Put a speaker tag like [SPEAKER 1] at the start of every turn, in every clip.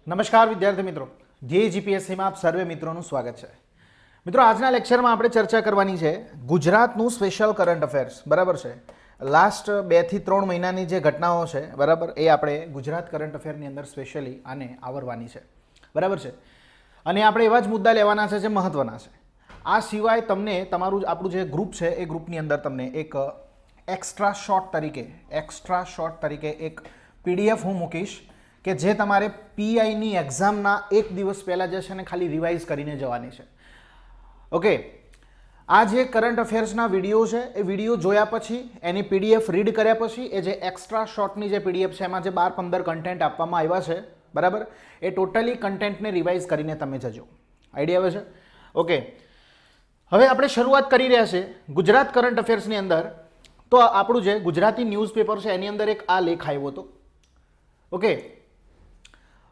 [SPEAKER 1] નમસ્કાર વિદ્યાર્થી મિત્રો, જે જીપીએસસીમાં આપ સર્વે મિત્રોનું સ્વાગત છે. મિત્રો, આજના લેક્ચરમાં આપણે ચર્ચા કરવાની છે ગુજરાતનું સ્પેશિયલ કરંટ અફેર્સ. બરાબર છે, લાસ્ટ 2 થી 3 મહિનાની જે ઘટનાઓ છે, બરાબર, એ આપણે ગુજરાત કરંટ અફેરની અંદર સ્પેશિયલી આને આવરવાની છે. બરાબર છે, અને આપણે એવા જ મુદ્દા લેવાના છે જે મહત્વના છે. આ સિવાય તમને તમારું આપણું જે ગ્રુપ છે એ ગ્રુપની અંદર તમને એક એક્સ્ટ્રા શોર્ટ તરીકે એક પીડીએફ હું મૂકીશ કે જે તમારે પીઆઈની એક્ઝામના એક દિવસ પહેલાં જે છે ને ખાલી રિવાઇઝ કરીને જવાની છે. ઓકે, આ જે કરંટ અફેર્સના વિડીયો છે એ વિડીયો જોયા પછી એની પીડીએફ રીડ કર્યા પછી એ જે એક્સ્ટ્રા શોર્ટની જે પીડીએફ છે એમાં જે 12-15 કન્ટેન્ટ આપવામાં આવ્યા છે, બરાબર, એ ટોટલી કન્ટેન્ટને રિવાઇઝ કરીને તમે જજો. આઈડિયા આવે છે? ઓકે, હવે આપણે શરૂઆત કરી રહ્યા છે ગુજરાત કરંટ અફેર્સની અંદર. તો આપણું જે ગુજરાતી ન્યૂઝપેપર છે એની અંદર એક આ લેખ આવ્યો હતો. ઓકે,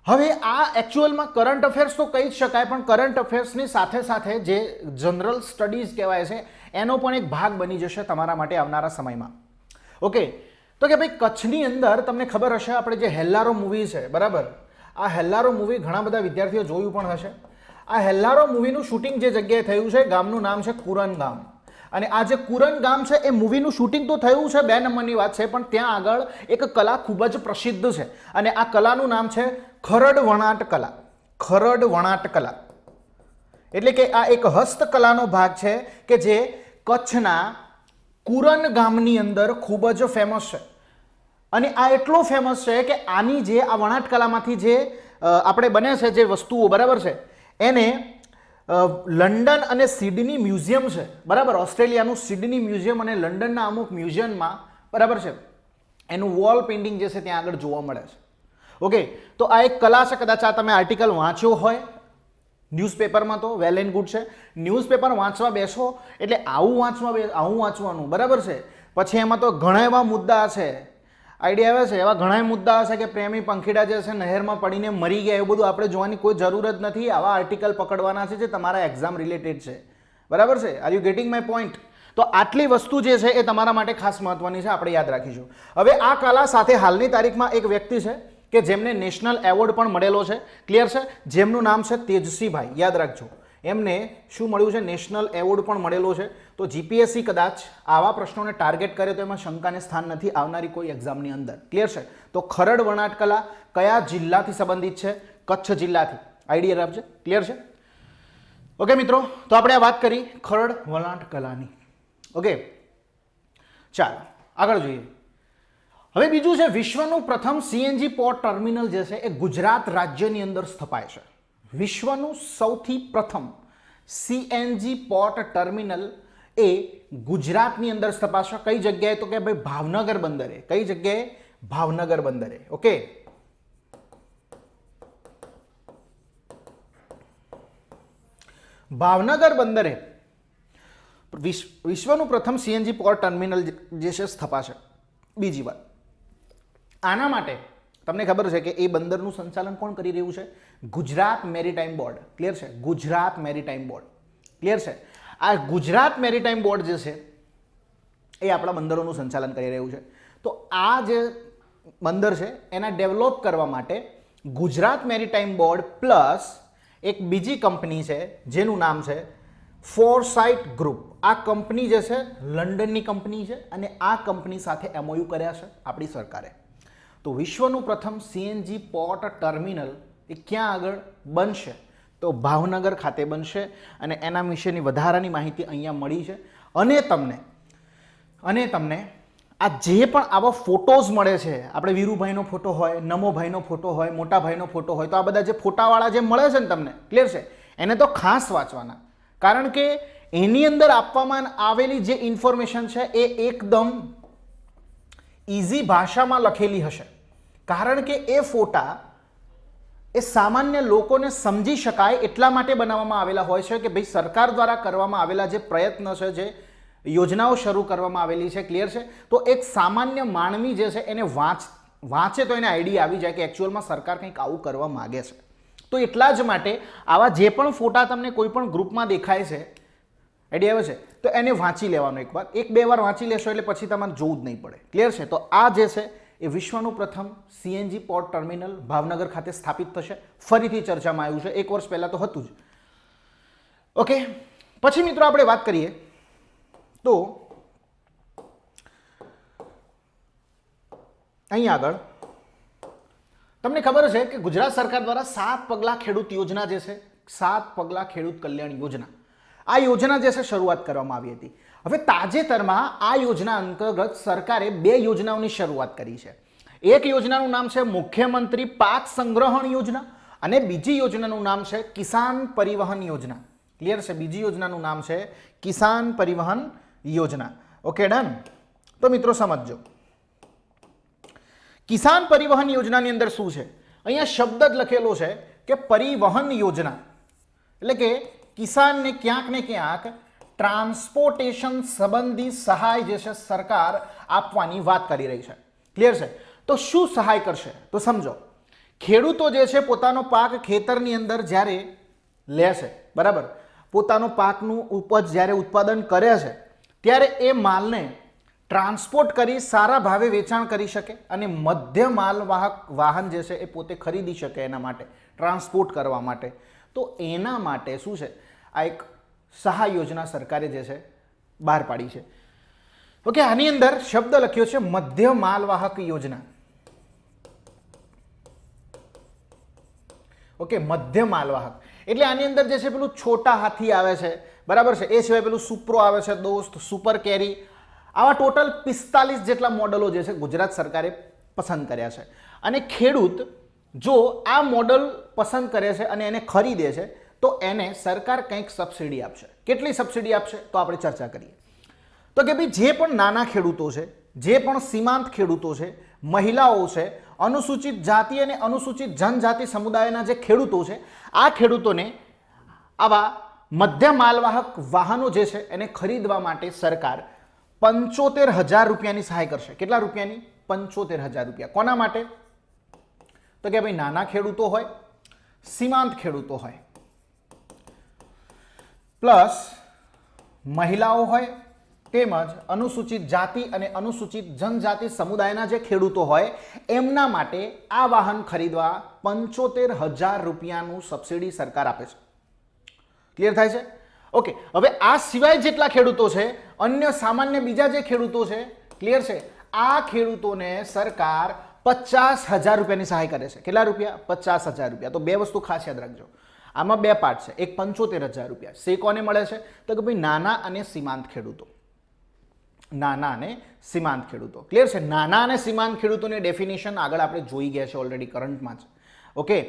[SPEAKER 1] હવે આ એકચ્યુઅલમાં કરંટ અફેર્સ તો કહી જ શકાય, પણ કરંટ અફેર્સની સાથે સાથે જે જનરલ સ્ટડીઝ કહેવાય છે એનો પણ એક ભાગ બની જશે તમારા માટે આવનારા સમયમાં. ઓકે, તો કે ભાઈ કચ્છની અંદર તમને ખબર હશે આપણે જે હેલ્લારો મૂવી છે, બરાબર, આ હેલ્લારો મૂવી ઘણા બધા વિદ્યાર્થીઓ જોયું પણ હશે. આ હેલ્લારો મૂવીનું શૂટિંગ જે જગ્યાએ થયું છે ગામનું નામ છે કુરન ગામ. અને આ જે કુરન ગામ છે એ મૂવીનું શૂટિંગ તો થયું છે, 2 નંબરની વાત છે, પણ ત્યાં આગળ એક કલા ખૂબ જ પ્રસિદ્ધ છે અને આ કલાનું નામ છે ખરડ વણાટ કલા. ખરડ વણાટ કલા એટલે કે આ એક હસ્તકલાનો ભાગ છે કે જે કચ્છના કુરન ગામની અંદર ખૂબ જ ફેમસ છે. અને આ એટલો ફેમસ છે કે આની જે આ વણાટ કલામાંથી જે આપણે બને છે જે વસ્તુઓ, બરાબર છે, એને લંડન અને સિડની મ્યુઝિયમ છે, બરાબર, ઓસ્ટ્રેલિયાનું સિડની મ્યુઝિયમ અને લંડનના અમુક મ્યુઝિયમમાં, બરાબર છે, એનું વોલ પેઇન્ટિંગ જે છે ત્યાં આગળ જોવા મળે છે. ઓકે, તો આ એક કલા છે. કદાચ આ તમે આર્ટિકલ વાંચ્યો હોય ન્યૂઝપેપરમાં તો વેલ એન્ડ ગુડ છે. ન્યૂઝપેપર વાંચવા બેસો એટલે આવું વાંચવાનું, બરાબર છે. પછી એમાં તો ઘણા એવા મુદ્દા છે, આઈડિયા આવે છે, એવા ઘણા મુદ્દા હશે કે પ્રેમી પંખીડા જે છે નહેરમાં પડીને મરી ગયા, એવું બધું આપણે જોવાની કોઈ જરૂર જ નથી. આવા આર્ટિકલ પકડવાના છે જે તમારા એક્ઝામ રિલેટેડ છે, બરાબર છે. Are you getting my point? તો આટલી વસ્તુ જે છે એ તમારા માટે ખાસ મહત્વની છે, આપણે યાદ રાખીશું. હવે આ કલા સાથે હાલની તારીખમાં એક વ્યક્તિ છે કે જેમને નેશનલ એવોર્ડ પણ મળેલો છે, ક્લિયર છે, જેમનું નામ છે તેજસીભાઈ. યાદ રાખજો, એમને શું મળ્યું છે? નેશનલ એવોર્ડ પણ મળેલો છે. તો જીપીએસસી કદાચ આવા પ્રશ્નોને ટાર્ગેટ કરે તો એમાં શંકાને સ્થાન નથી આવનારી કોઈ એક્ઝામની અંદર, ક્લિયર છે. તો ખરડ વણાટ કલા કયા જિલ્લાથી સંબંધિત છે? કચ્છ જિલ્લાથી. આઈડિયા આપજે, ક્લિયર છે? ઓકે મિત્રો, તો આપણે આ વાત કરી ખરડ વણાટ કલાની. ઓકે, ચાલો આગળ જોઈએ. હવે બીજું છે વિશ્વનું પ્રથમ સીએનજી પોર્ટ ટર્મિનલ જે છે એ ગુજરાત રાજ્યની અંદર સ્થપાય છે. વિશ્વનું સૌથી પ્રથમ સીએનજી પોર્ટ ટર્મિનલ એ ગુજરાતની અંદર સ્થપાશે. કઈ જગ્યાએ? તો કે ભાઈ ભાવનગર બંદરે. કઈ જગ્યાએ? ભાવનગર બંદરે. ઓકે, ભાવનગર બંદરે વિશ્વનું પ્રથમ સીએનજી પોર્ટ ટર્મિનલ જે છે સ્થપાશે. બીજી વાત, આના માટે તમને ખબર છે કે એ બંદરનું સંચાલન કોણ કરી રહ્યું છે? Gujarat maritime board. ક્લિયર છે? Gujarat maritime board. ક્લિયર છે? આ ગુજરાત મેરીટાઈમ બોર્ડ જે છે એ આપણા બંદરોનું સંચાલન કરી રહ્યું છે. તો આ જે બંદર છે એના ડેવલપ કરવા માટે ગુજરાત મેરીટાઈમ બોર્ડ પ્લસ એક બીજી કંપની છે જેનું નામ છે ફોરસાઇટ ગ્રુપ. આ કંપની જે છે લંડનની કંપની છે અને આ કંપની સાથે એમઓયુ કર્યા છે આપણી સરકારે. તો વિશ્વનું પ્રથમ સીએનજી પોર્ટ ટર્મિનલ એ ક્યાં આગળ બનશે? તો ભાવનગર ખાતે બનશે. અને એના વિશેની વધારાની માહિતી અહીંયા મળી છે. અને તમને આ જે પણ આવા ફોટોઝ મળે છે, આપણે વીરુભાઈનો ફોટો હોય, નમોભાઈનો ફોટો હોય, મોટાભાઈનો ફોટો હોય, તો આ બધા જે ફોટાવાળા જે મળે છે ને તમને, ક્લિયર છે, એને તો ખાસ વાંચવાના. કારણ કે એની અંદર આપવામાં આવેલી જે ઇન્ફોર્મેશન છે એ એકદમ ઇઝી ભાષામાં લખેલી હશે. કારણ કે એ ફોટા એ સામાન્ય લોકોને સમજી શકાય એટલા માટે બનાવવામાં આવેલા હોય છે કે ભાઈ સરકાર દ્વારા કરવામાં આવેલા જે પ્રયત્ન છે, જે યોજનાઓ શરૂ કરવામાં આવેલી છે, ક્લિયર છે, તો એક સામાન્ય માનવી જે છે એને વાંચે તો એને આઈડિયા આવી જાય કે એકચ્યુઅલમાં સરકાર કંઈક આવું કરવા માગે છે. તો એટલા જ માટે આવા જે પણ ફોટા તમને કોઈ પણ ગ્રુપમાં દેખાય છે, આઈડિયા આવે છે, તો એને વાંચી લેવાનો. એક બે વાર વાંચી લેશો એટલે પછી તમારે જોવું જ નહીં પડે, ક્લિયર છે. તો આ જે છે એ વિશ્વનું પ્રથમ સીએનજી પોર્ટ ટર્મિનલ ભાવનગર ખાતે સ્થાપિત થશે. ફરીથી ચર્ચામાં આવ્યું છે, 1 વર્ષ પહેલાં તો હતું જ. ઓકે, પછી મિત્રો આપણે વાત કરીએ તો અહીં આગળ તમને ખબર છે કે ગુજરાત સરકાર દ્વારા 7 પગલાં ખેડૂત યોજના જે છે, 7 પગલાં ખેડૂત કલ્યાણ યોજના, આ યોજના જે છે શરૂઆત કરવામાં આવી હતી. હવે તાજેતરમાં આ યોજના અંતર્ગત સરકારે 2 યોજનાઓની શરૂઆત કરી છે. એક યોજનાનું નામ છે મુખ્યમંત્રી પાક સંગ્રહણ યોજના અને બીજી યોજનાનું નામ છે કિસાન પરિવહન યોજના. ક્લિયર છે? બીજી યોજનાનું નામ છે કિસાન પરિવહન યોજના. Okay, done. તો મિત્રો સમજજો, કિસાન પરિવહન યોજનાની અંદર શું છે? અહીંયા શબ્દ જ લખેલો છે કે પરિવહન યોજના, એટલે કે કિસાનને ક્યાંક ને ક્યાંક ટ્રાન્સપોર્ટેશન સંબંધી સહાય જે છે સરકાર આપવાની વાત કરી રહી છે. ક્લિયર છે? તો શું સહાય કરશે? તો સમજો, ખેડૂતો જે છે પોતાનો પાક ખેતરની અંદર જ્યારે લે છે, બરાબર, પોતાનો પાકનું ઉપજ જ્યારે ઉત્પાદન કરે છે ત્યારે એ માલને ટ્રાન્સપોર્ટ કરી સારા ભાવે વેચાણ કરી શકે અને મધ્ય માલવાહક વાહન જે છે એ પોતે ખરીદી શકે, એના માટે ટ્રાન્સપોર્ટ કરવા માટે. તો એના માટે શું છે, આ એક સહાય યોજના સરકારે જે છે બહાર પાડી છે. ઓકે, આની અંદર શબ્દ લખ્યો છે મધ્ય માલવાહક યોજના. ઓકે, મધ્ય માલવાહક એટલે આની અંદર જે છે પેલું છોટા હાથી આવે છે, બરાબર છે, એ સિવાય પેલું સુપ્રો આવે છે દોસ્ત, સુપર કેરી, આવા ટોટલ 45 જેટલા મોડલો જે છે ગુજરાત સરકારે પસંદ કર્યા છે. અને ખેડૂત જો આ મોડલ પસંદ કરે છે અને એને ખરીદે છે તો એને સરકાર કંઈક સબસિડી આપશે. કેટલી સબસિડી આપશે તો આપણે ચર્ચા કરીએ. તો કે ભાઈ જે પણ નાના ખેડૂતો છે, જે પણ સીમાંત ખેડૂતો છે, મહિલાઓ છે, અનુસૂચિત જાતિ અને અનુસૂચિત જનજાતિ સમુદાયના જે ખેડૂતો છે, આ ખેડૂતોને આવા મધ્ય માલવાહક વાહનો જે છે એને ખરીદવા માટે સરકાર 75,000 રૂપિયાની સહાય કરશે. કેટલા રૂપિયાની? 75,000 રૂપિયા. કોના માટે? તો કે ભાઈ નાના ખેડૂતો હોય, સીમાંત ખેડૂતો હોય, પ્લસ મહિલાઓ હોય, તેમજ અનુસૂચિત જાતિ અને અનુસૂચિત જનજાતિ સમુદાયના જે ખેડૂતો હોય એમના માટે આ વાહન ખરીદવા 75,000 રૂપિયાનું સબસિડી સરકાર આપે છે. ક્લિયર થાય છે? ઓકે, હવે આ સિવાય જેટલા ખેડૂતો છે, અન્ય સામાન્ય બીજા જે ખેડૂતો છે, ક્લિયર છે, આ ખેડૂતોને સરકાર 50,000 રૂપિયાની સહાય કરે છે. કેટલા રૂપિયા? 50,000 રૂપિયા. તો 2 વસ્તુ ખાસ યાદ રાખજો, આમાં 2 પાર્ટ છે. એક 75,000 રૂપિયા સે કોને મળે છે? તો કે ભાઈ નાના અને સીમાંત ખેડૂતો, નાના અને સીમાંત ખેડૂતો. ક્લિયર છે? નાના અને સીમાંત ખેડૂતોની ડેફિનેશન આગળ આપણે જોઈ ગયા છે ઓલરેડી કરંટમાં જ. ઓકે,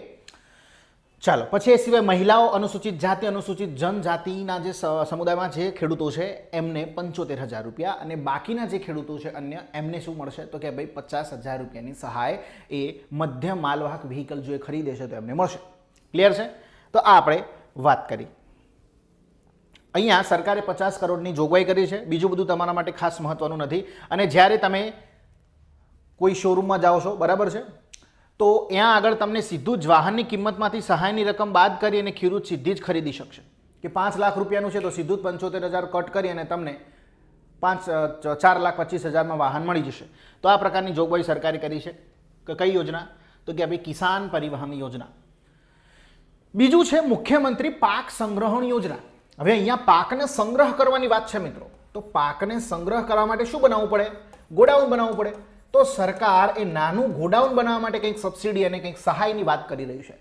[SPEAKER 1] ચાલો, પછી એ સિવાય મહિલાઓ, અનુસૂચિત જાતિ, અનુસૂચિત જનજાતિના જે સમુદાયમાં જે ખેડૂતો છે એમને 75,000 રૂપિયા અને બાકીના જે ખેડૂતો છે અન્ય એમને શું મળશે? તો કે ભાઈ 50,000 રૂપિયાની સહાય એ મધ્ય માલવાહક વ્હીકલ જો એ ખરીદે છે તો એમને મળશે. ક્લિયર છે? તો આ આપણે વાત કરી. અહીંયા સરકારે 50 કરોડની જોગવાઈ કરી છે. બીજું બધું તમારા માટે ખાસ મહત્વનું નથી. અને જ્યારે તમે કોઈ શોરૂમમાં જાઓ છો, બરાબર છે, તો ત્યાં આગળ તમને સીધું જ વાહનની કિંમતમાંથી સહાયની રકમ બાદ કરી અને ખેડૂત સીધી જ ખરીદી શકશે. કે 5 લાખ રૂપિયાનું છે તો સીધું જ 75,000 કટ કરી અને તમને 4,25,000માં વાહન મળી જશે. તો આ પ્રકારની જોગવાઈ સરકારે કરી છે. કઈ યોજના? તો કે ભાઈ કિસાન પરિવહન યોજના. બીજું છે મુખ્યમંત્રી પાક સંગ્રહણ યોજના. હવે અહીંયા પાકને સંગ્રહ કરવાની વાત છે મિત્રો. તો પાકને સંગ્રહ કરવા માટે શું બનાવવું પડે? ગોડાઉન બનાવવું પડે. તો સરકાર એ નાનું ગોડાઉન બનાવવા માટે કંઈક સબસિડી અને કંઈક સહાયની વાત કરી રહી છે.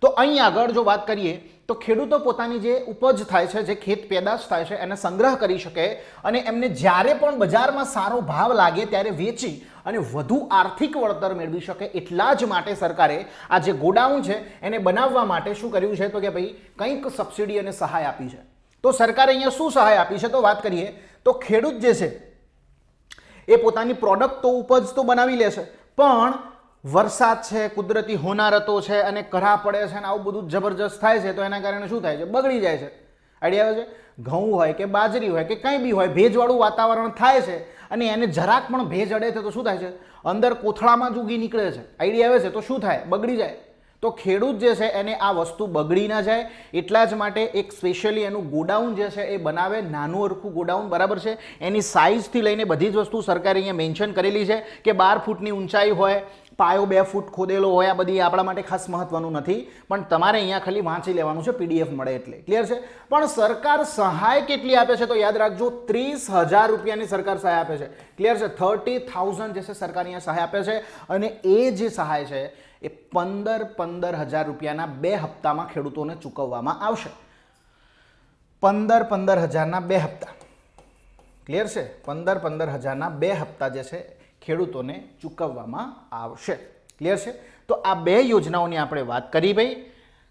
[SPEAKER 1] તો અહીં આગળ જો વાત કરીએ તો ખેડૂતો પોતાની જે ઉપજ થાય છે, જે ખેત પેદાશ થાય છે એને સંગ્રહ કરી શકે અને એમને જ્યારે પણ બજારમાં સારો ભાવ લાગે ત્યારે વેચી અને વધુ આર્થિક વળતર મેળવી શકે. એટલા જ માટે સરકારે આ જે ગોડાઉન છે એને બનાવવા માટે શું કર્યું છે? તો કે ભાઈ કંઈક સબસિડી અને સહાય આપી છે. તો સરકારે અહીંયા શું સહાય આપી છે? તો વાત કરીએ તો ખેડૂત જે છે એ પોતાની પ્રોડક્ટ તો ઉપજ તો બનાવી લે છે, પણ વરસાદ છે, કુદરતી હોનારતો છે અને કરા પડે છે અને આવું બધું જબરજસ્ત થાય છે તો એના કારણે શું થાય છે? બગડી જાય છે. આઈડિયા આવે છે? ઘઉં હોય કે બાજરી હોય કે કંઈ બી હોય, ભેજવાળું વાતાવરણ થાય છે અને એને જરાક પણ ભેજ અડે છે તો શું થાય છે? અંદર કોથળામાં જ ઉગી નીકળે છે. આઈડિયા આવે છે? તો શું થાય? બગડી જાય. તો ખેડૂત જે છે એને આ વસ્તુ બગડી ના જાય એટલા જ માટે એક સ્પેશિયલી એનું ગોડાઉન જે છે એ બનાવે, નાનું અરખું ગોડાઉન, બરાબર છે. એની સાઇઝથી લઈને બધી જ વસ્તુ સરકારે અહીંયા મેન્શન કરેલી છે કે 12 ફૂટની ઊંચાઈ હોય, પાયો 2 ફૂટ ખોદેલો હોય. આ બધી આપણા માટે ખાસ મહત્વનું નથી, પણ તમારે અહીંયા ખાલી વાંચી લેવાનું છે, PDF મળે એટલે. ક્લિયર છે. પણ સરકાર સહાય કેટલી આપે છે તો યાદ રાખજો, 30,000 રૂપિયાની સરકાર સહાય આપે છે. ક્લિયર છે. 30,000 જે છે સરકાર અહીંયા સહાય આપે છે, અને એ જે સહાય છે એ 15,000 રૂપિયાના 2 હપ્તામાં ખેડૂતોને ચૂકવવામાં આવશે. 15,000ના 2 હપ્તા. ક્લિયર છે. 15,000ના 2 હપ્તા જે છે ખેડૂતોને ચૂકવવામાં આવશે. ક્લિયર છે. તો આ 2 યોજનાઓની આપણે વાત કરી ભાઈ.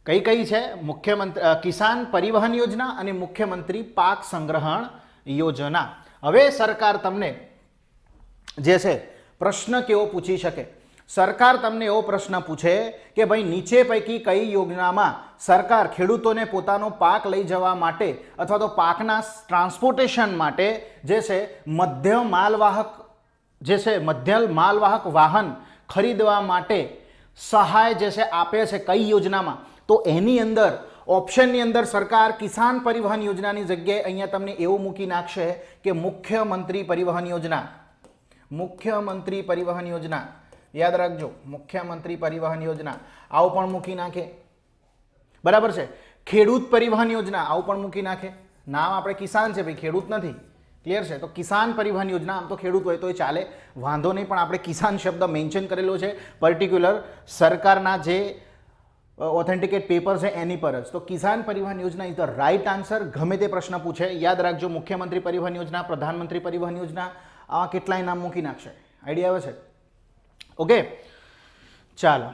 [SPEAKER 1] કઈ કઈ છે? મુખ્યમંત્રી કિસાન પરિવહન યોજના અને મુખ્યમંત્રી પાક સંગ્રહણ યોજના. હવે સરકાર તમને જે છે પ્રશ્ન કેવો પૂછી શકે? સરકાર તમને એવો પ્રશ્ન પૂછે કે ભાઈ નીચે પૈકી કઈ યોજનામાં સરકાર ખેડૂતોને પોતાનો પાક લઈ જવા માટે અથવા તો પાકના ટ્રાન્સપોર્ટેશન માટે જે છે મધ્ય માલવાહક વાહન ખરીદવા માટે સહાય જે છે આપે છે, કઈ યોજનામાં? તો એની અંદર ઓપ્શનની અંદર સરકાર કિસાન પરિવહન યોજનાની જગ્યાએ અહીંયા તમને એવું મૂકી નાખશે કે મુખ્યમંત્રી પરિવહન યોજના. મુખ્યમંત્રી પરિવહન યોજના યાદ રાખજો, મુખ્યમંત્રી પરિવહન યોજના આવું પણ મૂકી નાખે, બરાબર છે. ખેડૂત પરિવહન યોજના આવું પણ મૂકી નાખે. નામ આપણે કિસાન છે ભાઈ, ખેડૂત નથી. ક્લિયર છે. તો કિસાન પરિવહન યોજના, આમ તો ખેડૂત હોય તોય ચાલે, વાંધો નહીં, પણ આપણે કિસાન શબ્દ મેન્શન કરેલો છે પર્ટિક્યુલર સરકારના જે ઓથેન્ટિકેટ પેપર છે એની પર જ. તો કિસાન પરિવહન યોજના ઇઝ ધ રાઈટ આન્સર. ગમે તે પ્રશ્ન પૂછે યાદ રાખજો, મુખ્યમંત્રી પરિવહન યોજના, પ્રધાનમંત્રી પરિવહન યોજના, આવા કેટલાય નામ મૂકી નાખશે. આઈડિયા આવે છે? ઓકે, ચાલો.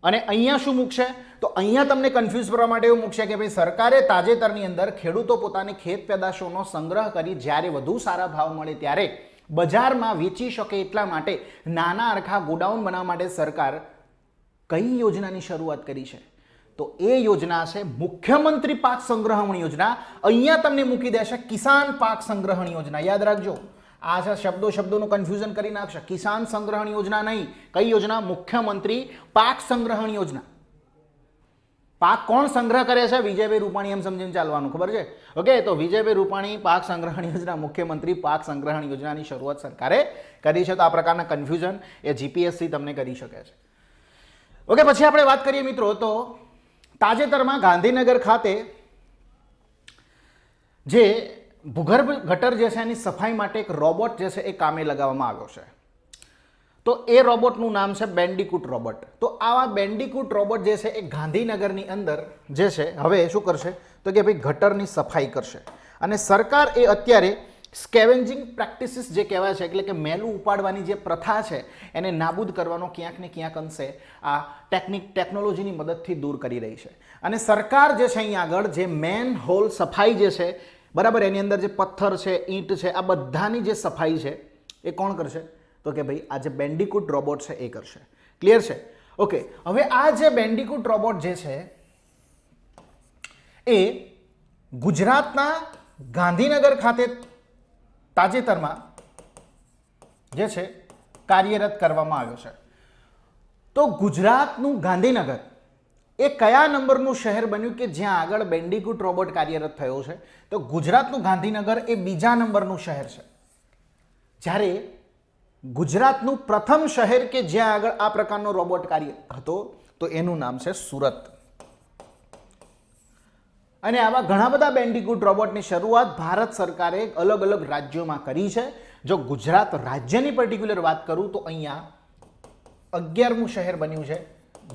[SPEAKER 1] અને અહીંયા શું મૂકશે? તો અહીંયા તમને કન્ફ્યુઝ કરવા માટે એવું મૂકશે કે ભાઈ સરકારે તાજેતરની અંદર ખેડૂતો પોતાની ખેત પેદાશોનો સંગ્રહ કરી જ્યારે વધુ સારા ભાવ મળે ત્યારે બજારમાં વેચી શકે એટલા માટે નાના અરખા ગોડાઉન બનાવવા માટે સરકાર કઈ યોજનાની શરૂઆત કરી છે? તો એ યોજના છે મુખ્યમંત્રી પાક સંગ્રહણ યોજના. અહીંયા તમને મૂકી દેશે કિસાન પાક સંગ્રહણ યોજના. યાદ રાખજો, આ છે શબ્દોનું કન્ફ્યુઝન કરી નાખશે. કિસાન સંગ્રહણ યોજના નહીં. કઈ યોજના? મુખ્યમંત્રી પાક સંગ્રહણ યોજના. પાક કોણ સંગ્રહ કરે છે? વિજયભાઈ રૂપાણી, એમ સમજીને ચાલવાનું, ખબર છે? ઓકે, તો વિજયભાઈ રૂપાણી પાક સંગ્રહણ યોજના, મુખ્યમંત્રી પાક સંગ્રહણ યોજનાની શરૂઆત સરકારે કરી છે. તો આ પ્રકારના કન્ફ્યુઝન એ GPSC તમને કરી શકે છે. ઓકે, પછી આપણે વાત કરીએ મિત્રો, તો તાજેતરમાં ગાંધીનગર ખાતે જે ભૂગર્ભ ગટર જે છે એની સફાઈ માટે એક રોબોટ જે છે એ કામે લગાવવામાં આવ્યો છે. તો એ રોબોટનું નામ છે બેન્ડિકૂટ રોબોટ. તો આવા બેન્ડિકૂટ રોબોટ જે છે એ ગાંધીનગરની અંદર જે છે હવે શું કરશે? તો કે ભાઈ ગટરની સફાઈ કરશે. અને સરકાર એ અત્યારે સ્કેવેન્જિંગ પ્રેક્ટિસિસ જે કહેવાય છે, એટલે કે મેલું ઉપાડવાની જે પ્રથા છે એને નાબૂદ કરવાનો ક્યાંક ને ક્યાંક અંશે આ ટેકનોલોજીની મદદથી દૂર કરી રહી છે. અને સરકાર જે છે અહીંયા આગળ જે મેન હોલ સફાઈ જે છે, બરાબર, એની અંદર જે પથ્થર છે, ઈંટ છે, આ બધાની જે સફાઈ છે એ કોણ કરશે? તો કે ભાઈ આ જે બેન્ડિકૂટ રોબોટ છે એ કરશે. ક્લિયર છે? ઓકે, હવે આ જે બેન્ડિકૂટ રોબોટ જે છે એ ગુજરાતના ગાંધીનગર ખાતે તાજેતરમાં જે છે કાર્યરત કરવામાં આવ્યો છે. તો ગુજરાતનું ગાંધીનગર એ કયા નંબરનું શહેર બન્યું કે જ્યાં આગળ બેન્ડિકૂટ રોબોટ કાર્યરત થયો છે? તો ગુજરાતનું ગાંધીનગર એ બીજા નંબરનું શહેર છે. જ્યારે ગુજરાતનું પ્રથમ શહેર કે જ્યાં આગળ આ પ્રકારનો રોબોટ કાર્ય હતો તો એનું નામ છે સુરત. અને આવા ઘણા બધા બેન્ડિકૂટ રોબોટની શરૂઆત ભારત સરકારે અલગ અલગ રાજ્યોમાં કરી છે. જો ગુજરાત રાજ્યની પર્ટિક્યુલર વાત કરું તો અહીંયા 11મું શહેર બન્યું છે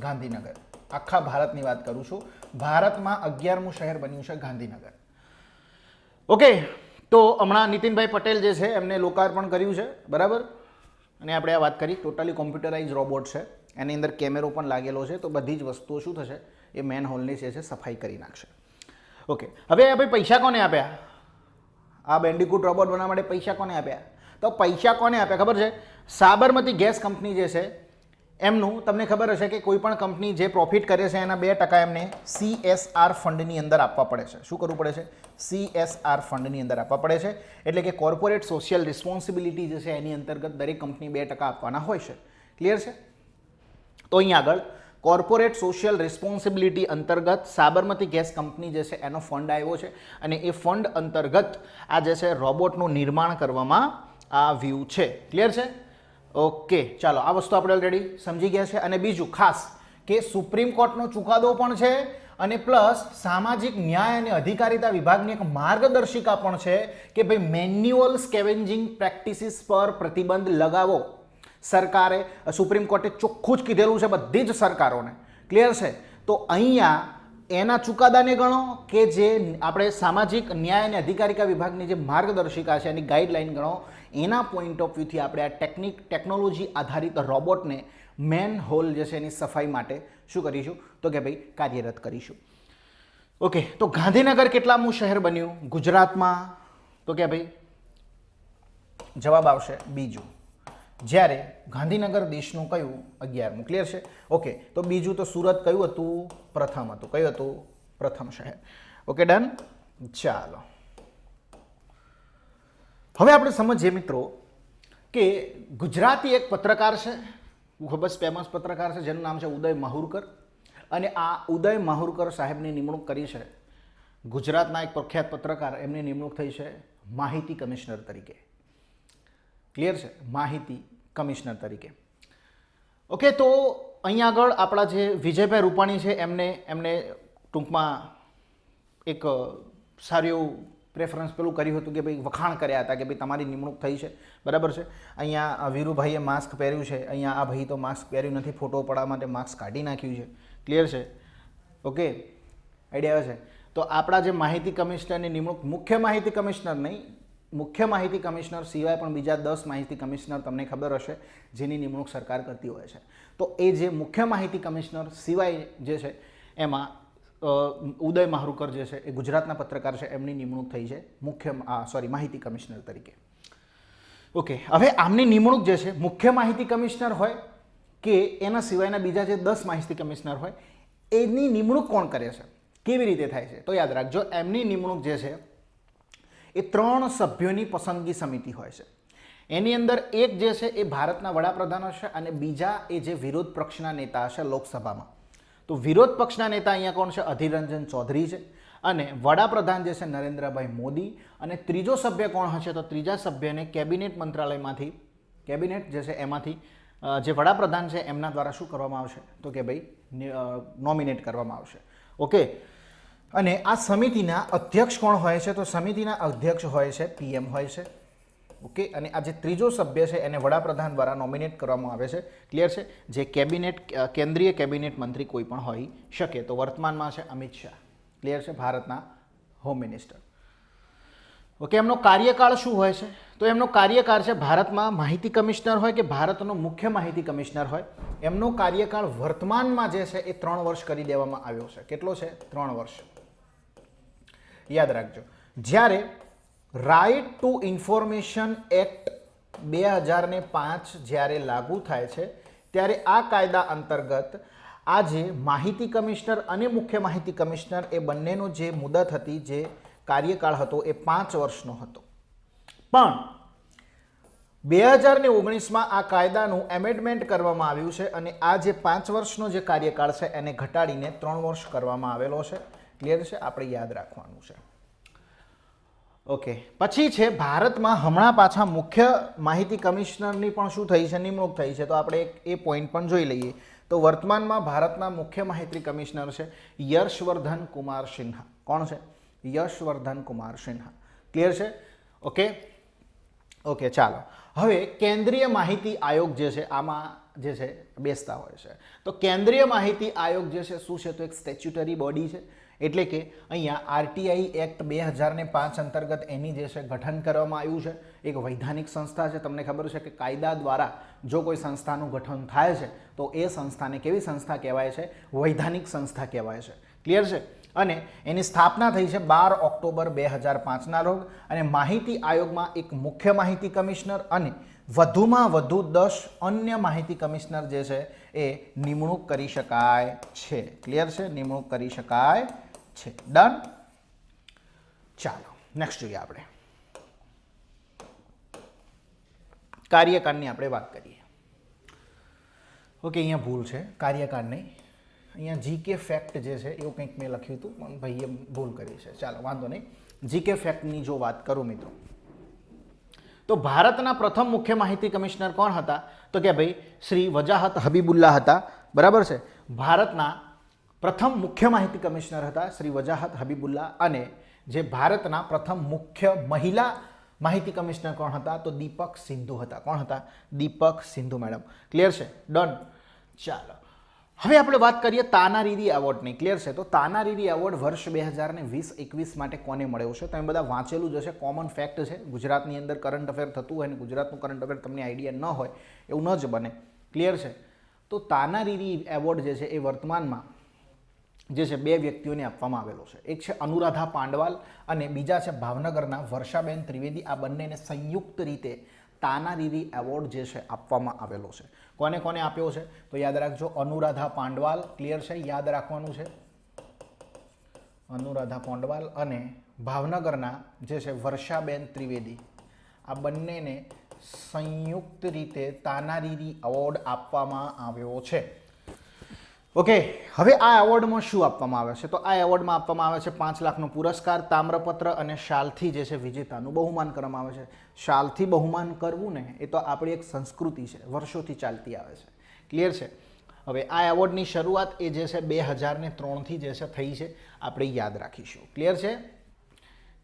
[SPEAKER 1] ગાંધીનગર. આખા ભારતની વાત કરું છું, ભારતમાં 11મું શહેર બન્યું છે ગાંધીનગર. ઓકે, તો હમણાં નીતિનભાઈ પટેલ જે છે એમને લોકાર્પણ કર્યું છે, બરાબર. અને આપણે આ વાત કરી ટોટલી કોમ્પ્યુટરાઇઝ રોબોટ છે, એની અંદર કેમેરો પણ લાગેલો છે. તો બધી જ વસ્તુઓ શું થશે? એ મેન હોલની જે છે સફાઈ કરી નાખશે. ઓકે, હવે ભાઈ પૈસા કોને આપ્યા? આ બેન્ડિકૂટ રોબોટ બનાવવા માટે પૈસા કોને આપ્યા? તો પૈસા કોને આપ્યા ખબર છે? સાબરમતી ગેસ કંપની જે છે એમનું, તમને ખબર હશે કે કોઈ પણ કંપની જે પ્રોફિટ કરે છે એના 2% એમને CSR ફંડની અંદર આપવા પડે છે. શું કરવું પડે છે? CSR ફંડની અંદર આપવા પડે છે. એટલે કે કોર્પોરેટ સોશિયલ રિસ્પોન્સિબિલિટી જે છે એની અંતર્ગત દરેક કંપની 2% આપવાના હોય છે. ક્લિયર છે? તો અહીંયા આગળ કોર્પોરેટ સોશિયલ રિસ્પોન્સિબિલિટી અંતર્ગત સાબરમતી ગેસ કંપની જે છે એનો ફંડ આવ્યો છે અને એ ફંડ અંતર્ગત આ જે છે રોબોટનું નિર્માણ કરવામાં આવ્યું છે. ક્લિયર છે? ઓકે, ચાલો આ વસ્તુ આપણે ઓલરેડી સમજી ગયા છે. અને બીજું ખાસ કે સુપ્રીમ કોર્ટનો ચુકાદો પણ છે અને પ્લસ સામાજિક ન્યાય અને અધિકારિતા વિભાગની એક માર્ગદર્શિકા પણ છે કે ભાઈ મેન્યુઅલ સ્કેવેન્જિંગ પ્રેક્ટિસિસ પર પ્રતિબંધ લગાવો. સરકારે સુપ્રીમ કોર્ટે ચોખ્ખું જ કીધેલું છે બધી જ સરકારોને. ક્લિયર છે? તો અહીંયા એના ચુકાદાને ગણો કે જે આપણે સામાજિક ન્યાય અને અધિકારિતા વિભાગની જે માર્ગદર્શિકા છે એની ગાઈડલાઈન ગણો. એના પોઈન્ટ ઓફ વ્યૂથી આપણે આ ટેકનોલોજી આધારિત રોબોટને મેન હોલ જે છે એની સફાઈ માટે શું કરીશું તો કે ભાઈ કાર્યરત કરીશું. ઓકે, તો ગાંધીનગર કેટલામું શહેર બન્યું ગુજરાતમાં તો કે ભાઈ જવાબ આવશે બીજું. જ્યારે ગાંધીનગર દેશનું કયું 11મું. ક્લિયર છે? ઓકે, તો બીજું તો સુરત કયું હતું? પ્રથમ હતું. કયું હતું? પ્રથમ શહેર. Okay, done. ચાલો હવે આપણે સમજીએ મિત્રો કે ગુજરાતી એક પત્રકાર છે, ખૂબ જ ફેમસ પત્રકાર છે જેનું નામ છે ઉદય માહુરકર. અને આ ઉદય માહુરકર સાહેબની નિમણૂક કરી છે ગુજરાતના એક પ્રખ્યાત પત્રકાર, એમની નિમણૂક થઈ છે માહિતી કમિશનર તરીકે. ક્લિયર છે? માહિતી કમિશનર તરીકે. ઓકે, તો અહીંયા આગળ આપણા જે વિજયભાઈ રૂપાણી છે એમને ટૂંકમાં એક સારું એવું પ્રેફરન્સ પેલું કર્યું હતું કે ભાઈ વખાણ કર્યા હતા કે ભાઈ તમારી નિમણૂક થઈ છે. બરાબર છે? અહીંયા વીરુભાઈએ માસ્ક પહેર્યું છે, અહીંયા આ ભાઈ તો માસ્ક પહેર્યું નથી, ફોટો પડવા માટે માસ્ક કાઢી નાખ્યું છે. ક્લિયર છે? ઓકે, આઈડિયા આવે છે? તો આપણા જે માહિતી કમિશનરની નિમણૂક મુખ્ય માહિતી કમિશનર નહીં, મુખ્ય માહિતી કમિશનર સિવાય પણ બીજા 10 માહિતી કમિશનર તમને ખબર હશે જેની નિમણૂક સરકાર કરતી હોય છે. તો એ જે મુખ્ય માહિતી કમિશનર સિવાય જે છે એમાં ઉદય માહુરકર જે છે એ ગુજરાતના પત્રકાર છે, એમની નિમણૂક થઈ છે માહિતી કમિશનર તરીકે. ઓકે, હવે આમની નિમણૂક જે છે મુખ્ય માહિતી કમિશનર હોય કે એના સિવાયના બીજા જે 10 માહિતી કમિશનર હોય એની નિમણૂક કોણ કરે છે, કેવી રીતે થાય છે? તો યાદ રાખજો, એમની નિમણૂક જે છે એ 3 સભ્યોની પસંદગી સમિતિ હોય છે. એની અંદર એક જે છે એ ભારતના વડાપ્રધાન હશે અને બીજા એ જે વિરોધ પક્ષના નેતા હશે લોકસભામાં. તો વિરોધ પક્ષના નેતા અહીંયા કોણ છે? અધીર રંજન ચૌધરી છે. અને વડાપ્રધાન જે છે નરેન્દ્રભાઈ મોદી. અને ત્રીજો સભ્ય કોણ હશે? તો ત્રીજા સભ્યને કેબિનેટ મંત્રાલયમાંથી, કેબિનેટ જે છે એમાંથી જે વડાપ્રધાન છે એમના દ્વારા શું કરવામાં આવશે તો કે ભાઈ નોમિનેટ કરવામાં આવશે. ઓકે, અને આ સમિતિના અધ્યક્ષ કોણ હોય છે? તો સમિતિના અધ્યક્ષ હોય છે પીએમ હોય છે. ઓકે, અને આ જે ત્રીજો સભ્ય છે એને વડાપ્રધાન દ્વારા નોમિનેટ કરવામાં આવે છે. ક્લિયર છે? જે કેન્દ્રીય કેબિનેટ મંત્રી કોઈ પણ હોઈ શકે. તો વર્તમાનમાં છે અમિત શાહ. ક્લિયર છે? ભારતના હોમ મિનિસ્ટર. ઓકે, એમનો કાર્યકાળ શું હોય છે? તો એમનો કાર્યકાળ છે ભારતમાં માહિતી કમિશનર હોય કે ભારતનો મુખ્ય માહિતી કમિશનર હોય, એમનો કાર્યકાળ વર્તમાનમાં જે છે એ 3 વર્ષ કરી દેવામાં આવ્યો છે. કેટલો છે? 3 વર્ષ. યાદ રાખજો, જ્યારે રાઇટ ટુ ઇન્ફોર્મેશન એક્ટ 2005 જ્યારે લાગુ થાય છે ત્યારે આ કાયદા અંતર્ગત આ જે માહિતી કમિશનર અને મુખ્ય માહિતી કમિશનર એ બંનેનો જે મુદત હતી, જે કાર્યકાળ હતો એ 5 વર્ષનો હતો. પણ 2019માં આ કાયદાનું એમેન્ડમેન્ટ કરવામાં આવ્યું છે અને આ જે 5 વર્ષનો જે કાર્યકાળ છે એને ઘટાડીને 3 વર્ષ કરવામાં આવેલો છે. ક્લિયર છે? આપણે યાદ રાખવાનું છે. ઓકે, પછી છે ભારતમાં હમણાં પાછા મુખ્ય માહિતી કમિશનરની પણ શું થઈ છે? નિમણૂક થઈ છે. તો આપણે એ પોઈન્ટ પણ જોઈ લઈએ. તો વર્તમાનમાં ભારતના મુખ્ય માહિતી કમિશનર છે યશવર્ધન કુમાર સિન્હા. કોણ છે? યશવર્ધન કુમાર સિન્હા. ક્લિયર છે? ઓકે, ઓકે, ચાલો હવે કેન્દ્રીય માહિતી આયોગ જે છે આમાં જે છે બેસતા હોય છે. તો કેન્દ્રીય માહિતી આયોગ જે છે શું છે? તો એક સ્ટેચ્યુટરી બોડી છે. એટલે કે અહીંયા આરટીઆઈ એક્ટ 2005 અંતર્ગત એની જે છે ગઠન કરવામાં આવ્યું છે. એક વૈધાનિક સંસ્થા છે. તમને ખબર છે કે કાયદા દ્વારા જો કોઈ સંસ્થાનું ગઠન થાય છે તો એ સંસ્થાને કેવી સંસ્થા કહેવાય છે? વૈધાનિક સંસ્થા કહેવાય છે. ક્લિયર છે? અને એની સ્થાપના થઈ છે 12 ઓક્ટોબર 2005ના રોજ. અને માહિતી આયોગમાં એક મુખ્ય માહિતી કમિશનર અને વધુમાં વધુ 10 અન્ય માહિતી કમિશનર જે છે એ નિમણૂક કરી શકાય છે. ક્લિયર છે? નિમણૂક કરી શકાય છે. ડન. ચાલો નેક્સ્ટ જોઈએ આપણે કાર્યકાળની આપણે વાત કરીએ. ઓકે, અહીંયા ભૂલ છે, કાર્યકાળ નહીં, અહીંયા જીકે ફેક્ટ જે છે એવું કંઈક મેં લખ્યું હતું પણ ભાઈએ ભૂલ કરી છે, ચાલો વાંધો નહીં. જીકે ફેક્ટની જો વાત કરું મિત્રો, તો ભારતના પ્રથમ મુખ્ય માહિતી કમિશનર કોણ હતા? તો કે ભાઈ શ્રી વજાહત હબીબુલ્લા હતા. બરાબર છે. ભારતના પ્રથમ મુખ્ય માહિતી કમિશનર હતા શ્રી વજાહત હબીબુલ્લા. અને જે ભારતના પ્રથમ મુખ્ય મહિલા માહિતી કમિશનર કોણ હતા? તો દીપક સિંધુ હતા. કોણ હતા? દીપક સિંધુ મેડમ. ક્લિયર છે? ડન. ચાલો હવે આપણે વાત કરીએ તાનારીરી એવોર્ડની. ક્લિયર છે? તો તાનારીરી એવોર્ડ વર્ષ 2020-21 માટે કોને મળ્યો છે? તમે બધા વાંચેલું જ હશે, કોમન ફેક્ટ છે. ગુજરાતની અંદર કરંટ અફેર થતું હોય અને ગુજરાતનું કરંટ અફેર તમને આઈડિયા ન હોય એવું ન જ બને. ક્લિયર છે? તો તાનારીરી એવોર્ડ જે છે એ વર્તમાનમાં જે છે બે વ્યક્તિઓને આપવામાં આવેલો છે. એક છે અનુરાધા પાંડવાલ અને બીજા છે ભાવનગરના વર્ષાબેન ત્રિવેદી. આ બંનેને સંયુક્ત રીતે તાનારીરી એવોર્ડ જે છે આપવામાં આવેલો છે. કોને કોને આપ્યો છે? તો યાદ રાખજો, અનુરાધા પાંડવાલ. ક્લિયર છે? યાદ રાખવાનું છે. અનુરાધા પાંડવાલ અને ભાવનગરના જે છે વર્ષાબેન ત્રિવેદી. આ બંનેને સંયુક્ત રીતે તાનારીરી એવોર્ડ આપવામાં આવ્યો છે. ઓકે, હવે આ એવોર્ડમાં શું આપવામાં આવે છે? તો આ એવોર્ડમાં આપવામાં આવે છે 5 લાખનો પુરસ્કાર, તામ્રપત્ર અને શાલથી જે છે વિજેતાનું બહુમાન કરવામાં આવે છે. શાલથી બહુમાન કરવું ને એ તો આપણી એક સંસ્કૃતિ છે, વર્ષોથી ચાલતી આવે છે. ક્લિયર છે? હવે આ એવોર્ડની શરૂઆત એ જે છે 2003થી જે છે થઈ છે, આપણે યાદ રાખીશું. ક્લિયર છે?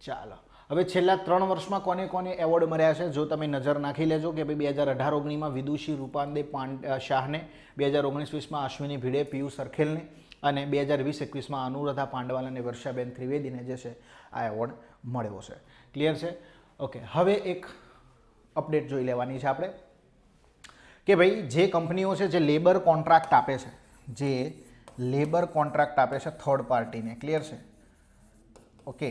[SPEAKER 1] ચાલો હવે છેલ્લા 3 વર્ષમાં કોને કોને એવોર્ડ મળ્યા છે જો તમે નજર નાખી લેજો કે ભાઈ 2018-19માં વિદુષી રૂપાંદે શાહને, 2019-20માં અશ્વિની ભીડે, પિયુષ સરખેલને અને 2020-21માં અનુરાધા પાંડવાલ અને વર્ષાબેન ત્રિવેદીને જે છે આ એવોર્ડ મળ્યો છે. ક્લિયર છે? ઓકે, હવે એક અપડેટ જોઈ લેવાની છે આપણે કે ભાઈ જે કંપનીઓ છે જે લેબર કોન્ટ્રાક્ટ આપે છે, જે લેબર કોન્ટ્રાક્ટ આપે છે થર્ડ પાર્ટીને. ક્લિયર છે? ઓકે,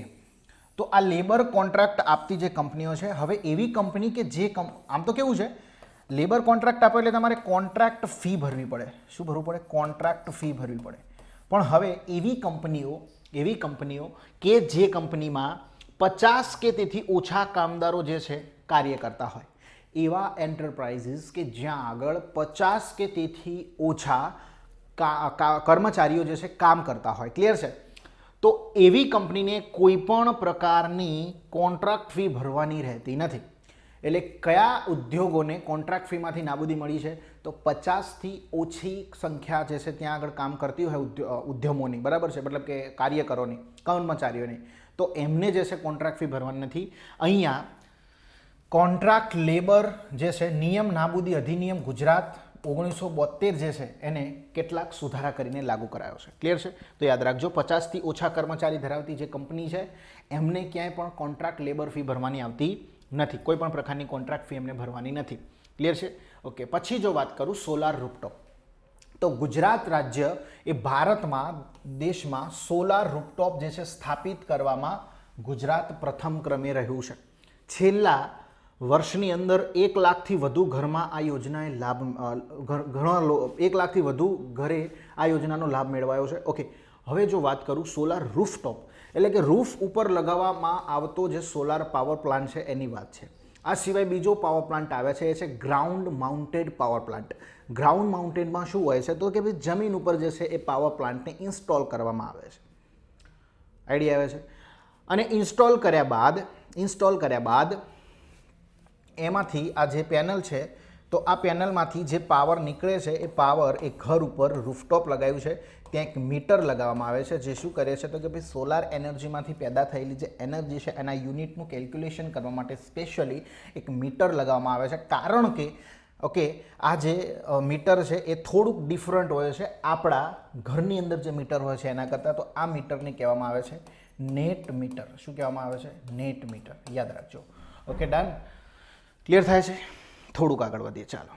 [SPEAKER 1] તો આ લેબર કોન્ટ્રાક્ટ આપતી જે કંપનીઓ છે, હવે એવી કંપની કે જે આમ તો કેવું છે, લેબર કોન્ટ્રાક્ટ આપો એટલે તમારે કોન્ટ્રાક્ટ ફી ભરવી પડે. શું ભરવું પડે? કોન્ટ્રાક્ટ ફી ભરવી પડે. પણ હવે એવી કંપનીઓ કે જે કંપનીમાં 50 કે તેથી ઓછા કામદારો જે છે કાર્ય કરતા હોય, એવા એન્ટરપ્રાઇઝીસ કે જ્યાં આગળ 50 કે તેથી ઓછા કર્મચારીઓ જે છે કામ કરતા હોય. ક્લિયર છે? તો એવી કંપનીને કોઈ પણ પ્રકારની કોન્ટ્રાક્ટ ફી ભરવાની રહેતી નથી. એટલે કયા ઉદ્યોગોને કોન્ટ્રાક્ટ ફીમાંથી નાબૂદી મળી છે? તો 50થી ઓછી સંખ્યા જે છે ત્યાં આગળ કામ કરતી હોય ઉદ્યમોની, બરાબર છે, મતલબ કે કાર્યકરોની, કર્મચારીઓની, તો એમને જે છે કોન્ટ્રાક્ટ ફી ભરવાની નથી. અહીંયા કોન્ટ્રાક્ટ લેબર જે છે નિયમ નાબૂદી અધિનિયમ ગુજરાત 1972 જે છે એને કેટલાક સુધારા કરીને લાગુ કરાયો છે. ક્લિયર છે? તો યાદ રાખજો, 50થી ઓછા કર્મચારી ધરાવતી જે કંપની છે એમને ક્યાંય પણ કોન્ટ્રાક્ટ લેબર ફી ભરવાની આવતી નથી. કોઈ પણ પ્રકારની કોન્ટ્રાક્ટ ફી એમને ભરવાની નથી. ક્લિયર છે? ઓકે, પછી જો વાત કરું સોલાર રૂફટોપ, તો ગુજરાત રાજ્ય એ ભારતમાં, દેશમાં સોલાર રૂફટોપ જે છે સ્થાપિત કરવામાં ગુજરાત પ્રથમ ક્રમે રહ્યું છે. છેલ્લા વર્ષની અંદર 1 લાખથી વધુ ઘરમાં આ યોજનાએ લાભ, ઘણા 1 લાખથી વધુ ઘરે આ યોજનાનો લાભ મેળવાયો છે. ઓકે, હવે જો વાત કરું સોલાર રૂફટોપ એટલે કે રૂફ ઉપર લગાવવામાં આવતો જે સોલાર પાવર પ્લાન્ટ છે એની વાત છે. આ સિવાય બીજો પાવર પ્લાન્ટ આવે છે, એ છે ground mounted power plant. Ground માઉન્ટેડમાં શું હોય છે? તો કે ભાઈ જમીન ઉપર જે છે એ પાવર પ્લાન્ટને ઇન્સ્ટોલ કરવામાં આવે છે. આઈડિયા આવે છે? અને ઇન્સ્ટોલ કર્યા બાદ એમાંથી આ જે પેનલ છે, તો આ પેનલમાંથી જે પાવર નીકળે છે એ પાવર એ ઘર ઉપર રૂફટોપ લગાવ્યું છે, ત્યાં એક મીટર લગાવવામાં આવે છે, જે શું કરે છે તો કે ભાઈ સોલાર એનર્જીમાંથી પેદા થયેલી જે એનર્જી છે એના યુનિટનું કેલ્ક્યુલેશન કરવા માટે સ્પેશિયલી એક મીટર લગાવવામાં આવે છે. કારણ કે ઓકે, આ જે મીટર છે એ થોડુંક ડિફરન્ટ હોય છે આપણા ઘરની અંદર જે મીટર હોય છે એના કરતાં. તો આ મીટરને કહેવામાં આવે છે નેટ મીટર. શું કહેવામાં આવે છે? Net meter. યાદ રાખજો. Okay, done. ક્લિયર થાય છે? થોડુંક આગળ વધીએ. ચાલો,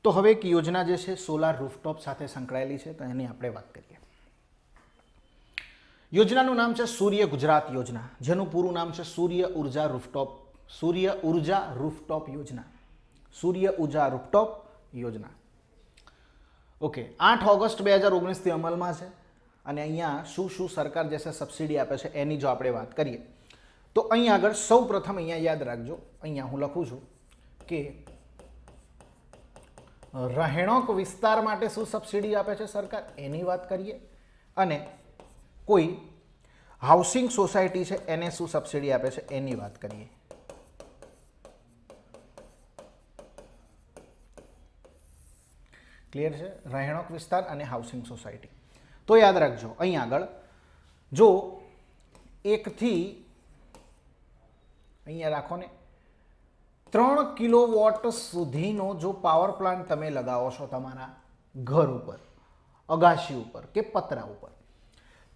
[SPEAKER 1] તો હવે એક યોજના જે છે સોલાર રૂફટોપ સાથે સંકળાયેલી છે, તો એની આપણે વાત કરીએ. યોજનાનું નામ છે સૂર્ય ગુજરાત યોજના, જેનું પૂરું નામ છે સૂર્ય ઉર્જા રૂફટોપ યોજના. સૂર્ય ઉર્જા રૂફટોપ યોજના. ઓકે, 8 ઓગસ્ટ 2019થી અમલમાં છે. અને અહીંયા શું શું સરકાર જે છે સબસિડી આપે છે એની જો આપણે વાત કરીએ, તો અહીં આગળ સૌ પ્રથમ અહીંયા યાદ રાખજો, અહીંયા હું લખું છું કે રહેણાંક વિસ્તાર માટે શું સબસિડી આપે છે સરકાર એની વાત કરીએ, અને કોઈ હાઉસિંગ સોસાયટી છે એને શું સબસિડી આપે છે એની વાત કરીએ. ક્લિયર છે? રહેણાંક વિસ્તાર અને હાઉસિંગ સોસાયટી. તો યાદ રાખજો અહીં આગળ જો એકથી અહીંયા રાખો ને 3 કિલોવોટ સુધીનો જો પાવર પ્લાન્ટ તમે લગાવો છો તમારા ઘર ઉપર, અગાશી ઉપર કે પતરા ઉપર,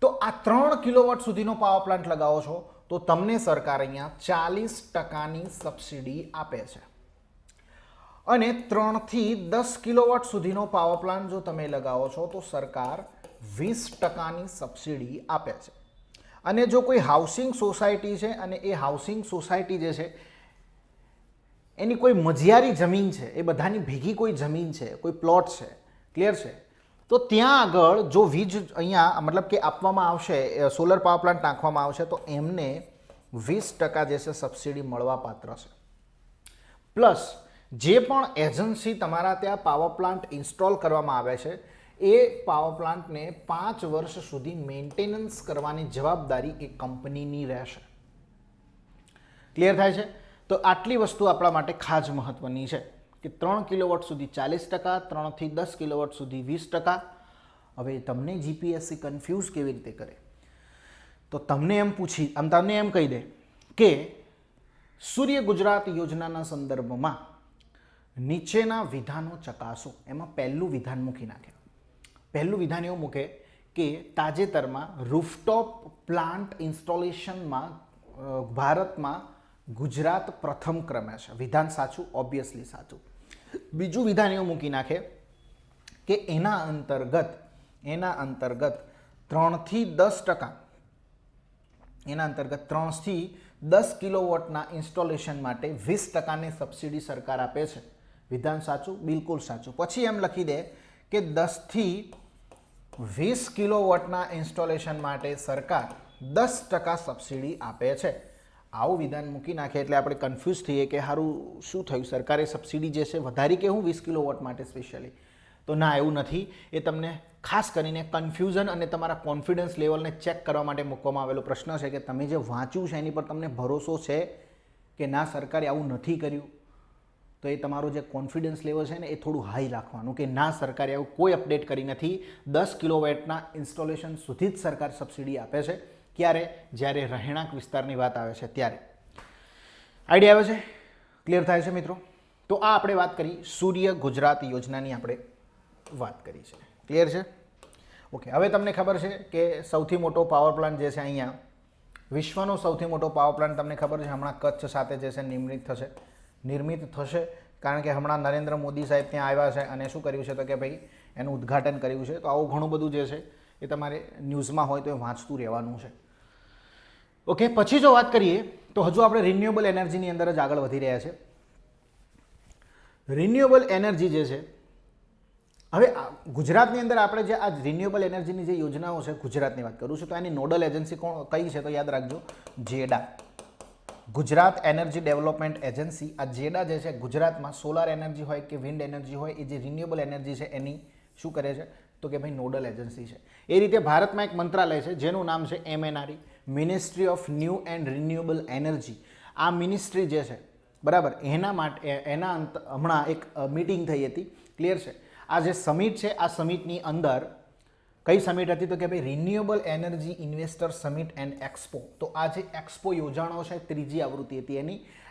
[SPEAKER 1] તો આ 3 કિલોવોટ સુધીનો પાવર પ્લાન્ટ લગાવો છો તો તમને સરકાર અહીંયા 40%ની સબસિડી આપે છે. અને 3 થી 10 કિલોવોટ સુધીનો પાવર પ્લાન્ટ જો તમે લગાવો છો તો સરકાર 20%ની સબસિડી આપે છે. અને જો કોઈ હાઉસિંગ સોસાયટી છે અને એ હાઉસિંગ સોસાયટી જે છે એની કોઈ મજિયારી જમીન છે, એ બધાની ભેગી કોઈ જમીન છે, કોઈ પ્લોટ છે, ક્લિયર છે, તો ત્યાં આગળ જો વીજ અહીંયા મતલબ કે આપવામાં આવશે, સોલર પાવર પ્લાન્ટ નાખવામાં આવશે તો એમને 20% જે છે સબસિડી મળવા પાત્ર છે. પ્લસ જે પણ એજન્સી તમારા ત્યાં પાવર પ્લાન્ટ ઇન્સ્ટોલ કરવામાં આવે છે એ પાવર પ્લાન્ટને 5 વર્ષ સુધી મેન્ટેનન્સ કરવાની જવાબદારી એ કંપનીની રહેશે. ક્લિયર થાય છે? તો આટલી વસ્તુ આપણા માટે ખાસ મહત્વની છે કે 3 કિલોવોટ સુધી 40%, 3 થી 10 કિલોવોટ સુધી 20%. હવે તમને જીપીએસસી કન્ફ્યુઝ કેવી રીતે કરે તો તમને એમ કહી દે કે સૂર્ય ગુજરાત યોજનાના સંદર્ભમાં નીચેના વિધાનો ચકાસો. એમાં પહેલું વિધાન મૂકી નાખે. પહેલું વિધાન એવું મૂકે કે તાજેતરમાં રૂફટોપ પ્લાન્ટ ઇન્સ્ટોલેશનમાં ભારતમાં ગુજરાત પ્રથમ ક્રમે છે. વિધાન સાચું, ઓબ્વિયસલી સાચું. બીજું વિધાન એવું મૂકી નાખે કે એના અંતર્ગત 3 થી 10 કિલોવોટના ઇન્સ્ટોલેશન માટે 20%ની સબસિડી સરકાર આપે છે. વિધાન સાચું, બિલકુલ સાચું. પછી એમ લખી દે કે 10 થી 20 કિલોવોટના ઇન્સ્ટોલેશન માટે સરકાર 10% સબસિડી આપે છે. આવું વિધાન મૂકી નાખે એટલે આપણે કન્ફ્યુઝ થઈએ કે સારું શું થયું, સરકારે સબસિડી જે છે વધારી કે હું 20 કિલોવોટ માટે સ્પેશિયલી? તો ના, એવું નથી. એ તમને ખાસ કરીને કન્ફ્યુઝન અને તમારા કોન્ફિડન્સ લેવલને ચેક કરવા માટે મૂકવામાં આવેલો પ્રશ્ન છે કે તમે જે વાંચ્યું છે એની પર તમને ભરોસો છે કે ના સરકારે આવું નથી કર્યું. તો એ તમારો જે કોન્ફિડન્સ લેવલ છે ને એ થોડું હાઈ રાખવાનું કે ના સરકારે આવું કોઈ અપડેટ કરી નથી. 10 કિલોવોટના ઇન્સ્ટોલેશન સુધી જ સરકાર સબસિડી આપે છે. ક્યારે? જ્યારે રહેણાંક વિસ્તારની વાત આવે છે ત્યારે. આઈડિયા આવે છે? ક્લિયર થાય છે મિત્રો? તો આ આપણે વાત કરી સૂર્ય ગુજરાત યોજનાની આપણે વાત કરી છે. ક્લિયર છે? ઓકે. હવે તમને ખબર છે કે સૌથી મોટો પાવર પ્લાન્ટ જે છે અહીંયા વિશ્વનો સૌથી મોટો પાવર પ્લાન્ટ તમને ખબર છે હમણાં કચ્છ સાથે જે છે નિર્મિત થશે કારણ કે હમણાં નરેન્દ્ર મોદી સાહેબ ત્યાં આવ્યા છે અને શું કર્યું છે તો કે ભાઈ એનું ઉદ્ઘાટન કર્યું છે. તો આવું ઘણું બધું જે છે એ તમારે ન્યૂઝમાં હોય તો એ વાંચતું રહેવાનું છે. ઓકે. પછી જો વાત કરીએ તો હજુ આપણે રિન્યુએબલ એનર્જીની અંદર જ આગળ વધી રહ્યા છે. રિન્યુએબલ એનર્જી જે છે હવે ગુજરાતની અંદર આપણે જે આ રિન્યુએબલ એનર્જીની જે યોજનાઓ છે ગુજરાતની વાત કરું છું તો એની નોડલ એજન્સી કઈ છે તો યાદ રાખજો જેડા, ગુજરાત એનર્જી ડેવલપમેન્ટ એજન્સી. આ જેડા જે છે ગુજરાતમાં સોલાર એનર્જી હોય કે વિન્ડ એનર્જી હોય એ જે રિન્યુએબલ એનર્જી છે એની શું કરે છે તો કે ભાઈ નોડલ એજન્સી છે. એ રીતે ભારતમાં એક મંત્રાલય છે જેનું નામ છે MNRE, ministry of new and renewable energy. આ મિનિસ્ટ્રી જે છે બરાબર એના માટે હમણાં એક મીટિંગ થઈ હતી. ક્લિયર છે? આ જે સમિટ છે આ સમિટની અંદર કઈ સમિટ હતી તો કે ભાઈ renewable energy investor summit and expo. તો આ જે એક્સપો યોજાણો છે 3જી આવૃત્તિ હતી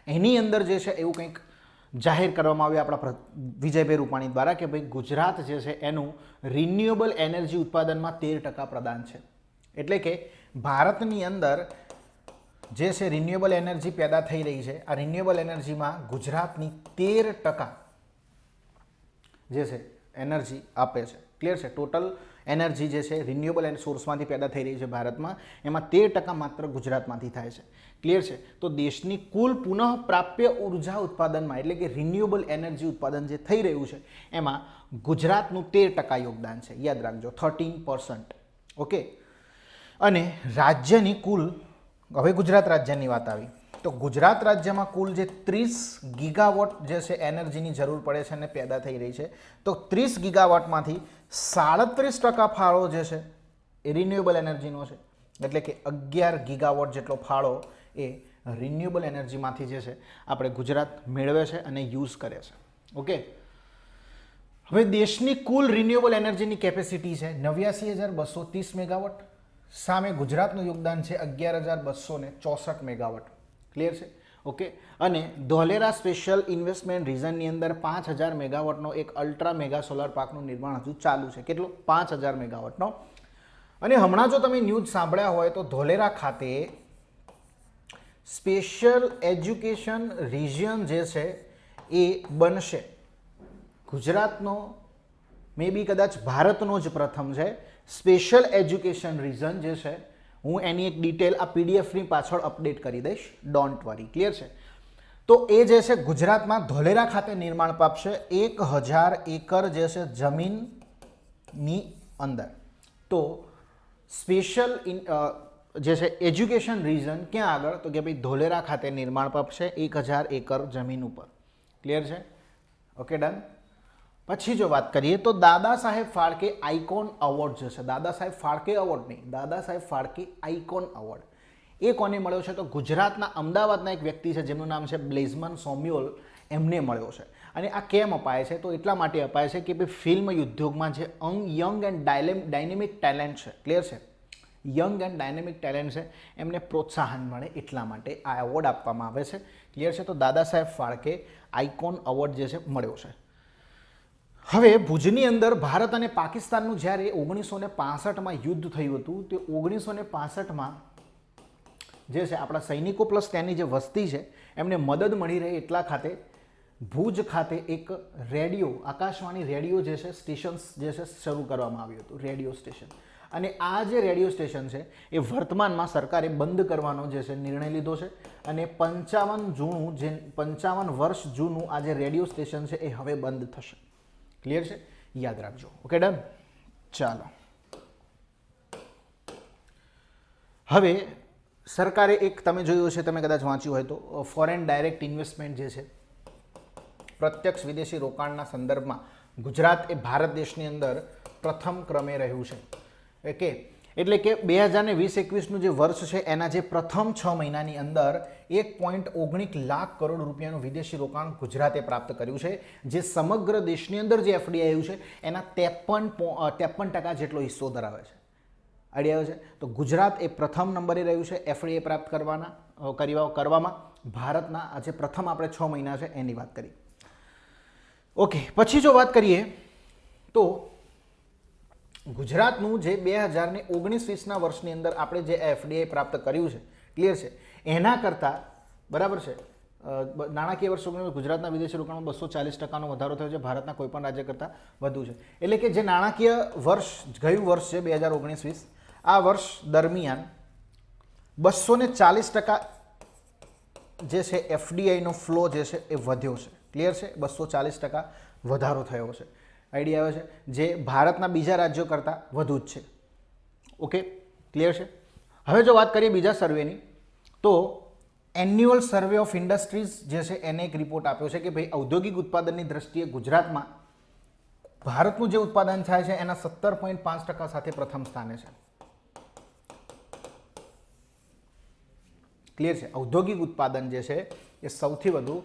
[SPEAKER 1] એની અંદર જે છે એવું કંઈક જાહેર કરવામાં આવ્યું આપણા વિજયભાઈ રૂપાણી દ્વારા કે ભાઈ ગુજરાત જે છે એનું રિન્યુએબલ એનર્જી ઉત્પાદનમાં 13% પ્રદાન છે. એટલે કે ભારતની અંદર જે છે રિન્યુએબલ એનર્જી પેદા થઈ રહી છે આ રિન્યુએબલ એનર્જીમાં ગુજરાતની 13% જે છે એનર્જી આપે છે. ક્લિયર છે? ટોટલ એનર્જી જે છે રિન્યુએબલ સોર્સમાંથી પેદા થઈ રહી છે ભારતમાં એમાં 13% માત્ર ગુજરાતમાંથી થાય છે. ક્લિયર છે? તો દેશની કુલ પુનઃપ્રાપ્ય ઉર્જા ઉત્પાદનમાં એટલે કે રિન્યુએબલ એનર્જી ઉત્પાદન જે થઈ રહ્યું છે એમાં ગુજરાતનું 13% યોગદાન છે. યાદ રાખજો 13%. ઓકે. અને રાજ્યની કુલ, હવે ગુજરાત રાજ્યની વાત આવી, તો ગુજરાત રાજ્યમાં કુલ જે 30 ગીગાવોટ જે છે એનર્જીની જરૂર પડે છે અને પેદા થઈ રહી છે, તો 30 ગીગાવોટમાંથી 37% ફાળો જે છે એ રિન્યુએબલ એનર્જીનો છે, એટલે કે 11 ગીગાવોટ જેટલો ફાળો એ રિન્યુએબલ એનર્જીમાંથી જે છે આપણે ગુજરાત મેળવે છે અને યુઝ કરે છે. ઓકે, હવે દેશની કુલ રિન્યુએબલ એનર્જીની કેપેસિટી છે 89,230 મેગાવોટ. સામે ગુજરાતનું યોગદાન છે 11,264 મેગાવોટ. ક્લિયર છે? ઓકે, અને ધોલેરા સ્પેશિયલ ઇન્વેસ્ટમેન્ટ રિઝનની અંદર 5,000 મેગાવોટનો એક અલ્ટ્રા મેગા સોલાર પાર્કનું નિર્માણ હજુ ચાલુ છે. કેટલો? 5,000 મેગાવોટનો. અને હમણાં જો તમે ન્યૂઝ સાંભળ્યા હોય તો ધોલેરા ખાતે સ્પેશિયલ એજ્યુકેશન રિજિયન જે છે એ બનશે. ગુજરાતનો મે બી કદાચ ભારતનો જ પ્રથમ છે સ્પેશિયલ એજ્યુકેશન રિજન જે છે. હું એની એક ડિટેલ આ પીડીએફની પાછળ અપડેટ કરી દઈશ, ડોન્ટ વરી. ક્લિયર છે? તો એ જે છે ગુજરાતમાં ધોલેરા ખાતે નિર્માણ પામશે 1,000 એકર જે છે જમીનની અંદર. તો સ્પેશિયલ જે છે એજ્યુકેશન રિજન ક્યાં આગળ? તો કે ભાઈ ધોલેરા ખાતે નિર્માણ પામશે 1,000 એકર જમીન ઉપર. ક્લિયર છે? Okay, done. પછી જો વાત કરીએ તો દાદા સાહેબ ફાળકે આઇકોન એવોર્ડ જે છે, દાદા સાહેબ ફાળકે એવોર્ડ નહીં, દાદા સાહેબ ફાળકે આઇકોન એવોર્ડ એ કોને મળ્યો છે? તો ગુજરાતના અમદાવાદના એક વ્યક્તિ છે જેમનું નામ છે બ્લેઝમન સોમ્યુઅલ, એમને મળ્યો છે. અને આ કેમ અપાય છે? તો એટલા માટે અપાય છે કે ભાઈ ફિલ્મ ઉદ્યોગમાં જે યંગ એન્ડ ડાયનેમિક ટેલેન્ટ છે, ક્લિયર છે, યંગ એન્ડ ડાયનેમિક ટેલેન્ટ છે એમને પ્રોત્સાહન મળે એટલા માટે આ એવોર્ડ આપવામાં આવે છે. ક્લિયર છે? તો દાદા સાહેબ ફાળકે આઇકોન એવોર્ડ જે છે મળ્યો છે. હવે ભુજની અંદર ભારત અને પાકિસ્તાનનું જ્યારે 1965માં યુદ્ધ થયું હતું, તે 1965માં જે છે આપણા સૈનિકો પ્લસ તેની જે વસ્તી છે એમને મદદ મળી રહે એટલા ખાતે ભુજ ખાતે એક રેડિયો, આકાશવાણી રેડિયો જે છે સ્ટેશન જે છે શરૂ કરવામાં આવ્યું હતું, રેડિયો સ્ટેશન. અને આ જે રેડિયો સ્ટેશન છે એ વર્તમાનમાં સરકારે બંધ કરવાનો જે છે નિર્ણય લીધો છે. અને 55 વર્ષ જૂનું આ જે રેડિયો સ્ટેશન છે એ હવે બંધ થશે. ક્લિયર છે? યાદ રાખજો. Okay, done. ચાલો, હવે સરકારે એક તમે જોયું છે, તમે કદાચ વાંચ્યું હોય તો, ફોરેન ડાયરેક્ટ ઇન્વેસ્ટમેન્ટ જે છે પ્રત્યક્ષ વિદેશી રોકાણના સંદર્ભમાં ગુજરાત એ ભારત દેશની અંદર પ્રથમ ક્રમે રહ્યું છે. ઓકે, એટલે કે 2020-21નું જે વર્ષ છે એના જે પ્રથમ 6 મહિનાની અંદર 1.19 લાખ કરોડ રૂપિયાનું વિદેશી રોકાણ ગુજરાતે પ્રાપ્ત કર્યું છે, જે સમગ્ર દેશની અંદર જે એફડીઆઈ આવ્યું છે એના 53% જેટલો હિસ્સો ધરાવે છે. આઈડિયા આવ્યો છે? તો ગુજરાત એ પ્રથમ નંબરે રહ્યું છે એફડીઆઈ પ્રાપ્ત કરવામાં. ભારતના આ જે પ્રથમ આપણે 6 મહિના છે એની વાત કરી. ઓકે, પછી જો વાત કરીએ તો ગુજરાતનું જે 2019-20ના વર્ષની અંદર આપણે જે એફડીઆઈ પ્રાપ્ત કર્યું છે, ક્લિયર છે, એના કરતાં બરાબર છે નાણાકીય વર્ષ ગુજરાતના વિદેશી રોકાણમાં 240%નો વધારો થયો છે, ભારતના કોઈપણ રાજ્ય કરતાં વધુ છે. એટલે કે જે નાણાકીય વર્ષ ગયું વર્ષ છે 2019-20, આ વર્ષ દરમિયાન 240% જે છે એફડીઆઈનો ફ્લો જે છે એ વધ્યો છે. ક્લિયર છે? 240% વધારો થયો છે. આઈડિયા આવે છે? જે ભારતના બીજા રાજ્યો કરતાં વધુ જ છે. ઓકે, ક્લિયર છે? હવે જો વાત કરીએ બીજા સર્વેની, તો એન્યુઅલ સર્વે ઓફ ઇન્ડસ્ટ્રીઝ જે છે એને એક રિપોર્ટ આપ્યો છે કે ભાઈ ઔદ્યોગિક ઉત્પાદનની દ્રષ્ટિએ ગુજરાતમાં ભારતનું જે ઉત્પાદન થાય છે એના 17.5% સાથે પ્રથમ સ્થાને છે. ક્લિયર છે? ઔદ્યોગિક ઉત્પાદન જે છે એ સૌથી વધુ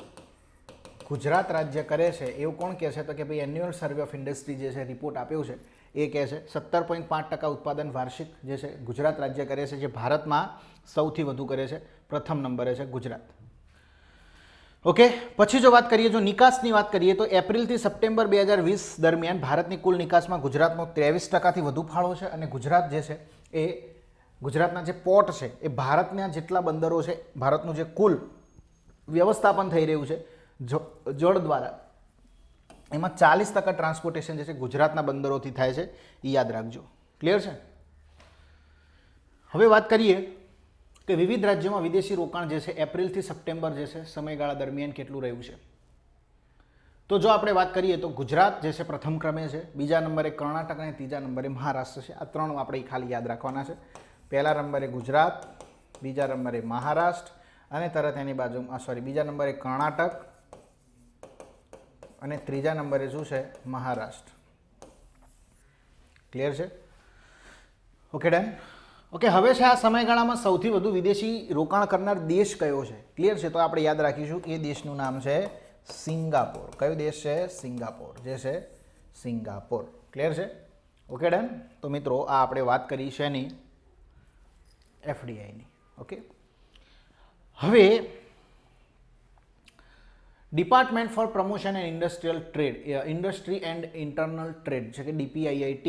[SPEAKER 1] ગુજરાત રાજ્ય કરે છે એવું કોણ કહે છે? તો કે ભાઈ એન્યુઅલ સર્વે ઓફ ઇન્ડસ્ટ્રી જે છે રિપોર્ટ આપ્યો છે એ કહે છે 17.5% ઉત્પાદન વાર્ષિક જે છે ગુજરાત રાજ્ય કરે છે, જે ભારતમાં સૌથી વધુ કરે છે. પ્રથમ નંબરે છે ગુજરાત. ઓકે, પછી જો વાત કરીએ, જો નિકાસની વાત કરીએ તો એપ્રિલથી સપ્ટેમ્બર 2020 દરમિયાન ભારતની કુલ નિકાસમાં ગુજરાતનો 23%થી વધુ ફાળો છે. અને ગુજરાત જે છે એ ગુજરાતના જે પોર્ટ છે એ ભારતના જેટલા બંદરો છે, ભારતનું જે કુલ વ્યવસ્થાપન થઈ રહ્યું છે જળ દ્વારા, એમાં 40% ટ્રાન્સપોર્ટેશન જે છે ગુજરાતના બંદરોથી થાય છે. એ યાદ રાખજો. ક્લિયર છે? હવે વાત કરીએ કે વિવિધ રાજ્યોમાં વિદેશી રોકાણ જે છે એપ્રિલથી સપ્ટેમ્બર જે છે સમયગાળા દરમિયાન કેટલું રહ્યું છે. તો જો આપણે વાત કરીએ તો ગુજરાત જે છે પ્રથમ ક્રમે છે, બીજા નંબરે કર્ણાટક અને ત્રીજા નંબરે મહારાષ્ટ્ર છે. આ ત્રણ આપણે ખાલી યાદ રાખવાના છે. પહેલા નંબરે ગુજરાત, બીજા નંબરે મહારાષ્ટ્ર અને તરત એની બાજુમાં બીજા નંબરે કર્ણાટક અને ત્રીજા નંબરે શું છે મહારાષ્ટ્ર. ક્લિયર છે? Okay done. ઓકે, હવે છે આ સમયગાળામાં સૌથી વધુ વિદેશી રોકાણ કરનાર દેશ કયો છે? ક્લિયર છે? તો આપણે યાદ રાખીશું એ દેશનું નામ છે સિંગાપોર. કયો દેશ છે? સિંગાપોર. જે છે સિંગાપોર. ક્લિયર છે? Okay done. તો મિત્રો આ આપણે વાત કરી છે એની એફડીઆઈની. ઓકે, હવે department four promotion and industrial trade, industry and internal trade છે કે DPIIT,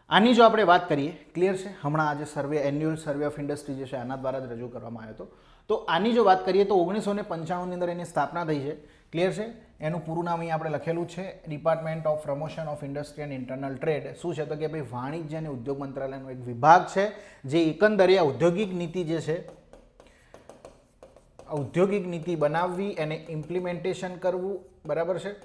[SPEAKER 1] આની જો આપણે વાત કરીએ, ક્લિયર છે, હમણાં આજે સર્વે એન્યુઅલ સર્વે ઓફ ઇન્ડસ્ટ્રી જે છે આના દ્વારા જ રજૂ કરવામાં આવ્યો હતો. તો આની જો વાત કરીએ તો 1995ની અંદર એની સ્થાપના થઈ છે. ક્લિયર છે? એનું પૂરું નામ અહીં આપણે લખેલું છે department of promotion of industry and internal trade. શું છે? તો કે ભાઈ વાણિજ્ય અને ઉદ્યોગ મંત્રાલયનો એક વિભાગ છે જે એકંદરે ઔદ્યોગિક નીતિ જે છે, ઔદ્યોગિક નીતિ બનાવવી એને ઇમ્પ્લિમેન્ટેશન કરવું, બરાબર છે,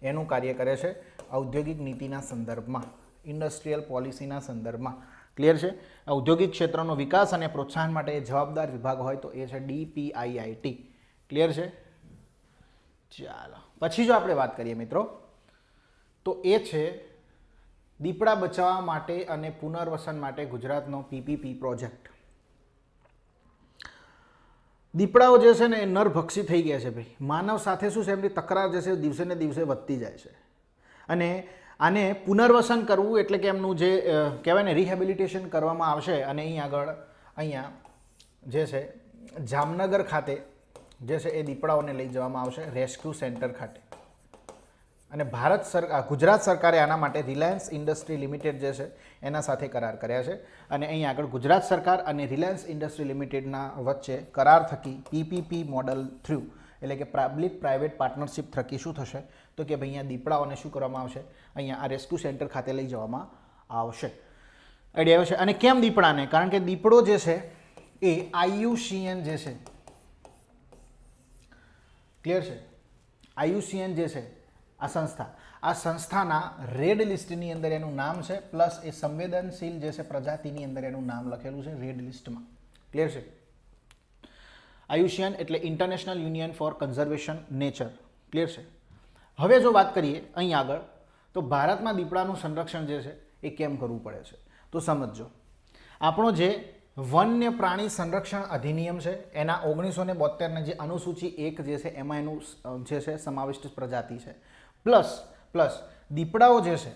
[SPEAKER 1] એનું કાર્ય કરે છે ઔદ્યોગિક નીતિના સંદર્ભમાં, ઇન્ડસ્ટ્રીયલ પોલિસીના સંદર્ભમાં. ક્લિયર છે? ઔદ્યોગિક ક્ષેત્રનો વિકાસ અને પ્રોત્સાહન માટે જવાબદાર વિભાગ હોય તો એ છે DPIIT. ક્લિયર છે? ચાલો, પછી જો આપણે વાત કરીએ મિત્રો તો એ છે દીપડા બચાવવા માટે અને પુનર્વસન માટે ગુજરાતનો PPP પ્રોજેક્ટ. દીપડાઓ જે છે ને એ નરભક્ષી થઈ ગયા છે ભાઈ. માનવ સાથે શું છે, એમની તકરાર જે છે દિવસે ને દિવસે વધતી જાય છે. અને આને પુનર્વસન કરવું એટલે કે એમનું જે કહેવાય ને રિહેબિલિટેશન કરવામાં આવશે. અને અહીંયા જે છે જામનગર ખાતે જે છે એ દીપડાઓને લઈ જવામાં આવશે રેસ્ક્યુ સેન્ટર ખાતે. અને ગુજરાત સરકારે આના માટે રિલાયન્સ ઇન્ડસ્ટ્રી લિમિટેડ જે છે એના સાથે કરાર કર્યા છે. અને અહીં આગળ ગુજરાત સરકાર અને રિલાયન્સ ઇન્ડસ્ટ્રી લિમિટેડના વચ્ચે કરાર થકી PPP મોડલ થ્રુ એટલે કે પબ્લિક પ્રાઇવેટ પાર્ટનરશિપ થકી શું થશે તો કે ભાઈ અહીંયા દીપડાઓને શું કરવામાં આવશે, અહીંયા આ રેસ્ક્યુ સેન્ટર ખાતે લઈ જવામાં આવશે. આઈડિયા આવ્યો છે? અને કેમ દીપડાને? કારણ કે દીપડો જે છે એ IUCN જે છે, ક્લિયર છે, IUCN જે છે આ સંસ્થાના રેડ લિસ્ટની અંદર એનું નામ છે, પ્લસ એ સંવેદનશીલ જે છે પ્રજાતિની અંદર એનું નામ લખેલું છે રેડ લિસ્ટમાં. ક્લિયર છે? IUCN એટલે international union for conservation nature. Clear છે? હવે જો વાત કરીએ અહીં આગળ તો ભારતમાં દીપડાનું સંરક્ષણ જે છે એ કેમ કરવું પડે છે તો સમજો. આપણો જે વન્ય પ્રાણી સંરક્ષણ અધિનિયમ છે એના 1972ના જે અનુસૂચિ 1 જે છે એમાં એનું જે છે સમાવિષ્ટ પ્રજાતિ છે, પ્લસ દીપડાઓ જે છે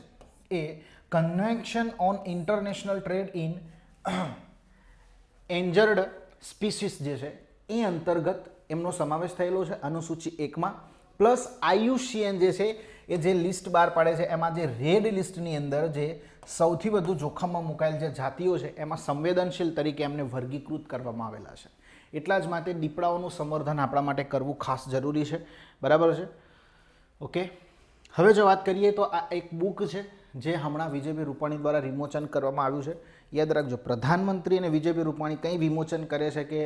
[SPEAKER 1] એ convention on international trade in endangered species જે છે એ અંતર્ગત એમનો સમાવેશ થયેલો છે અનુસૂચિ 1માં. પ્લસ IUCN જે છે એ જે લિસ્ટ બહાર પાડે છે એમાં જે રેડ લિસ્ટની અંદર જે સૌથી વધુ જોખમમાં મુકાયેલ જે જાતિઓ છે એમાં સંવેદનશીલ તરીકે એમને વર્ગીકૃત કરવામાં આવેલા છે. એટલા જ માટે દીપડાઓનું સંવર્ધન આપણા માટે કરવું ખાસ જરૂરી છે. બરાબર છે? ઓકે, હવે જો વાત કરીએ તો આ એક બુક છે જે હમણાં વિજયભાઈ રૂપાણી દ્વારા વિમોચન કરવામાં આવ્યું છે. યાદ રાખજો, પ્રધાનમંત્રી અને વિજયભાઈ રૂપાણી કંઈ વિમોચન કરે છે કે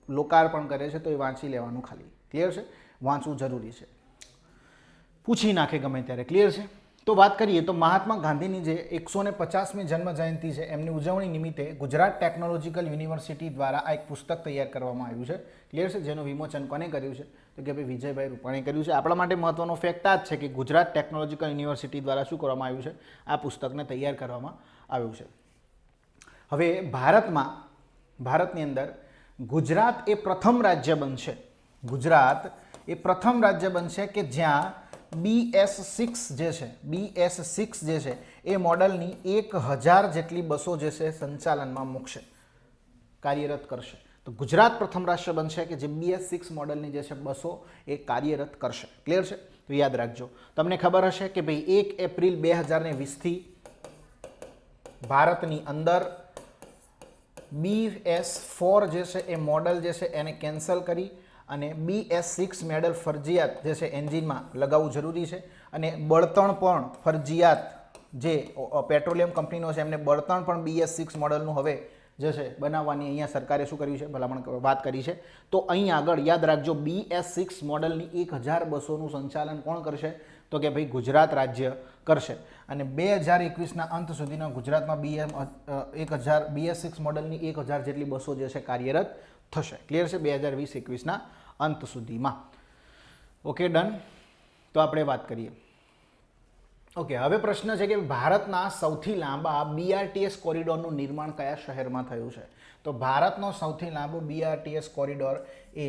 [SPEAKER 1] લોકાર્પણ કરે છે તો એ વાંચી લેવાનું ખાલી. ક્લિયર છે? વાંચવું જરૂરી છે, પૂછી નાખે ગમે ત્યારે. ક્લિયર છે? તો વાત કરીએ તો મહાત્મા ગાંધીની જે 150મી જન્મ જયંતિ છે એમની ઉજવણી નિમિત્તે ગુજરાત ટેકનોલોજીકલ યુનિવર્સિટી દ્વારા આ એક પુસ્તક તૈયાર કરવામાં આવ્યું છે. ક્લિયર છે? જેનું વિમોચન કોને કર્યું છે તો કે ભાઈ વિજયભાઈ રૂપાણી કર્યું છે. આપણા માટે મહત્વનો ફેક્ટ આ જ છે કે ગુજરાત ટેકનોલોજીકલ યુનિવર્સિટી દ્વારા શું કરવામાં આવ્યું છે, આ પુસ્તકને તૈયાર કરવામાં આવ્યું છે. હવે ભારતની અંદર ગુજરાત એ પ્રથમ રાજ્ય બનશે, ગુજરાત એ પ્રથમ રાજ્ય બનશે કે જ્યાં BS6 જે છે એ મોડલની 1000 જેટલી બસો જે છે સંચાલનમાં મૂકશે, કાર્યરત કરશે. તો ગુજરાત પ્રથમ રાષ્ટ્ર બનશે કે જે BS6 મોડલની જે છે બસો એ કાર્યરત કરશે. ક્લિયર છે? તો યાદ રાખજો. તમને ખબર હશે કે ભાઈ 1 એપ્રિલ 2020થી ભારતની અંદર BS4 જે છે એ મોડલ જે છે એને કેન્સલ કરી અને BS6 મોડલ ફરજિયાત જે છે એન્જિનમાં લગાવવું જરૂરી છે. અને બળતણ પણ ફરજિયાત, જે પેટ્રોલિયમ કંપનીનો છે એમને બળતણ પણ BS6 મોડલનું હવે જે છે બનાવવાની અહીંયા સરકારે શું કર્યું છે, ભલામણ વાત કરી છે. તો અહીં આગળ યાદ રાખજો, BS6 મોડલની 1000 સંચાલન કોણ કરશે તો કે ભાઈ ગુજરાત રાજ્ય કરશે. અને 2021ના અંત સુધીના ગુજરાતમાં BS6 મોડલની 1000 જેટલી બસો જે છે કાર્યરત થશે. ક્લિયર છે? 2020-21ના અંત સુધીમાં. Okay, done. તો આપણે વાત કરીએ. ઓકે, હવે પ્રશ્ન છે કે ભારતના સૌથી લાંબા BRTS કોરિડોરનું નિર્માણ કયા શહેરમાં થયું છે? તો ભારતનો સૌથી લાંબો BRTS કોરિડોર એ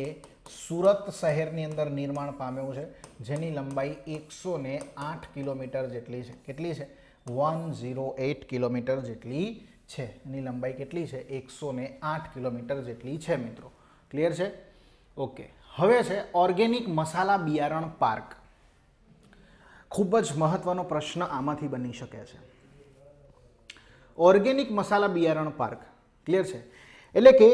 [SPEAKER 1] સુરત શહેરની અંદર નિર્માણ પામ્યું છે, જેની લંબાઈ 108 કિલોમીટર જેટલી છે. કેટલી છે? 108 કિલોમીટર જેટલી છે. એની લંબાઈ કેટલી છે? 108 કિલોમીટર જેટલી છે મિત્રો. ક્લિયર છે? ઓકે, હવે છે ઓર્ગેનિક મસાલા બિયારણ પાર્ક. ખૂબ જ મહત્વનો પ્રશ્ન આમાંથી બની શકે છે. ઓર્ગેનિક મસાલા બિયારણ પાર્ક. ક્લિયર છે? એટલે કે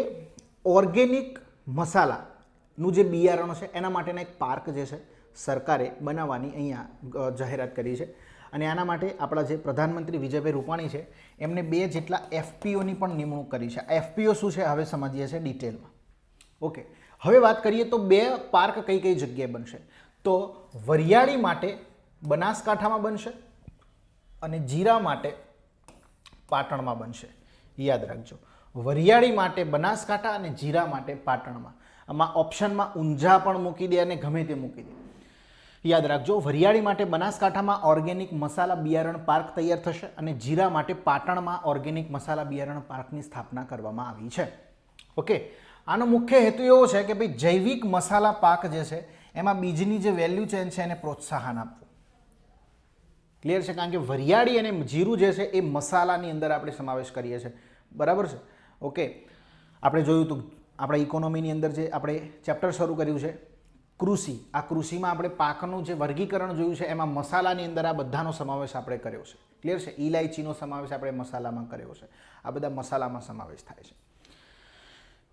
[SPEAKER 1] ઓર્ગેનિક મસાલાનું જે બિયારણ છે એના માટેના એક પાર્ક જે છે સરકારે બનાવવાની અહીંયા જાહેરાત કરી છે. અને આના માટે આપણા જે પ્રધાનમંત્રી વિજયભાઈ રૂપાણી છે એમને 2 જેટલા FPOની પણ નિમણૂક કરી છે. આ FPO શું છે હવે સમજીએ છીએ ડિટેલમાં. ઓકે, હવે વાત કરીએ તો 2 પાર્ક કઈ કઈ જગ્યાએ બનશે. તો વરિયાળી માટે બનાસકાંઠામાં બનશે અને જીરા માટે પાટણમાં બનશે. યાદ રાખજો, વરિયાળી માટે બનાસકાંઠા અને જીરા માટે પાટણમાં. આમાં ઓપ્શનમાં ઊંઝા પણ મૂકી દે અને ગમે તે મૂકી દે. યાદ રાખજો, વરિયાળી માટે બનાસકાંઠામાં ઓર્ગેનિક મસાલા બિયારણ પાર્ક તૈયાર થશે અને જીરા માટે પાટણમાં ઓર્ગેનિક મસાલા બિયારણ પાર્કની સ્થાપના કરવામાં આવી છે. ઓકે, આનો મુખ્ય હેતુ એવો છે કે ભાઈ જૈવિક મસાલા પાક જે છે એમાં બીજની જે વેલ્યુ ચેન છે એને પ્રોત્સાહન આપવું. ક્લિયર છે? કારણ કે વરિયાળી અને જીરું જે છે એ મસાલાની અંદર આપણે સમાવેશ કરીએ છીએ. બરાબર છે? ઓકે, આપણે જોયું હતું આપણા ઇકોનોમીની અંદર જે આપણે ચેપ્ટર શરૂ કર્યું છે કૃષિ. આ કૃષિમાં આપણે પાકનું જે વર્ગીકરણ જોયું છે એમાં મસાલાની અંદર આ બધાનો સમાવેશ આપણે કર્યો છે. ક્લિયર છે? ઇલાયચીનો સમાવેશ આપણે મસાલામાં કર્યો છે. આ બધા મસાલામાં સમાવેશ થાય છે.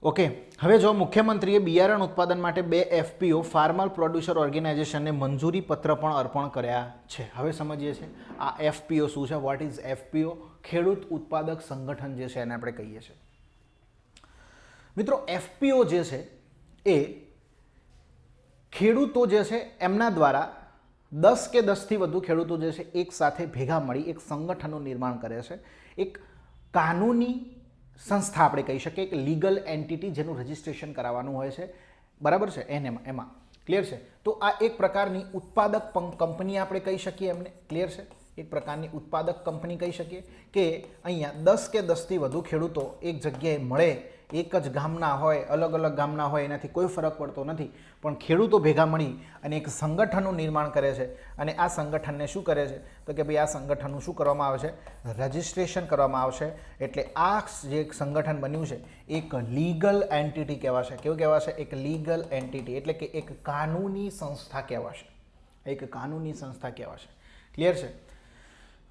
[SPEAKER 1] ઓકે, હવે જો મુખ્યમંત્રીએ બિયારણ ઉત્પાદન માટે 2 FPO ફાર્મર પ્રોડ્યુસર ઓર્ગેનાઇઝેશનને મંજૂરી પત્ર પણ અર્પણ કર્યા છે. હવે સમજીએ છીએ આ FPO શું છે. What is FPO? ખેડૂત ઉત્પાદક સંગઠન જે છે એને આપણે કહીએ છીએ. મિત્રો, FPO જે છે એ ખેડૂતો જે છે એમના દ્વારા 10 કે 10થી વધુ ખેડૂતો જે છે એક સાથે ભેગા મળી એક સંગઠનનું નિર્માણ કરે છે. એક કાનૂની સંસ્થા આપણે કહી શકીએ, એક લીગલ એન્ટિટી જેનું રજિસ્ટ્રેશન કરાવવાનું હોય છે. બરાબર છે? એમાં ક્લિયર છે? તો આ એક પ્રકારની ઉત્પાદક કંપની આપણે કહી શકીએ એમને. ક્લિયર છે? એક પ્રકારની ઉત્પાદક કંપની કહી શકીએ કે અહીંયા 10 કે 10થી વધુ ખેડૂતો એક જગ્યાએ મળે, એક જ ગામના હોય, અલગ અલગ ગામના હોય, એનાથી કોઈ ફરક પડતો નથી, પણ ખેડૂતો ભેગા મળી અને એક સંગઠનનું નિર્માણ કરે છે. અને આ સંગઠનને શું કરે છે તો કે ભાઈ આ સંગઠનનું શું કરવામાં આવે છે? રજિસ્ટ્રેશન કરવામાં આવશે. એટલે આ જે સંગઠન બન્યું છે એક લીગલ એન્ટિટી કહેવાશે. કેવું કહેવાશે? એક લીગલ એન્ટિટી, એટલે કે એક કાનૂની સંસ્થા કહેવાશે. એક કાનૂની સંસ્થા કહેવાશે. ક્લિયર છે?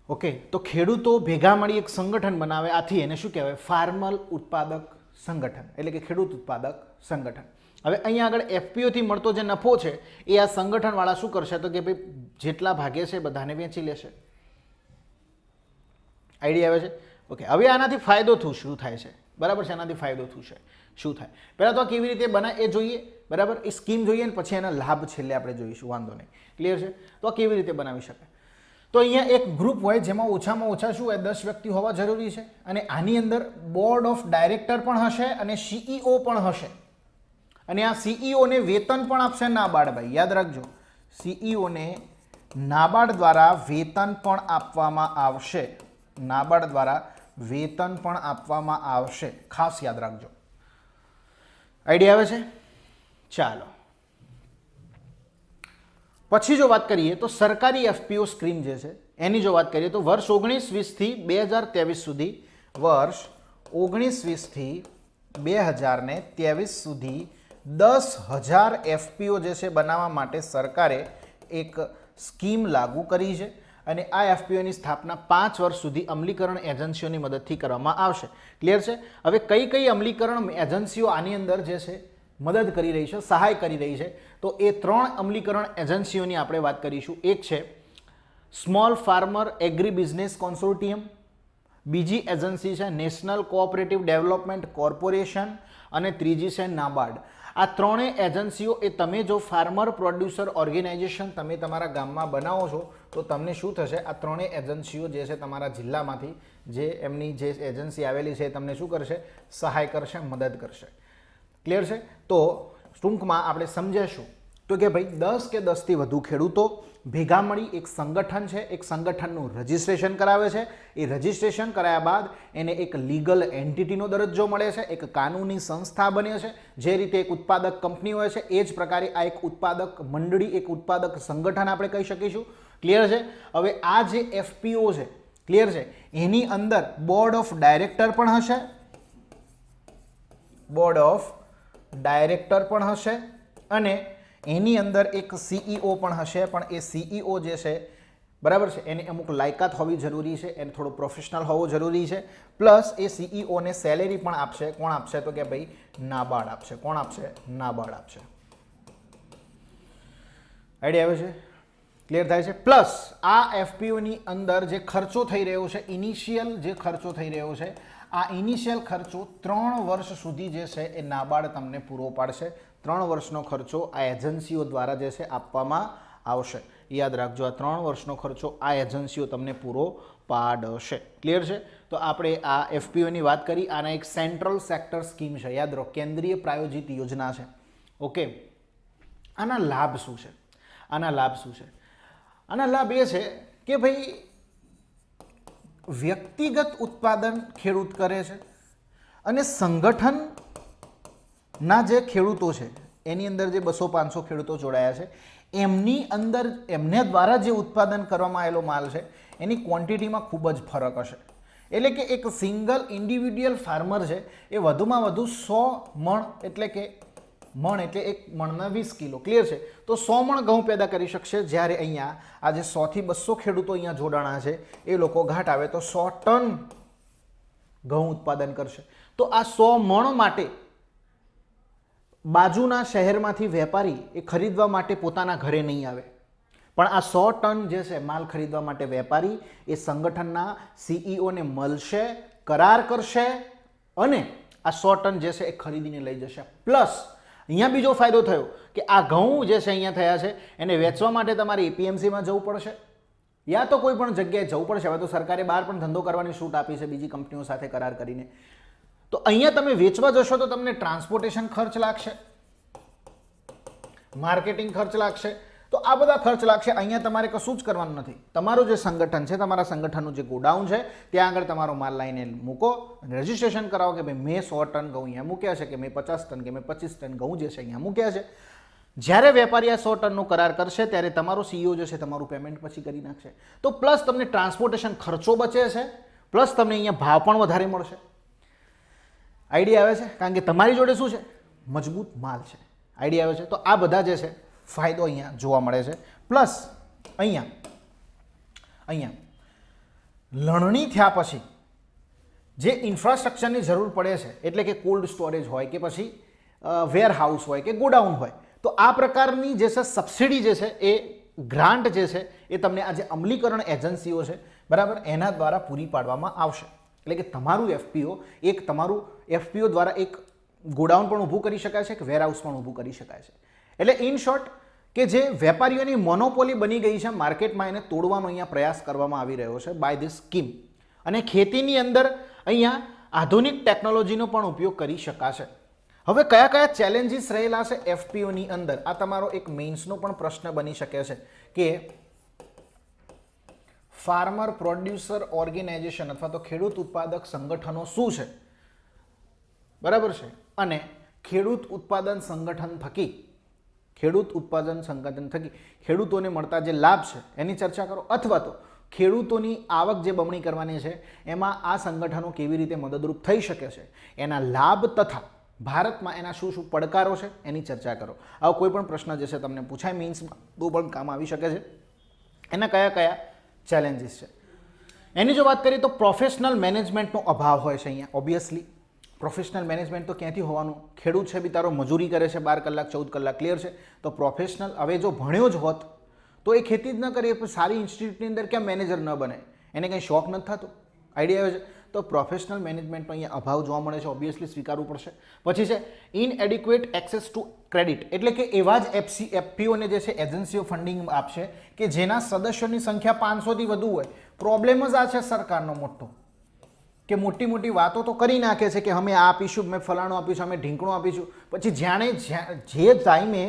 [SPEAKER 1] ઓકે, તો ખેડૂતો ભેગા મળી એક સંગઠન બનાવે, આથી એને શું કહેવાય? ફાર્મર ઉત્પાદક સંગઠન, એટલે કે ખેડૂત ઉત્પાદક સંગઠન. હવે અહીંયા આગળ FPO થી મળતો જે નફો છે એ આ સંગઠનવાળા શું કરશે તો કે ભાઈ જેટલા ભાગે છે બધાને વેચી લેશે. આઈડિયા આવે છે? ઓકે, હવે આનાથી ફાયદો શું થાય છે? બરાબર છે? આનાથી ફાયદો શું થાય? પહેલાં તો કેવી રીતે બનાય એ જોઈએ. બરાબર? એ સ્કીમ જોઈએ ને પછી એના લાભ છેલ્લે આપણે જોઈશું. વાંધો નહીં. ક્લિયર છે? તો આ કેવી રીતે બનાવી શકાય? તો અહીંયા એક ગ્રુપ હોય જેમાં ઓછામાં ઓછા શું હોય? 10 વ્યક્તિ હોવા જરૂરી છે. અને આની અંદર બોર્ડ ઓફ ડાયરેક્ટર પણ હશે અને CEO પણ હશે. અને આ CEOને વેતન પણ આપશે નાબાર્ડ. ભાઈ યાદ રાખજો, CEOને નાબાર્ડ દ્વારા વેતન પણ આપવામાં આવશે. નાબાર્ડ દ્વારા વેતન પણ આપવામાં આવશે. ખાસ યાદ રાખજો. આઈડિયા આવે છે? ચાલો, પછી જો વાત કરીએ તો સરકારી FPO સ્કીમ જે છે એની જો વાત કરીએ તો વર્ષ 1920 થી 2023 સુધી, વર્ષ 1920 થી 2023 સુધી 10,000 FPO જે છે બનાવવા માટે સરકારે એક સ્કીમ લાગુ કરી છે. અને આ FPOની સ્થાપના 5 વર્ષ સુધી અમલીકરણ એજન્સીઓની મદદથી કરવામાં આવશે. ક્લિયર છે? હવે કઈ કઈ અમલીકરણ એજન્સીઓ આની અંદર જે છે મદદ કરી રહી છે, સહાય કરી રહી છે, તો એ 3 અમલીકરણ એજન્સીઓની આપણે વાત કરીશું. એક છે small farmer agri business consortium, બીજી એજન્સી છે નેશનલ કોઓપરેટિવ ડેવલપમેન્ટ કોર્પોરેશન અને ત્રીજી છે નાબાર્ડ. આ ત્રણેય એજન્સીઓ એ તમે જો ફાર્મર પ્રોડ્યુસર ઓર્ગેનાઇઝેશન તમે તમારા ગામમાં બનાવો છો તો તમને શું થશે? આ ત્રણેય એજન્સીઓ જે છે તમારા જિલ્લામાંથી જે એમની જે એજન્સી આવેલી છે તમને શું કરશે? સહાય કરશે, મદદ કરશે. ક્લિયર છે? તો ટૂંકમાં આપણે સમજાશું તો કે ભાઈ 10 કે 10થી વધુ ખેડૂતો ભેગા મળી એક સંગઠન છે, એક સંગઠનનું રજિસ્ટ્રેશન કરાવે છે. એ રજિસ્ટ્રેશન કરાયા બાદ એને એક લીગલ એન્ટિટીનો દરજ્જો મળે છે, એક કાનૂની સંસ્થા બને છે. જે રીતે એક ઉત્પાદક કંપની હોય છે એ જ પ્રકારે આ એક ઉત્પાદક મંડળી, એક ઉત્પાદક સંગઠન આપણે કહી શકીશું. ક્લિયર છે? હવે આ જે એફપીઓ છે, ક્લિયર છે, એની અંદર બોર્ડ ઓફ ડાયરેક્ટર પણ હશે, બોર્ડ ઓફ ડાયરેક્ટર પણ હશે અને એની અંદર એક સીઈઓ પણ હશે. પણ એ સીઈઓ જે છે, બરાબર છે, એને અમુક લાયકાત હોવી જરૂરી છે, એને થોડો પ્રોફેશનલ હોવો જરૂરી છે. પ્લસ એ સીઈઓને સેલેરી પણ આપશે. કોણ આપશે? તો કે ભાઈ નાબાર્ડ આપશે. કોણ આપશે? નાબાર્ડ આપશે. આઈડિયા આવે છે? ક્લિયર થાય છે? પ્લસ આ એફપીઓની અંદર જે ખર્ચો થઈ રહ્યો છે, ઇનિશિયલ જે ખર્ચો થઈ રહ્યો છે, આ ઇનિશિયલ ખર્ચો 3 વર્ષ સુધી જે છે એ નાબાર્ડ તમને પૂરો પાડશે. 3 વર્ષનો ખર્ચો આ એજન્સીઓ દ્વારા જે છે આપવામાં આવશે. યાદ રાખજો, આ 3 વર્ષનો ખર્ચો આ એજન્સીઓ તમને પૂરો પાડશે. ક્લિયર છે? તો આપણે આ એફપીઓની વાત કરી. આના એક સેન્ટ્રલ સેક્ટર સ્કીમ છે, યાદ રાખો, કેન્દ્રીય પ્રાયોજિત યોજના છે. ઓકે, આના લાભ શું છે? આના લાભ શું છે? આના લાભ એ છે કે ભાઈ વ્યક્તિગત ઉત્પાદન ખેડૂત કરે છે અને સંગઠનના જે ખેડૂતો છે એની અંદર જે 200-500 ખેડૂતો જોડાયા છે એમની અંદર એમને દ્વારા જે ઉત્પાદન કરવામાં આવેલો માલ છે એની ક્વોન્ટિટીમાં ખૂબ જ ફરક હશે. એટલે કે એક સિંગલ ઇન્ડિવિડ્યુઅલ ફાર્મર છે એ વધુમાં વધુ 100 મણ, એટલે કે મણ એટલે એક મણના 20 કિલો, ક્લિયર છે? તો 100 મણ ઘઉં પેદા કરી શકશે. જ્યારે અહીંયા આ જે 100 થી 200 ખેડૂતો અહીંયા જોડાણા છે એ લોકો ઘાટ આવે તો 100 ટન ઘઉં ઉત્પાદન કરશે. તો આ 100 મણ માટે બાજુના શહેરમાંથી વેપારી એ ખરીદવા માટે પોતાના ઘરે નહીં આવે, પણ આ 100 ટન જે છે માલ ખરીદવા માટે વેપારી એ સંગઠનના સીઈઓને મળશે, કરાર કરશે અને આ 100 ટન જે છે એ ખરીદીને લઈ જશે. પ્લસ અહીંયા બીજો ફાયદો થયો કે આ ઘઉં જે છે અહીંયા થયા છે એને વેચવા માટે તમારે એપીએમસીમાં જવું પડશે યા તો કોઈ પણ જગ્યાએ જવું પડશે. હવે તો સરકારે બહાર પણ ધંધો કરવાની છૂટ આપી છે બીજી કંપનીઓ સાથે કરાર કરીને. તો અહીંયા તમે વેચવા જશો તો તમને ટ્રાન્સપોર્ટેશન ખર્ચ લાગશે, માર્કેટિંગ ખર્ચ લાગશે. તો આ બધા ખર્ચ લાગશે. અહીંયા તમારે કશું જ કરવાનું નથી. તમારું જે સંગઠન છે, તમારા સંગઠનનું જે ગોડાઉન છે ત્યાં આગળ તમારો માલ લાવીને મૂકો, રજિસ્ટ્રેશન કરાવો કે ભાઈ મેં 100 ટન ઘઉં અહીંયા મૂક્યા છે, કે મેં 50 ટન કે મેં 25 ટન ઘઉં જે છે અહીંયા મૂક્યા છે. જ્યારે વેપારી આ 100 ટનનો કરાર કરશે ત્યારે તમારો સીઈઓ જે છે તમારું પેમેન્ટ પછી કરી નાખશે. તો પ્લસ તમને ટ્રાન્સપોર્ટેશન ખર્ચો બચે છે, પ્લસ તમને અહીંયા ભાવ પણ વધારે મળશે. આઈડિયા આવે છે? કારણ કે તમારી જોડે શું છે? મજબૂત માલ છે. આઈડિયા આવે છે? તો આ બધા જે છે ફાયદો અહીંયા જોવા મળે છે. પ્લસ અહીંયા લણણી થયા પછી જે ઇન્ફ્રાસ્ટ્રક્ચરની જરૂર પડે છે, એટલે કે કોલ્ડ સ્ટોરેજ હોય કે પછી વેરહાઉસ હોય કે ગોડાઉન હોય, તો આ પ્રકારની જે છે સબસિડી જે છે એ ગ્રાન્ટ જે છે એ તમને આ જે અમલીકરણ એજન્સીઓ છે, બરાબર, એના દ્વારા પૂરી પાડવામાં આવશે. એટલે કે તમારું એફપીઓ દ્વારા એક ગોડાઉન પણ ઊભું કરી શકાય છે, એક વેરહાઉસ પણ ઊભું કરી શકાય છે. એટલે ઇન શોર્ટ કે જે વેપારીઓની મોનોપોલી બની ગઈ છે માર્કેટમાં, એને તોડવાનો અહીંયા પ્રયાસ કરવામાં આવી રહ્યો છે બાય ધીસ સ્કીમ. અને ખેતીની અંદર અહીંયા આધુનિક ટેકનોલોજીનો પણ ઉપયોગ કરી શકાશે. હવે કયા કયા ચેલેન્જીસ રહેલા છે એફપીઓની અંદર? આ તમારો એક મેઇન્સનો પણ પ્રશ્ન બની શકે છે કે ફાર્મર પ્રોડ્યુસર ઓર્ગેનાઇઝેશન અથવા તો ખેડૂત ઉત્પાદક સંગઠનો શું છે, બરાબર છે, અને ખેડૂત ઉત્પાદન સંગઠન થકી ખેડૂતોને મળતા જે લાભ છે એની ચર્ચા કરો, અથવા તો ખેડૂતોની આવક જે બમણી કરવાની છે એમાં આ સંગઠનો કેવી રીતે મદદરૂપ થઈ શકે છે, એના લાભ તથા ભારતમાં એના શું શું પડકારો છે એની ચર્ચા કરો. આવો કોઈ પણ પ્રશ્ન જે છે તમને પૂછાય મીન્સમાં તો પણ કામ આવી શકે છે. એના કયા કયા ચેલેન્જીસ છે એની જો વાત કરીએ તો પ્રોફેશનલ મેનેજમેન્ટનો અભાવ હોય છે અહીંયા. ઓબ્વિયસલી પ્રોફેશનલ મેનેજમેન્ટ તો ક્યાંથી હોવાનું? ખેડૂત છે બિચારો મજૂરી કરે છે 12 કલાક 14 કલાક, ક્લિયર છે? તો પ્રોફેશનલ હવે જો ભણ્યો જ હોત તો એ ખેતી જ ન કરે, સારી ઇન્સ્ટિટ્યૂટની અંદર કેમ મેનેજર ન બને? એને કંઈ શોખ નથી થતો? આઈડિયા આવે છે? તો પ્રોફેશનલ મેનેજમેન્ટનો અહીંયા અભાવ જોવા મળે છે, ઓબ્વિયસલી સ્વીકારવું પડશે. પછી છે ઇનએડિક્વેટ એક્સેસ ટુ ક્રેડિટ, એટલે કે એવા જ એફપીઓને જે છે એજન્સીઓ ફંડિંગ આપશે કે જેના સદસ્યોની સંખ્યા 500થી વધુ હોય. પ્રોબ્લેમ જ આ છે સરકારનો મોટો. કે મોટી મોટી વાતો તો કરી નાખે છે કે અમે આ આપીશું, મેં ફલાણું આપીશું, અમે ઢીંકણું આપીશું, પછી જે ટાઈમે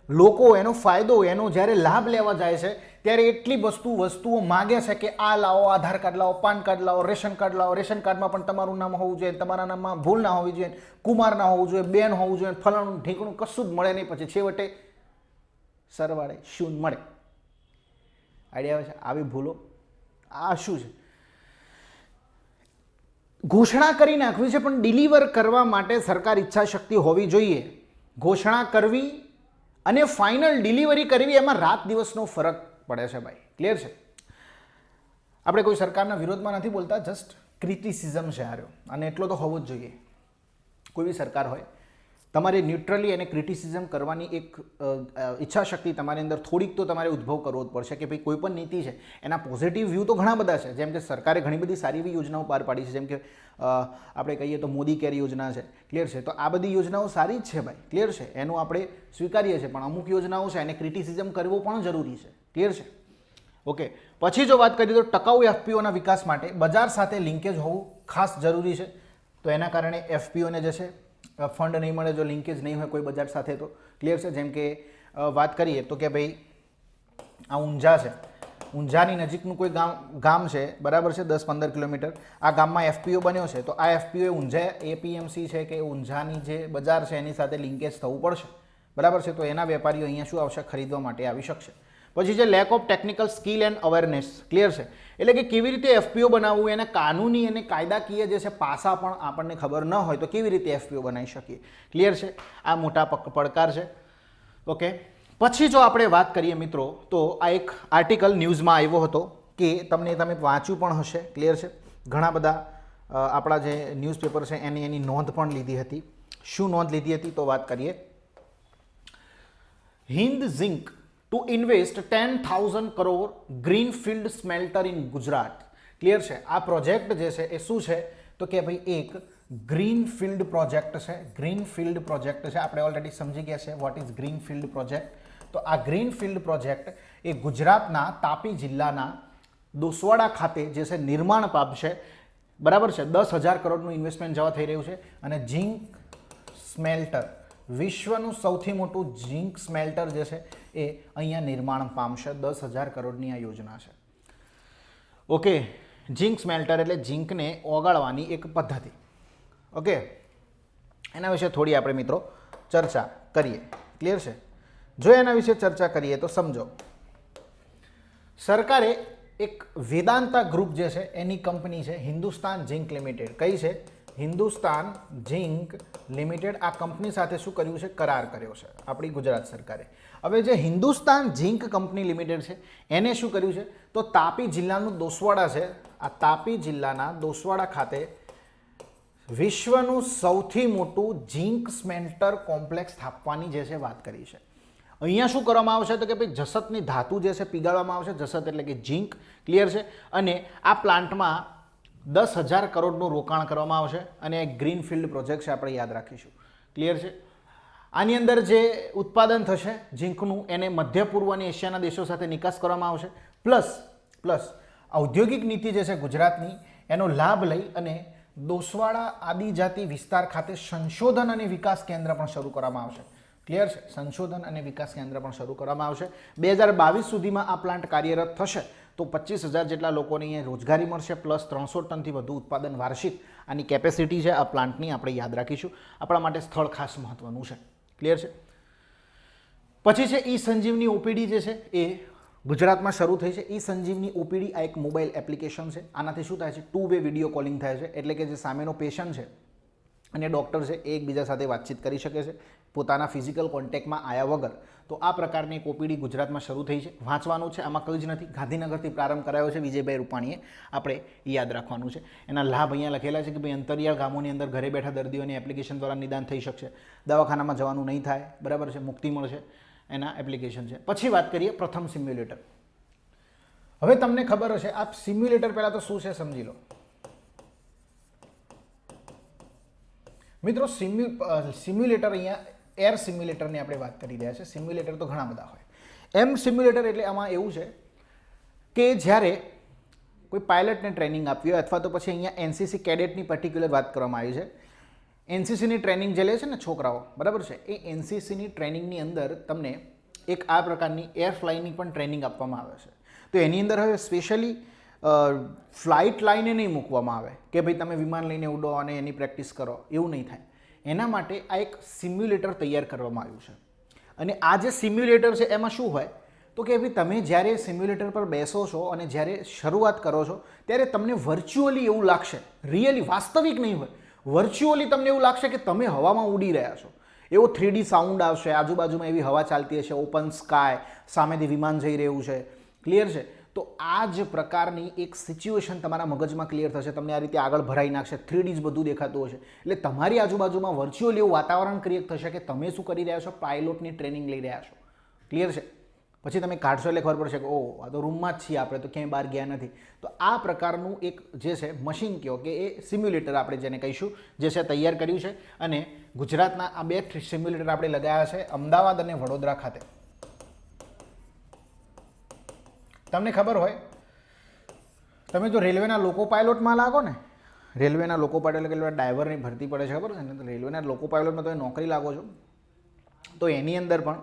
[SPEAKER 1] લોકો એનો ફાયદો, એનો જ્યારે લાભ લેવા જાય છે ત્યારે એટલી વસ્તુઓ માગે છે કે આ લાવો, આધાર કાર્ડ લાવો, પાન કાર્ડ લાવો, રેશન કાર્ડ લાવો, રેશન કાર્ડમાં પણ તમારું નામ હોવું જોઈએ, તમારા નામમાં ભૂલ ના હોવી જોઈએ, કુમાર ના હોવું જોઈએ, બેન હોવું જોઈએ, ફલાણું ઢીંકણું કશું જ મળે નહીં, પછી છેવટે સરવાળે શૂન્ય મળે. આઈડિયા આવે છે? આવી ભૂલો આ શું છે? ઘોષણા કરી નાખવી છે પણ ડિલિવર કરવા માટે સરકાર ઈચ્છા શક્તિ હોવી જોઈએ. ઘોષણા કરવી અને ફાઇનલ ડિલિવરી કરવી એમાં રાત દિવસનો ફરક પડે છે ભાઈ. ક્લિયર છે? આપણે કોઈ સરકારના વિરોધમાં નથી બોલતા, જસ્ટ ક્રિટિસિઝમ છે આર્યો, અને એટલો તો હોવો જ જોઈએ. કોઈ બી સરકાર હોય, તમારે ન્યુટ્રલી અને ક્રિટિસિઝમ કરવાની એક ઈચ્છા શક્તિ તમારી અંદર થોડીક તો તમારે ઉદ્ભવ કરવો જ પડશે કે ભાઈ કોઈ પણ નીતિ છે એના પોઝિટિવ વ્યૂ તો ઘણા બધા છે. જેમ કે સરકારે ઘણી બધી સારી એવી યોજનાઓ બહાર પાડી છે, જેમ કે આપણે કહીએ તો મોદી કેર યોજના છે. ક્લિયર છે? તો આ બધી યોજનાઓ સારી જ છે ભાઈ. ક્લિયર છે? એનું આપણે સ્વીકારીએ છીએ, પણ અમુક યોજનાઓ છે એને ક્રિટિસિઝમ કરવો પણ જરૂરી છે. ક્લિયર છે? ઓકે. પછી જો વાત કરીએ તો ટકાઉ એફપીઓના વિકાસ માટે બજાર સાથે લિંકેજ હોવું ખાસ જરૂરી છે. તો એના કારણે એફપીઓને જે છે ફંડ નહીં મળે જો લિંકેજ નહીં હોય કોઈ બજાર સાથે. તો ક્લિયર છે? જેમ કે વાત કરીએ તો કે ભાઈ આ ઊંઝા છે, ઊંઝાની નજીકનું કોઈ ગામ છે, બરાબર છે, 10-15 કિલોમીટર, આ ગામમાં એફપીઓ બન્યો છે, તો આ એફપીઓ ઊંઝા એપીએમસી છે કે ઊંઝાની જે બજાર છે એની સાથે લિંકેજ થવું પડશે. બરાબર છે? તો એના વેપારીઓ અહીંયા શું આવશે? ખરીદવા માટે આવી શકશે. પછી છે lack of technical skill and awareness. Clear છે? એટલે કે કેવી રીતે એફપીઓ બનાવવું, એને કાનૂની અને કાયદાકીય જે છે પાસા પણ આપણને ખબર ન હોય તો કેવી રીતે એફપીઓ બનાવી શકીએ. ક્લિયર છે? આ મોટા પડકાર છે. ઓકે. પછી જો આપણે વાત કરીએ મિત્રો તો આ એક આર્ટિકલ ન્યૂઝમાં આવ્યો હતો કે તમે વાંચ્યું પણ હશે. ક્લિયર છે? ઘણા બધા આપણા જે ન્યૂઝપેપર છે એની નોંધ પણ લીધી હતી. શું નોંધ લીધી હતી તો વાત કરીએ. Hind zinc to invest 10,000 crore greenfield smelter in Gujarat. Clear છે? આ પ્રોજેક્ટ જે છે એ શું છે તો કે ભાઈ એક ગ્રીનફિલ્ડ પ્રોજેક્ટ છે. ગ્રીનફિલ્ડ પ્રોજેક્ટ છે, આપણે ઓલરેડી સમજી ગયા છે વોટ ઇઝ ગ્રીનફિલ્ડ પ્રોજેક્ટ. તો આ ગ્રીનફિલ્ડ પ્રોજેક્ટ એ ગુજરાતના તાપી જિલ્લાના દોસવાડા ખાતે જે છે નિર્માણ પામશે. બરાબર છે? 10,000 કરોડનું ઇન્વેસ્ટમેન્ટ જવા થઈ રહ્યું છે. અને ઝિંક સ્મેલ્ટર, વિશ્વનું સૌથી મોટું ઝિંક સ્મેલ્ટર જે છે એ અહીંયા નિર્માણ પામશે. 10,000 કરોડની આ યોજના છે. ઓકે. ઝિંક સ્મેલ્ટર એટલે ઝિંકને ઓગાળવાની એક પદ્ધતિ. ઓકે. એના વિશે થોડી આપણે મિત્રો ચર્ચા કરીએ. ક્લિયર છે? જો એના વિશે ચર્ચા કરીએ તો સમજો, સરકારે એક વેદાંતા ગ્રુપ જે છે એની કંપની છે હિન્દુસ્તાન ઝિંક લિમિટેડ. કઈ છે? Hindustan zinc limited. આ કંપની સાથે શું કર્યું છે? કરાર કર્યો છે આપણી ગુજરાત સરકારે. હવે જે હિન્દુસ્તાન ઝિંક કંપની લિમિટેડ છે એને શું કર્યું છે તો તાપી જિલ્લાનું દોસવાડા છે, આ તાપી જિલ્લાના દોસવાડા ખાતે વિશ્વનું સૌથી મોટું ઝિંક સ્મેલ્ટર કોમ્પ્લેક્સ સ્થાપવાની જે છે વાત કરી છે. અહીંયા શું કરવામાં આવશે તો કે ભાઈ જસતની ધાતુ જે છે પીગાળવામાં આવશે. જસત એટલે કે ઝિંક. ક્લિયર છે? અને આ પ્લાન્ટમાં 10,000 કરોડનું રોકાણ કરવામાં આવશે અને એક ગ્રીનફિલ્ડ પ્રોજેક્ટ છે, આપણે યાદ રાખીશું. ક્લિયર છે? આની અંદર જે ઉત્પાદન થશે ઝિંકનું એને મધ્ય પૂર્વ અને એશિયાના દેશો સાથે નિકાસ કરવામાં આવશે. પ્લસ ઔદ્યોગિક નીતિ જે છે ગુજરાતની એનો લાભ લઈ અને દોસવાડા આદિજાતિ વિસ્તાર ખાતે સંશોધન અને વિકાસ કેન્દ્ર પણ શરૂ કરવામાં આવશે. ક્લિયર છે? સંશોધન અને વિકાસ કેન્દ્ર પણ શરૂ કરવામાં આવશે. 2022 સુધીમાં આ પ્લાન્ટ કાર્યરત થશે તો 25,000 જેટલા લોકોને અહીંયા રોજગારી મળશે, પ્લસ 300 ટનથી વધુ ઉત્પાદન વાર્ષિક આની કેપેસિટી છે આ પ્લાન્ટની, આપણે યાદ રાખીશું. આપણા માટે સ્થળ ખાસ મહત્વનું છે. ક્લિયર છે? પછી છે ઈ સંજીવની ઓપીડી જે છે એ ગુજરાતમાં શરૂ થઈ છે. ઈ સંજીવની ઓપીડી આ એક મોબાઈલ એપ્લિકેશન છે. આનાથી શું થાય છે? 2 વે વિડીયો કોલિંગ થાય છે. એટલે કે જે સામેનો પેશન્ટ છે અને ડૉક્ટર છે એ એકબીજા સાથે વાતચીત કરી શકે છે પોતાના ફિઝિકલ કોન્ટેક્ટમાં આવ્યા વગર. તો આ પ્રકારની એક ઓપીડી ગુજરાતમાં શરૂ થઈ છે. વાંચવાનું છે, આમાં કંઈ જ નથી. ગાંધીનગરથી પ્રારંભ કરાયો છે વિજયભાઈ રૂપાણીએ, આપણે યાદ રાખવાનું છે. એના લાભ અહીંયા લખેલા છે કે ભાઈ અંતરિયાળ ગામોની અંદર ઘરે બેઠા દર્દીઓની એપ્લિકેશન દ્વારા નિદાન થઈ શકશે. દવાખાનામાં જવાનું નહીં થાય. બરાબર છે? મુક્તિ મળશે. એના એપ્લિકેશન છે. પછી વાત કરીએ પ્રથમ સિમ્યુલેટર. હવે તમને ખબર હશે આ સિમ્યુલેટર પહેલાં તો શું છે સમજી લો મિત્રો. સિમ્યુલેટર અહીંયા એર સિમ્યુલેટરની આપણે વાત કરી રહ્યા છીએ. સિમ્યુલેટર તો ઘણા બધા હોય. સિમ્યુલેટર એટલે આમાં એવું છે કે જ્યારે કોઈ પાયલટને ટ્રેનિંગ આપવી હોય અથવા તો પછી અહીંયા એનસીસી કેડેટની પર્ટિક્યુલર વાત કરવામાં આવી છે. એનસીસીની ટ્રેનિંગ જે લે છે ને છોકરાઓ, બરાબર છે, એ એનસીસીની ટ્રેનિંગની અંદર તમને એક આ પ્રકારની એર ફ્લાયની પણ ટ્રેનિંગ આપવામાં આવે છે. તો એની અંદર હવે સ્પેશિયલી ફ્લાઇટ લાઈને નહીં મૂકવામાં આવે કે ભાઈ તમે વિમાન લઈને ઉડો અને એની પ્રેક્ટિસ કરો, એવું નહીં થાય. એના માટે આ એક સિમ્યુલેટર તૈયાર કરવામાં આવ્યું છે. અને આ જે સિમ્યુલેટર છે એમાં શું હોય તો કે ભાઈ તમે જ્યારે સિમ્યુલેટર પર બેસો છો અને જ્યારે શરૂઆત કરો છો ત્યારે તમને વર્ચ્યુઅલી એવું લાગશે, રિયલી વાસ્તવિક નહીં હોય, વર્ચ્યુઅલી તમને એવું લાગશે કે તમે હવામાં ઉડી રહ્યા છો. એવો 3D સાઉન્ડ આવશે, આજુબાજુમાં એવી હવા ચાલતી હશે, ઓપન સ્કાય, સામેથી વિમાન જઈ રહ્યું છે, ક્લિયર છે. તો આ જ પ્રકારની એક સિચ્યુએશન તમારા મગજમાં ક્લિયર થશે, તમને આ રીતે આગળ ભરાઈ નાખશે, 3D જ બધું દેખાતું હશે. એટલે તમારી આજુબાજુમાં વર્ચ્યુઅલી એવું વાતાવરણ ક્રિએટ થશે કે તમે શું કરી રહ્યા છો, પાયલોટની ટ્રેનિંગ લઈ રહ્યા છો, ક્લિયર છે. પછી તમે કાઢશો એટલે ખબર પડશે કે ઓહ આ તો રૂમમાં જ છીએ આપણે, તો ક્યાંય બહાર ગયા નથી. તો આ પ્રકારનું એક જે છે મશીન કહો કે એ સિમ્યુલેટર આપણે જેને કહીશું જે છે તૈયાર કર્યું છે. અને ગુજરાતના આ 2 સિમ્યુલેટર આપણે લગાવ્યા છે અમદાવાદ અને વડોદરા ખાતે. તમને ખબર હોય, તમે જો રેલવેના લોકો પાયલોટમાં લાગો ને, રેલવેના લોકો પાયલોટ એટલે ડ્રાઈવરની ભરતી પડે છે, ખબર છે ને, તો રેલવેના લોકો પાયલોટમાં તમે નોકરી લાગો છો તો એની અંદર પણ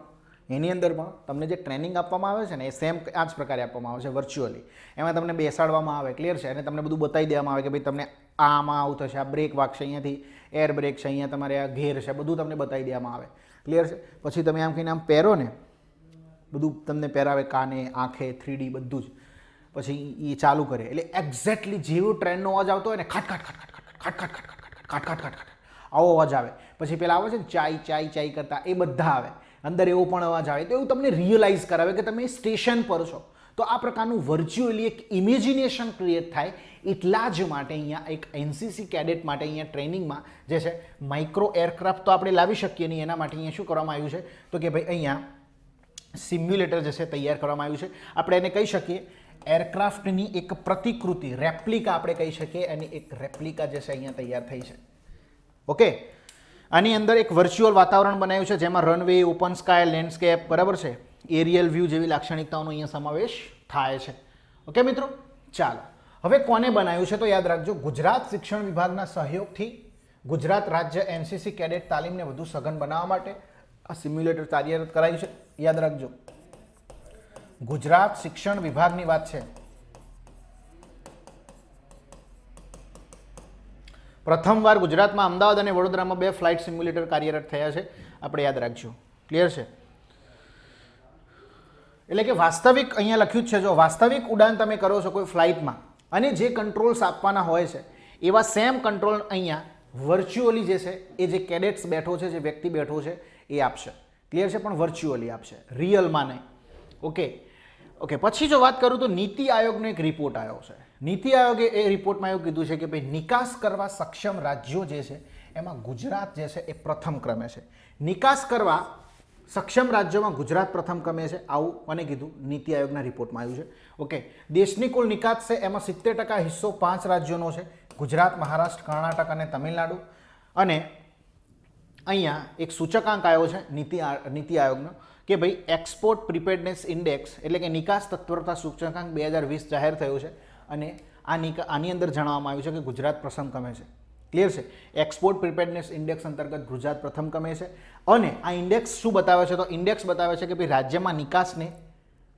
[SPEAKER 1] તમને જે ટ્રેનિંગ આપવામાં આવે છે ને એ સેમ આ જ પ્રકારે આપવામાં આવે છે વર્ચ્યુઅલી. એમાં તમને બેસાડવામાં આવે, ક્લિયર છે, અને તમને બધું બતાવી દેવામાં આવે કે ભાઈ તમને આમાં આવું થશે, આ બ્રેક વાગશે, અહીંયાથી એર બ્રેક છે, અહીંયા તમારે આ ઘેર છે, બધું તમને બતાવી દેવામાં આવે, ક્લિયર છે. પછી તમે આમ કહીને આમ પહેરો ને, બધું તમને પહેરાવે, કાને, આંખે, 3D બધું જ. પછી એ ચાલુ કરે એટલે એક્ઝેક્ટલી જેવું ટ્રેનનો અવાજ આવતો હોય ને, ખાટ ખાટ ખાટ ખાટ ખાટ ખાટ ખાટ ખાટ ખાટ ખાટ ખાટ ખાટ આવો અવાજ આવે. પછી પેલા આવે છે ને ચાય ચાય ચાય કરતા, એ બધા આવે, અંદર એવો પણ અવાજ આવે. તો એવું તમને રિયલાઇઝ કરાવે કે તમે સ્ટેશન પર છો. તો આ પ્રકારનું વર્ચ્યુઅલી એક ઇમેજિનેશન ક્રિએટ થાય. એટલા જ માટે અહીંયા એક એનસીસી કેડેટ માટે અહીંયા ટ્રેનિંગમાં જે છે માઇક્રો એરક્રાફ્ટ તો આપણે લાવી શકીએ નહીં, એના માટે અહીંયા શું કરવામાં આવ્યું છે તો કે ભાઈ અહીંયા સિમ્યુલેટર જે છે તૈયાર કરવામાં આવ્યું છે. આપણે એને કહી શકીએ એરક્રાફ્ટની એક પ્રતિકૃતિ, રેપ્લિકા આપણે કહી શકીએ, એની એક રેપ્લિકા જે છે અહીંયા તૈયાર થઈ છે. ઓકે, આની અંદર એક વર્ચ્યુઅલ વાતાવરણ બનાવ્યું છે જેમાં રનવે, ઓપન સ્કાય, લેન્ડસ્કેપ, બરાબર છે, એરિયલ વ્યૂ જેવી લાક્ષણિકતાઓનો અહીંયા સમાવેશ થાય છે. ઓકે મિત્રો, ચાલો હવે કોને બનાવ્યું છે તો યાદ રાખજો, ગુજરાત શિક્ષણ વિભાગના સહયોગથી ગુજરાત રાજ્ય એનસીસી કેડેટ તાલીમને વધુ સઘન બનાવવા માટે આ સિમ્યુલેટર કાર્યરત કરાયું છે. યાદ રાખજો, ગુજરાત શિક્ષણ વિભાગની વાત છે. પ્રથમવાર ગુજરાતમાં અમદાવાદ અને વડોદરામાં 2 ફ્લાઇટ સિમ્યુલેટર કાર્યરત થયા છે. આપણે યાદ રાખજો, ક્લિયર છે. એટલે કે વાસ્તવિક અહીંયા લખ્યું જ છે, જો વાસ્તવિક ઉડાન તમે કરો છો કોઈ ફ્લાઇટમાં અને જે કંટ્રોલ્સ આપવાના હોય છે એવા સેમ કંટ્રોલ અહીંયા વર્ચ્યુઅલી જે છે એ જે કેડેટ્સ બેઠો છે, જે વ્યક્તિ બેઠો છે એ આપશે, ક્લિયર છે, પણ વર્ચ્યુઅલી આપશે, રિયલમાં નહીં. ઓકે, પછી જો વાત કરું તો નીતિ આયોગનો એક રિપોર્ટ આવ્યો છે. નીતિ આયોગે એ રિપોર્ટમાં એવું કીધું છે કે ભાઈ નિકાસ કરવા સક્ષમ રાજ્યો જે છે એમાં ગુજરાત જે છે એ પ્રથમ ક્રમે છે. નિકાસ કરવા સક્ષમ રાજ્યોમાં ગુજરાત પ્રથમ ક્રમે છે, આવું મને કીધું નીતિ આયોગના રિપોર્ટમાં આવ્યું છે. ઓકે, દેશની કુલ નિકાસ છે એમાં 70% હિસ્સો 5 રાજ્યોનો છે, ગુજરાત, મહારાષ્ટ્ર, કર્ણાટક અને તમિલનાડુ. અને અહીંયા એક સૂચકાંક આવ્યો છે નીતિ આયોગનો કે ભાઈ એક્સપોર્ટ પ્રિપેર્ડનેસ ઇન્ડેક્સ એટલે કે નિકાસ તત્પરતા સૂચકાંક 2020 જાહેર થયો છે. અને આની અંદર જણાવવામાં આવ્યું છે કે ગુજરાત પ્રથમ ક્રમે છે, ક્લિયર છે. એક્સપોર્ટ પ્રિપેર્ડનેસ ઇન્ડેક્સ અંતર્ગત ગુજરાત પ્રથમ ક્રમે છે. અને આ ઇન્ડેક્સ શું બતાવે છે તો ઇન્ડેક્સ બતાવે છે કે ભાઈ રાજ્યમાં નિકાસને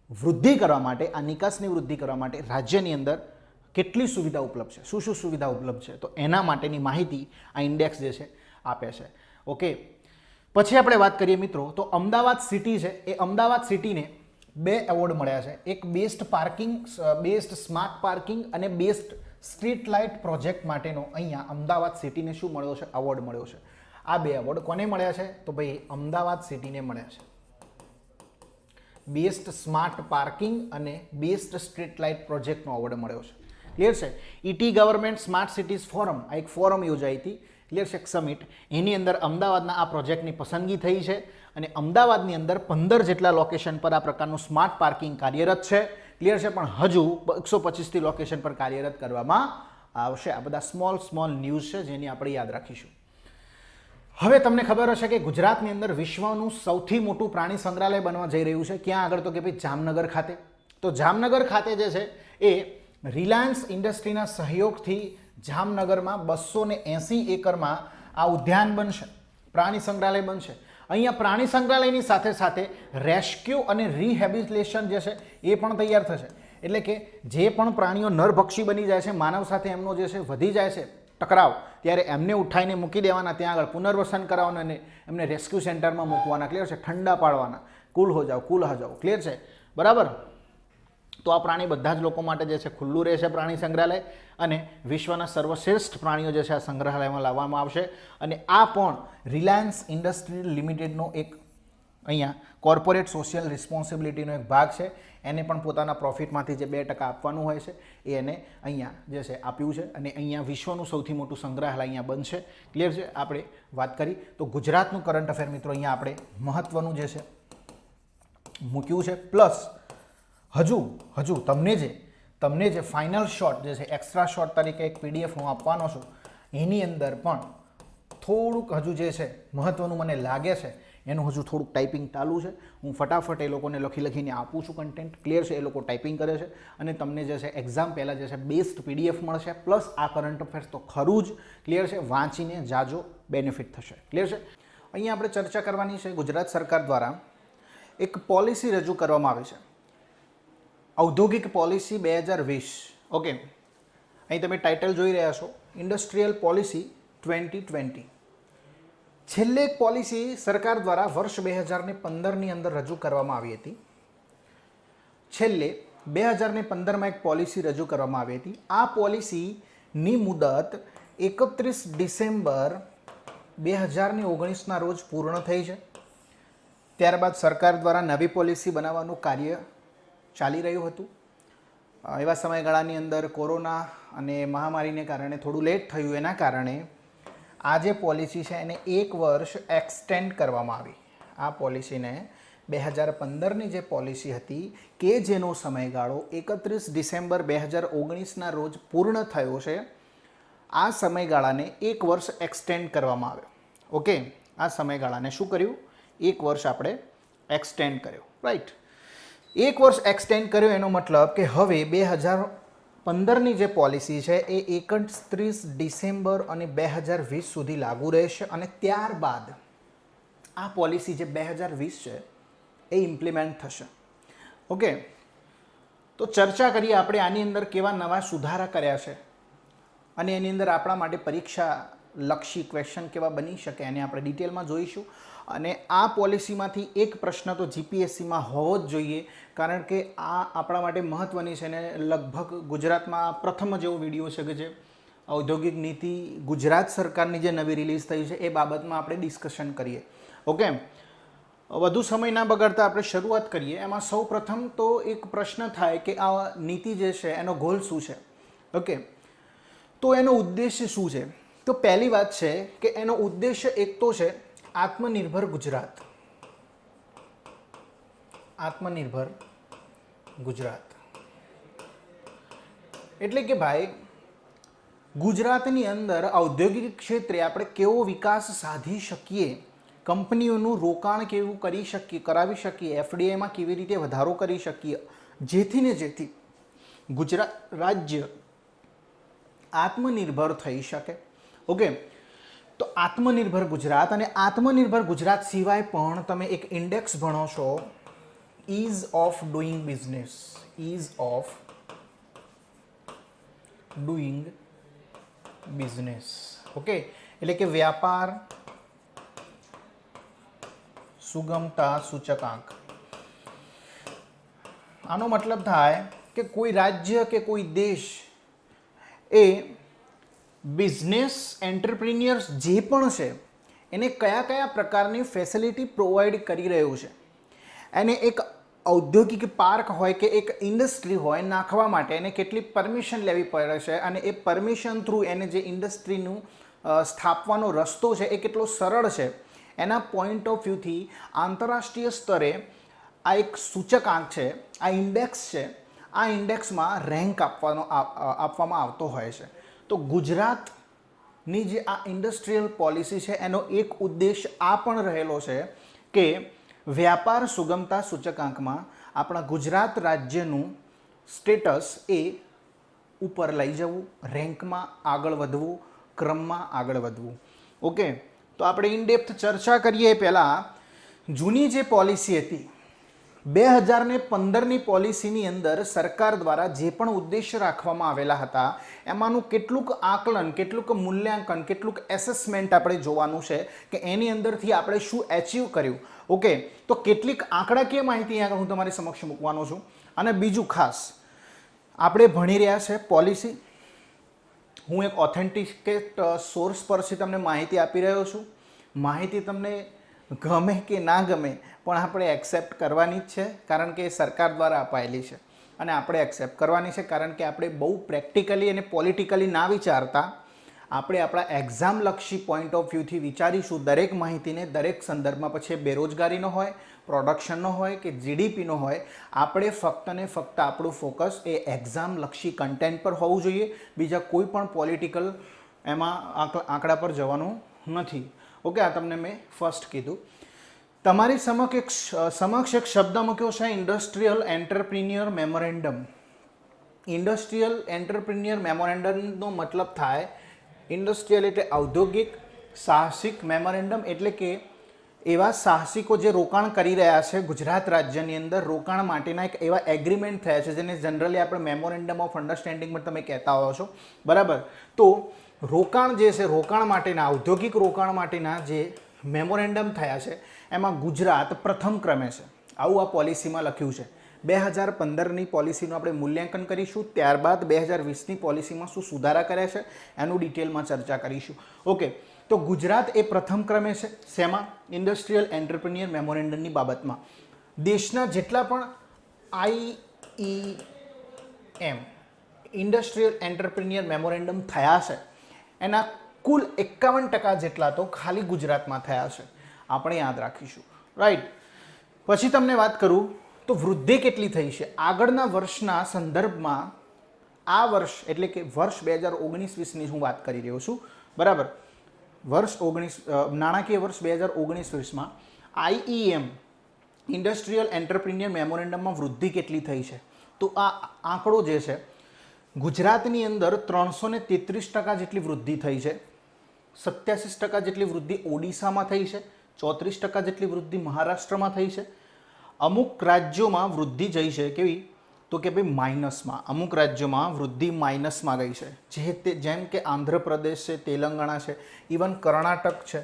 [SPEAKER 1] વૃદ્ધિ કરવા માટે, આ નિકાસની વૃદ્ધિ કરવા માટે રાજ્યની અંદર કેટલી સુવિધા ઉપલબ્ધ છે, શું સુવિધા ઉપલબ્ધ છે, તો એના માટેની માહિતી આ ઇન્ડેક્સ જે છે આપે છે. ઓકે, પછી આપણે વાત કરીએ મિત્રો તો અમદાવાદ સિટી છે, એ અમદાવાદ સિટીને 2 એવોર્ડ મળ્યા છે. એક best parking, best smart parking અને બેસ્ટ સ્ટ્રીટ લાઇટ પ્રોજેક્ટ માટેનો અહીંયા અમદાવાદ સિટીને શું મળ્યો છે, એવોર્ડ મળ્યો છે. આ 2 એવોર્ડ કોને મળ્યા છે તો ભાઈ અમદાવાદ સિટીને મળ્યા છે. બેસ્ટ સ્માર્ટ પાર્કિંગ અને બેસ્ટ સ્ટ્રીટ લાઇટ પ્રોજેક્ટનો એવોર્ડ મળ્યો છે, ક્લિયર છે. ET government smart cities forum, આ એક ફોરમ યોજાઈ હતી, ક્લિયર છે, સમિટ, એની અંદર અમદાવાદના આ પ્રોજેક્ટની પસંદગી થઈ છે. અને અમદાવાદની અંદર 15 જેટલા લોકેશન પર આ પ્રકારનું સ્માર્ટ પાર્કિંગ કાર્યરત છે, ક્લિયર છે, પણ હજુ 125થી લોકેશન પર કાર્યરત કરવામાં આવશે. આ બધા સ્મોલ ન્યૂઝ છે જેની આપણે યાદ રાખીશું. હવે તમને ખબર હશે કે ગુજરાતની અંદર વિશ્વનું સૌથી મોટું પ્રાણી સંગ્રહાલય બનવા જઈ રહ્યું છે. ક્યાં આગળ તો કે ભાઈ જામનગર ખાતે. તો જામનગર ખાતે જે છે એ રિલાયન્સ ઇન્ડસ્ટ્રીના સહયોગથી જામનગરમાં 280 એકરમાં આ ઉદ્યાન બનશે, પ્રાણી સંગ્રહાલય બનશે. અહીંયા પ્રાણી સંગ્રહાલયની સાથે સાથે રેસ્ક્યુ અને રિહેબિલિટેશન જે છે એ પણ તૈયાર થશે. એટલે કે જે પણ પ્રાણીઓ નરભક્ષી બની જાય છે, માનવ સાથે એમનો જે છે વધી જાય છે ટકરાવ, ત્યારે એમને ઉઠાઈને મૂકી દેવાના, ત્યાં આગળ પુનર્વસન કરાવવાના અને એમને રેસ્ક્યુ સેન્ટરમાં મૂકવાના. ક્લિયર છે? ઠંડા પાડવાના. કુલ હો જાઓ. ક્લિયર છે? બરાબર. તો આ પ્રાણી બધા જ લોકો માટે જે છે ખુલ્લું રહેશે પ્રાણી સંગ્રહાલય, અને વિશ્વના સર્વશ્રેષ્ઠ પ્રાણીઓ જે છે આ સંગ્રહાલયમાં લાવવામાં આવશે. અને આ પણ રિલાયન્સ ઇન્ડસ્ટ્રી લિમિટેડનો એક અહીંયા કોર્પોરેટ સોશિયલ રિસ્પોન્સિબિલિટીનો એક ભાગ છે. એને પણ પોતાના પ્રોફિટમાંથી જે 2% આપવાનું હોય છે એ એને અહીંયા જે છે આપ્યું છે. અને અહીંયા વિશ્વનું સૌથી મોટું સંગ્રહાલય અહીંયા બનશે. ક્લિયર છે? આપણે વાત કરી તો ગુજરાતનું કરંટ અફેર મિત્રો અહીંયા આપણે મહત્વનું જે છે મૂક્યું છે. પ્લસ હજુ તમને જે ફાઇનલ શોટ જે છે, એક્સ્ટ્રા શોટ તરીકે એક PDF હું આપવાનો છું, એની અંદર પણ થોડુંક હજુ જે છે મહત્વનું મને લાગે છે, એનું હજુ થોડુંક ટાઈપિંગ ચાલુ છે. હું ફટાફટ એ લોકોને લખીને આપું છું કન્ટેન્ટ. ક્લિયર છે? એ લોકો ટાઈપિંગ કરે છે અને તમને જે છે એક્ઝામ પહેલાં જે છે બેસ્ટ PDF મળશે. પ્લસ આ કરંટ અફેર્સ તો ખરું જ. ક્લિયર છે? વાંચીને જાજો બેનિફિટ થશે. ક્લિયર છે? અહીંયા આપણે ચર્ચા કરવાની છે. ગુજરાત સરકાર દ્વારા એક પોલિસી રજૂ કરવામાં આવી છે, ઔદ્યોગિક પોલિસી 2020. ઓકે, અહીં તમે ટાઇટલ જોઈ રહ્યા છો, ઇન્ડસ્ટ્રીયલ પોલિસી 2020. છેલ્લે એક પોલિસી સરકાર દ્વારા વર્ષ 2015ની અંદર રજૂ કરવામાં આવી હતી. છેલ્લે 2015માં એક પોલિસી રજૂ કરવામાં આવી હતી. આ પોલિસીની મુદત 31 ડિસેમ્બર 2019ના રોજ પૂર્ણ થઈ છે. ત્યારબાદ સરકાર દ્વારા નવી પોલિસી બનાવવાનું કાર્ય ચાલી રહ્યું હતું. એવા સમયગાળાની અંદર કોરોના અને મહામારીને કારણે થોડું લેટ થયું. એના કારણે આ જે પોલિસી છે એને 1 વર્ષ એક્સટેન્ડ કરવામાં આવી. આ પોલિસીને 2015ની જે પોલિસી હતી કે જેનો સમયગાળો 31 ડિસેમ્બર 2019ના રોજ પૂર્ણ થયો છે, આ સમયગાળાને 1 વર્ષ એક્સટેન્ડ કરવામાં આવ્યો. ઓકે, આ સમયગાળાને શું કર્યું? 1 વર્ષ આપણે એક્સટેન્ડ કર્યો. રાઈટ? 1 વર્ષ એક્સટેન્ડ કર્યો એનો મતલબ કે હવે 2015ની જે પોલિસી છે એ 31 ડિસેમ્બર અને 2020 સુધી લાગુ રહેશે. અને ત્યારબાદ આ પોલિસી જે 2020 છે એ ઇમ્પ્લિમેન્ટ થશે. ઓકે, તો ચર્ચા કરીએ આપણે આની અંદર કેવા નવા સુધારા કર્યા છે અને એની અંદર આપણા માટે પરીક્ષા લક્ષી ક્વેશ્ચન કેવા બની શકે એને આપણે ડિટેલમાં જોઈશું. અને આ પોલિસીમાંથી એક પ્રશ્ન તો GPSCમાં હોવો જ જોઈએ, કારણ કે આ આપણા માટે મહત્ત્વની છે. ને લગભગ ગુજરાતમાં પ્રથમ જ એવો વિડીયો છે કે જે ઔદ્યોગિક નીતિ ગુજરાત સરકારની જે નવી રિલીઝ થઈ છે એ બાબતમાં આપણે ડિસ્કશન કરીએ. ઓકે, વધુ સમય ના બગાડતા આપણે શરૂઆત કરીએ. એમાં સૌ પ્રથમ તો એક પ્રશ્ન થાય કે આ નીતિ જે છે એનો ગોલ શું છે. ઓકે, તો એનો ઉદ્દેશ્ય શું છે? તો પહેલી વાત છે કે એનો ઉદ્દેશ્ય એક તો છે આત્મનિર્ભર ગુજરાત. આત્મનિર્ભર ગુજરાત એટલે કે ભાઈ ગુજરાતની અંદર ઔદ્યોગિક ક્ષેત્રે આપણે કેવો વિકાસ સાધી શકીએ, કંપનીઓનું રોકાણ કેવું કરાવી શકીએ, FDIમાં કેવી રીતે વધારો કરી શકીએ, જેથી ગુજરાત રાજ્ય આત્મનિર્ભર થઈ શકે. ઓકે, તો આત્મનિર્ભર ગુજરાત, અને આત્મનિર્ભર ગુજરાત સિવાય પણ તમે એક ઇન્ડેક્સ ભણો છો, ease of doing business. Ease of doing business. Okay, એટલે કે વ્યાપાર સુગમતા સૂચકાંક. આનો મતલબ થાય કે કોઈ રાજ્ય કે કોઈ દેશ એ બિઝનેસ એન્ટરપ્રિન્યોર્સ જે પણ છે એને કયા કયા પ્રકારની ફેસિલિટી પ્રોવાઈડ કરી રહ્યું છે. એને એક ઔદ્યોગિક પાર્ક હોય કે એક ઇન્ડસ્ટ્રી હોય નાખવા માટે એને કેટલી પરમિશન લેવી પડે છે, અને એ પરમિશન થ્રુ એને જે ઇન્ડસ્ટ્રીનું સ્થાપવાનો રસ્તો છે એ કેટલો સરળ છે, એના પોઈન્ટ ઓફ વ્યૂથી આંતરરાષ્ટ્રીય સ્તરે આ એક સૂચકાંક છે, આ ઇન્ડેક્સ છે. આ ઇન્ડેક્સમાં રેન્ક આપવામાં આવતો હોય છે. તો ગુજરાતની જે આ ઇન્ડસ્ટ્રીયલ પોલિસી છે એનો એક ઉદ્દેશ આ પણ રહેલો છે કે વ્યાપાર સુગમતા સૂચકાંકમાં આપણા ગુજરાત રાજ્યનું સ્ટેટસ એ ઉપર લઈ જવું, રેન્કમાં આગળ વધવું, ક્રમમાં આગળ વધવું. ઓકે, તો આપણે ઇન ડેપ્થ ચર્ચા કરીએ પહેલાં જૂની જે પોલિસી હતી 2015ની પોલિસીની અંદર સરકાર દ્વારા જે પણ ઉદ્દેશ્ય રાખવામાં આવેલા હતા એમાંનું કેટલુંક આકલન, કેટલુંક મૂલ્યાંકન, કેટલુંક એસેસમેન્ટ આપણે જોવાનું છે કે એની અંદરથી આપણે શું એચીવ કર્યું. ઓકે, તો કેટલીક આંકડાકીય માહિતી આગળ હું તમારી સમક્ષ મૂકવાનો છું. અને બીજું ખાસ આપણે ભણી રહ્યા છે પોલિસી, હું એક ઓથેન્ટિકેટ સોર્સ પરથી તમને માહિતી આપી રહ્યો છું. માહિતી તમને ગમે કે ના ગમે પણ આપણે એક્સેપ્ટ કરવાની જ છે, કારણ કે એ સરકાર દ્વારા અપાયેલી છે અને આપણે એક્સેપ્ટ કરવાની છે, કારણ કે આપણે બહુ પ્રેક્ટિકલી અને પોલિટિકલી ના વિચારતા આપણે આપણા એક્ઝામલક્ષી પોઈન્ટ ઓફ વ્યૂથી વિચારીશું દરેક માહિતીને, દરેક સંદર્ભમાં. પછી બેરોજગારીનો હોય, પ્રોડક્શનનો હોય કે જીડીપીનો હોય, આપણે ફક્ત ને ફક્ત આપણું ફોકસ એ એક્ઝામલક્ષી કન્ટેન્ટ પર હોવું જોઈએ. બીજા કોઈ પણ પોલિટિકલ એમાં આંકડા પર જવાનું નથી. ઓકે, આ તમને મેં ફર્સ્ટ કીધું. તમારી સમક્ષ એક શબ્દ મૂક્યો છે industrial entrepreneur memorandum. Industrial entrepreneur મેમોરેન્ડમનો મતલબ થાય, ઇન્ડસ્ટ્રીયલ એટલે ઔદ્યોગિક, સાહસિક મેમોરેન્ડમ એટલે કે એવા સાહસિકો જે રોકાણ કરી રહ્યા છે ગુજરાત રાજ્યની અંદર, રોકાણ માટેના એક એવા એગ્રીમેન્ટ થયા છે જેને જનરલી આપણે મેમોરેન્ડમ ઓફ અન્ડરસ્ટેન્ડિંગમાં તમે કહેતા હોવ છો, બરાબર. તો રોકાણ જે છે, રોકાણ માટેના, ઔદ્યોગિક રોકાણ માટેના જે મેમોરેન્ડમ થયા છે એમાં ગુજરાત પ્રથમ ક્રમે છે. આવું આ પોલિસીમાં લખ્યું છે. 2015ની પોલિસીનું આપણે મૂલ્યાંકન કરીશું, ત્યારબાદ 2020ની પોલિસીમાં શું સુધારા કર્યા છે એનું ડિટેલમાં ચર્ચા કરીશું. ઓકે, તો ગુજરાત એ પ્રથમ ક્રમે છે. શેમાં? ઇન્ડસ્ટ્રીયલ એન્ટરપ્રિન્યોર મેમોરેન્ડમની બાબતમાં. દેશના જેટલા પણ IEM ઇન્ડસ્ટ્રીયલ એન્ટરપ્રિન્યોર મેમોરેન્ડમ થયા છે એના કુલ 51% જેટલા તો ખાલી ગુજરાતમાં થયા છે. આપણે યાદ રાખીશું, રાઈટ. પછી તમને વાત કરું તો વૃદ્ધિ કેટલી થઈ છે આગળના વર્ષના સંદર્ભમાં. આ વર્ષ એટલે કે વર્ષ 2019-20ની હું વાત કરી રહ્યો છું, બરાબર. નાણાકીય વર્ષ 2019-20માં IEM ઇન્ડસ્ટ્રીયલ એન્ટરપ્રિન્યોર મેમોરેન્ડમમાં વૃદ્ધિ કેટલી થઈ છે? તો આ આંકડો જે છે, ગુજરાતની અંદર 333% જેટલી વૃદ્ધિ થઈ છે, 87% જેટલી વૃદ્ધિ ઓડિશામાં થઈ છે, 34% જેટલી વૃદ્ધિ મહારાષ્ટ્રમાં થઈ છે. અમુક રાજ્યોમાં વૃદ્ધિ જઈ છે કેવી? તો કે ભાઈ માઇનસમાં. અમુક રાજ્યોમાં વૃદ્ધિ માઇનસમાં ગઈ છે, જેમ કે આંધ્રપ્રદેશ છે, તેલંગાણા છે, ઇવન કર્ણાટક છે.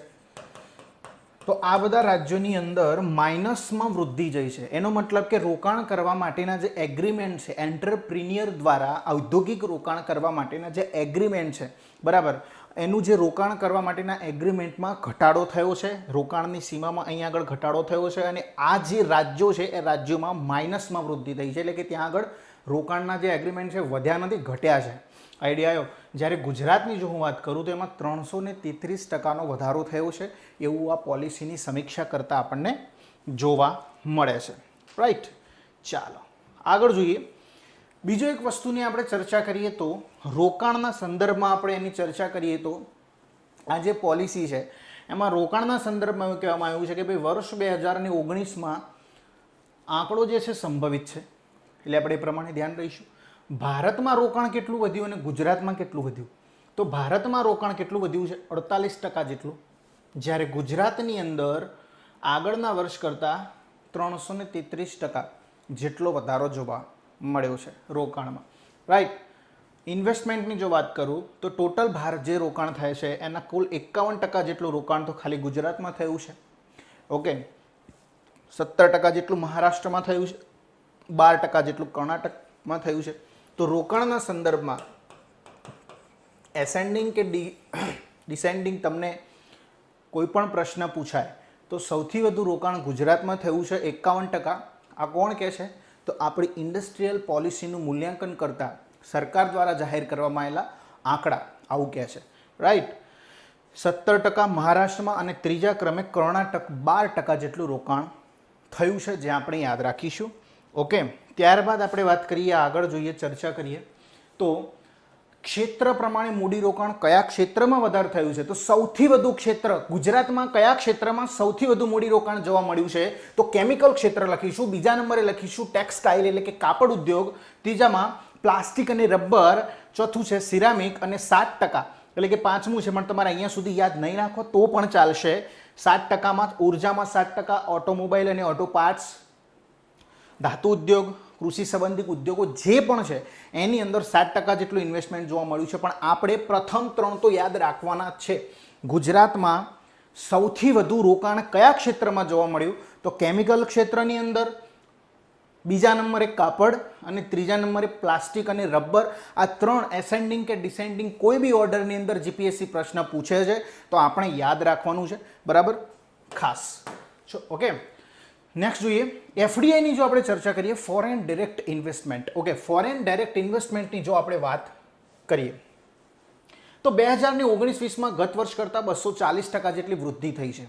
[SPEAKER 1] તો આ બધા રાજ્યોની અંદર માઇનસમાં વૃદ્ધિ જઈ છે. એનો મતલબ કે રોકાણ કરવા માટેના જે એગ્રીમેન્ટ છે, એન્ટરપ્રિન્યોર દ્વારા ઔદ્યોગિક રોકાણ કરવા માટેના જે એગ્રીમેન્ટ છે, બરાબર, એનું જે રોકાણ કરવા માટેના એગ્રીમેન્ટમાં ઘટાડો થયો છે, રોકાણની સીમામાં અહીં આગળ ઘટાડો થયો છે. અને આ જે રાજ્યો છે એ રાજ્યોમાં માઇનસમાં વૃદ્ધિ થઈ છે, એટલે કે ત્યાં આગળ રોકાણના જે એગ્રીમેન્ટ છે વધ્યા નથી, ઘટ્યા છે. આઈડિયા આવ્યો? જ્યારે ગુજરાતની જો હું વાત કરું તો એમાં 333%નો વધારો થયો છે એવું આ પોલિસીની સમીક્ષા કરતાં આપણને જોવા મળે છે, રાઈટ. ચાલો આગળ જોઈએ. બીજો એક વસ્તુની આપણે ચર્ચા કરીએ તો રોકાણના સંદર્ભમાં આપણે એની ચર્ચા કરીએ તો આ જે પોલિસી છે એમાં રોકાણના સંદર્ભમાં એવું કહેવામાં આવ્યું છે કે ભાઈ વર્ષ 2019માં આંકડો જે છે સંભવિત છે, એટલે આપણે એ પ્રમાણે ધ્યાન રહીશું. ભારતમાં રોકાણ કેટલું વધ્યું અને ગુજરાતમાં કેટલું વધ્યું? તો ભારતમાં રોકાણ કેટલું વધ્યું છે? 48% જેટલું, જ્યારે ગુજરાતની અંદર આગળના વર્ષ કરતાં 333% જેટલો વધારો જોવા મળ્યો છે રોકાણમાં, રાઈટ. ઇન્વેસ્ટમેન્ટની જો વાત કરું તો ટોટલ ભારત જે રોકાણ થાય છે એના કુલ 51% જેટલું રોકાણ તો ખાલી ગુજરાતમાં થયું છે. ઓકે, 17% જેટલું મહારાષ્ટ્રમાં થયું છે, 12% જેટલું કર્ણાટકમાં થયું છે. તો રોકાણના સંદર્ભમાં એસેન્ડિંગ કે ડિસેન્ડિંગ તમને કોઈ પણ પ્રશ્ન પૂછાય તો સૌથી વધુ રોકાણ ગુજરાતમાં થયું છે 51%. આ કોણ કહે છે? તો આપણી ઇન્ડસ્ટ્રીયલ પોલિસીનું મૂલ્યાંકન કરતા સરકાર દ્વારા જાહેર કરવામાં આવેલા આંકડા આવું કહે છે, રાઈટ. 17% મહારાષ્ટ્રમાં અને ત્રીજા ક્રમે કર્ણાટક 12% જેટલું રોકાણ થયું છે, જે આપણે યાદ રાખીશું. ઓકે, ત્યારબાદ આપણે વાત કરીએ, આગળ જોઈએ, ચર્ચા કરીએ તો ક્ષેત્ર પ્રમાણે મૂડીરોકાણ કયા ક્ષેત્રમાં વધારે થયું છે? તો સૌથી વધુ ક્ષેત્ર ગુજરાતમાં કયા ક્ષેત્રમાં સૌથી વધુ મૂડીરોકાણ જોવા મળ્યું છે? તો કેમિકલ ક્ષેત્ર લખીશું, બીજા નંબરે લખીશું ટેક્સટાઇલ એટલે કે કાપડ ઉદ્યોગ, ત્રીજામાં પ્લાસ્ટિક અને રબર, ચોથું છે સિરામિક અને 7%, એટલે કે પાંચમું છે પણ તમારે અહીંયા સુધી યાદ નહીં રાખો તો પણ ચાલશે. 7%માં ઉર્જામાં 7%, ઓટોમોબાઈલ અને ઓટો પાર્ટ્સ, ધાતુ ઉદ્યોગ, કૃષિ સંબંધિત ઉદ્યોગો જે પણ છે એની અંદર 7% જેટલું ઇન્વેસ્ટમેન્ટ જોવા મળ્યું છે. પણ આપણે પ્રથમ 3 તો યાદ રાખવાના જ છે. ગુજરાતમાં સૌથી વધુ રોકાણ કયા ક્ષેત્રમાં જોવા મળ્યું? તો કેમિકલ ક્ષેત્રની અંદર, બીજા નંબરે કાપડ અને ત્રીજા નંબરે પ્લાસ્ટિક અને રબર. આ 3 એસેન્ડિંગ કે ડિસેન્ડિંગ કોઈ બી ઓર્ડરની અંદર જીપીએસસી પ્રશ્ન પૂછે છે તો આપણે યાદ રાખવાનું છે, બરાબર, ખાસ. ઓકે, નેક્સ્ટ જોઈએ એફડીઆઈની જો આપણે ચર્ચા કરીએ, foreign direct investment. Okay, foreign direct ઇન્વેસ્ટમેન્ટની જો આપણે વાત કરીએ તો 2019-20માં ગત વર્ષ કરતાં 240% જેટલી વૃદ્ધિ થઈ છે.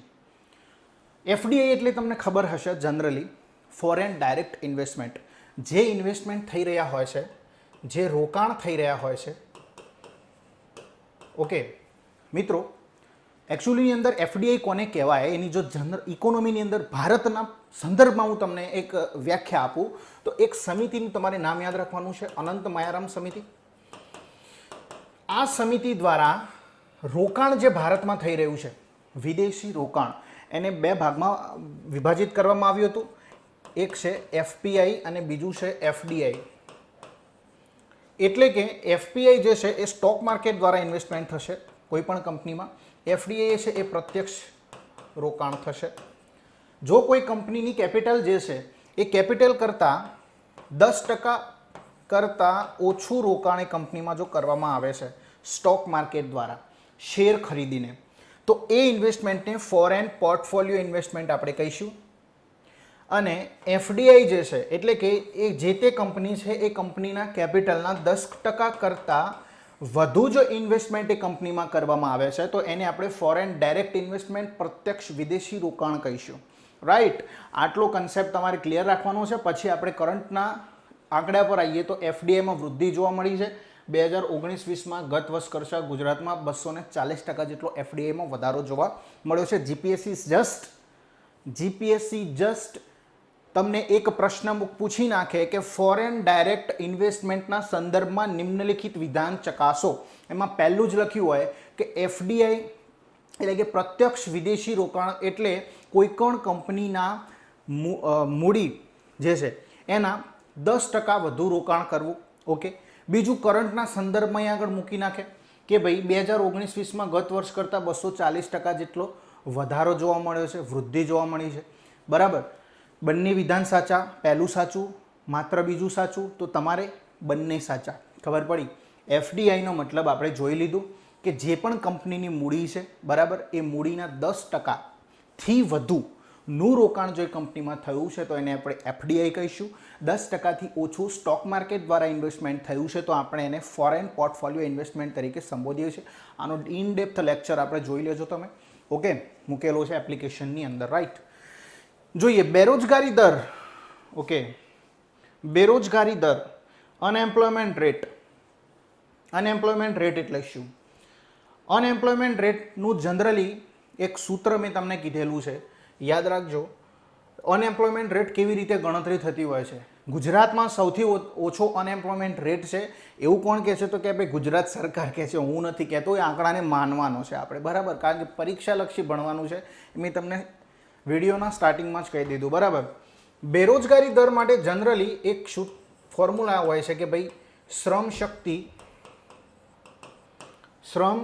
[SPEAKER 1] એફડીઆઈ એટલે તમને ખબર હશે જનરલી ફોરેન ડાયરેક્ટ ઇન્વેસ્ટમેન્ટ, જે ઇન્વેસ્ટમેન્ટ થઈ રહ્યા હોય છે, જે રોકાણ થઈ રહ્યા હોય છે. ઓકે મિત્રો, એકચ્યુઅલીની અંદર એફડીઆઈ કોને કહેવાય એની જો ઇકોનોમીની અંદર ભારતના સંદર્ભમાં હું તમને એક વ્યાખ્યા આપું તો એક સમિતિનું તમારે નામ યાદ રાખવાનું છે, અનંત માયારામ સમિતિ. આ સમિતિ દ્વારા રોકાણ જે ભારતમાં થઈ રહ્યું છે, વિદેશી રોકાણ, એને 2 ભાગમાં વિભાજિત કરવામાં આવ્યું હતું. એક છે એફપીઆઈ અને બીજું છે એફડીઆઈ. એટલે કે એફપીઆઈ જે છે એ સ્ટોક માર્કેટ દ્વારા ઇન્વેસ્ટમેન્ટ થશે કોઈ પણ કંપનીમાં. એફડીઆઈ છે એ પ્રત્યક્ષ રોકાણ થશે. જો કોઈ કંપનીની કેપિટલ જે છે એ કેપિટલ કરતાં 10% કરતાં ઓછું રોકાણ એ કંપનીમાં જો કરવામાં આવે છે સ્ટોક માર્કેટ દ્વારા શેર ખરીદીને, તો એ ઇન્વેસ્ટમેન્ટને ફોરેન પોર્ટફોલિયો ઇન્વેસ્ટમેન્ટ આપણે કહીશું. અને એફડીઆઈ જે છે એટલે કે એ જે તે કંપની છે એ કંપનીના કેપિટલના 10% કરતાં વધુ જો ઇન્વેસ્ટમેન્ટ એ કંપનીમાં કરવામાં આવે છે તો એને આપણે ફોરેન ડાયરેક્ટ ઇન્વેસ્ટમેન્ટ, પ્રત્યક્ષ વિદેશી રોકાણ કહીશું. રાઈટ, આટલો કન્સેપ્ટ તમારે ક્લિયર રાખવાનો છે. પછી આપણે કરંટના આંકડા પર આવીએ તો એફડીઆઈમાં વૃદ્ધિ જોવા મળી છે 2019-20માં ગત વર્ષ કરતાં ગુજરાતમાં 240% જેટલો એફડીઆઈમાં વધારો જોવા મળ્યો છે. જીપીએસસી જસ્ટ તમને એક પ્રશ્ન પૂછી નાખે કે ફોરેન ડાયરેક્ટ ઇન્વેસ્ટમેન્ટના સંદર્ભમાં નિમ્નલિખિત વિધાન ચકાસો. એમાં પહેલું જ લખ્યું હોય કે એફડીઆઈ એટલે કે પ્રત્યક્ષ વિદેશી રોકાણ એટલે કોઈ પણ કંપનીના મૂડી જે છે એના 10% વધુ રોકાણ કરવું. ઓકે, બીજું કરંટના સંદર્ભમાં આગળ મૂકી નાખે કે ભાઈ 2019-20માં ગત વર્ષ કરતાં 240% જેટલો વધારો જોવા મળ્યો છે, વૃદ્ધિ જોવા મળી છે, બરાબર. બંને વિધાન સાચા, પહેલું સાચું, માત્ર બીજું સાચું, તો તમારે બંને સાચા. ખબર પડી? એફડીઆઈનો મતલબ આપણે જોઈ લીધું કે જે પણ કંપનીની મૂડી છે, બરાબર, એ મૂડીના 10%થી વધુનું રોકાણ જો એ કંપનીમાં થયું છે તો એને આપણે એફડીઆઈ કહીશું. 10%થી ઓછું સ્ટોક માર્કેટ દ્વારા ઇન્વેસ્ટમેન્ટ થયું છે તો આપણે એને ફોરેન પોર્ટફોલિયો ઇન્વેસ્ટમેન્ટ તરીકે સંબોધીએ છીએ. આનો ઇન ડેપ્થ લેક્ચર આપણે જોઈ લેજો તમે. ઓકે, મૂકેલો છે એપ્લિકેશનની અંદર, રાઈટ. જોઈએ બેરોજગારી દર. ઓકે, બેરોજગારી દર, અનએમ્પ્લોયમેન્ટ રેટ. અનએમ્પ્લોયમેન્ટ રેટ એટલે શું? અનએમ્પ્લોયમેન્ટ રેટનું જનરલી એક સૂત્ર મેં તમને કીધેલું છે, યાદ રાખજો. અનએમ્પ્લોયમેન્ટ રેટ કેવી રીતે ગણતરી થતી હોય છે? ગુજરાતમાં સૌથી ઓછો અનએમ્પ્લોયમેન્ટ રેટ છે એવું કોણ કહે છે? તો કે ભાઈ ગુજરાત સરકાર કહે છે, હું નથી કહેતો. એ આંકડાને માનવાનો છે આપણે, બરાબર, કારણ કે પરીક્ષાલક્ષી ભણવાનું છે. મેં તમને વિડીયોના સ્ટાર્ટિંગમાં જ કહી દીધું, બરાબર. બેરોજગારી દર માટે જનરલી એક ફોર્મ્યુલા હોય છે કે ભાઈ શ્રમ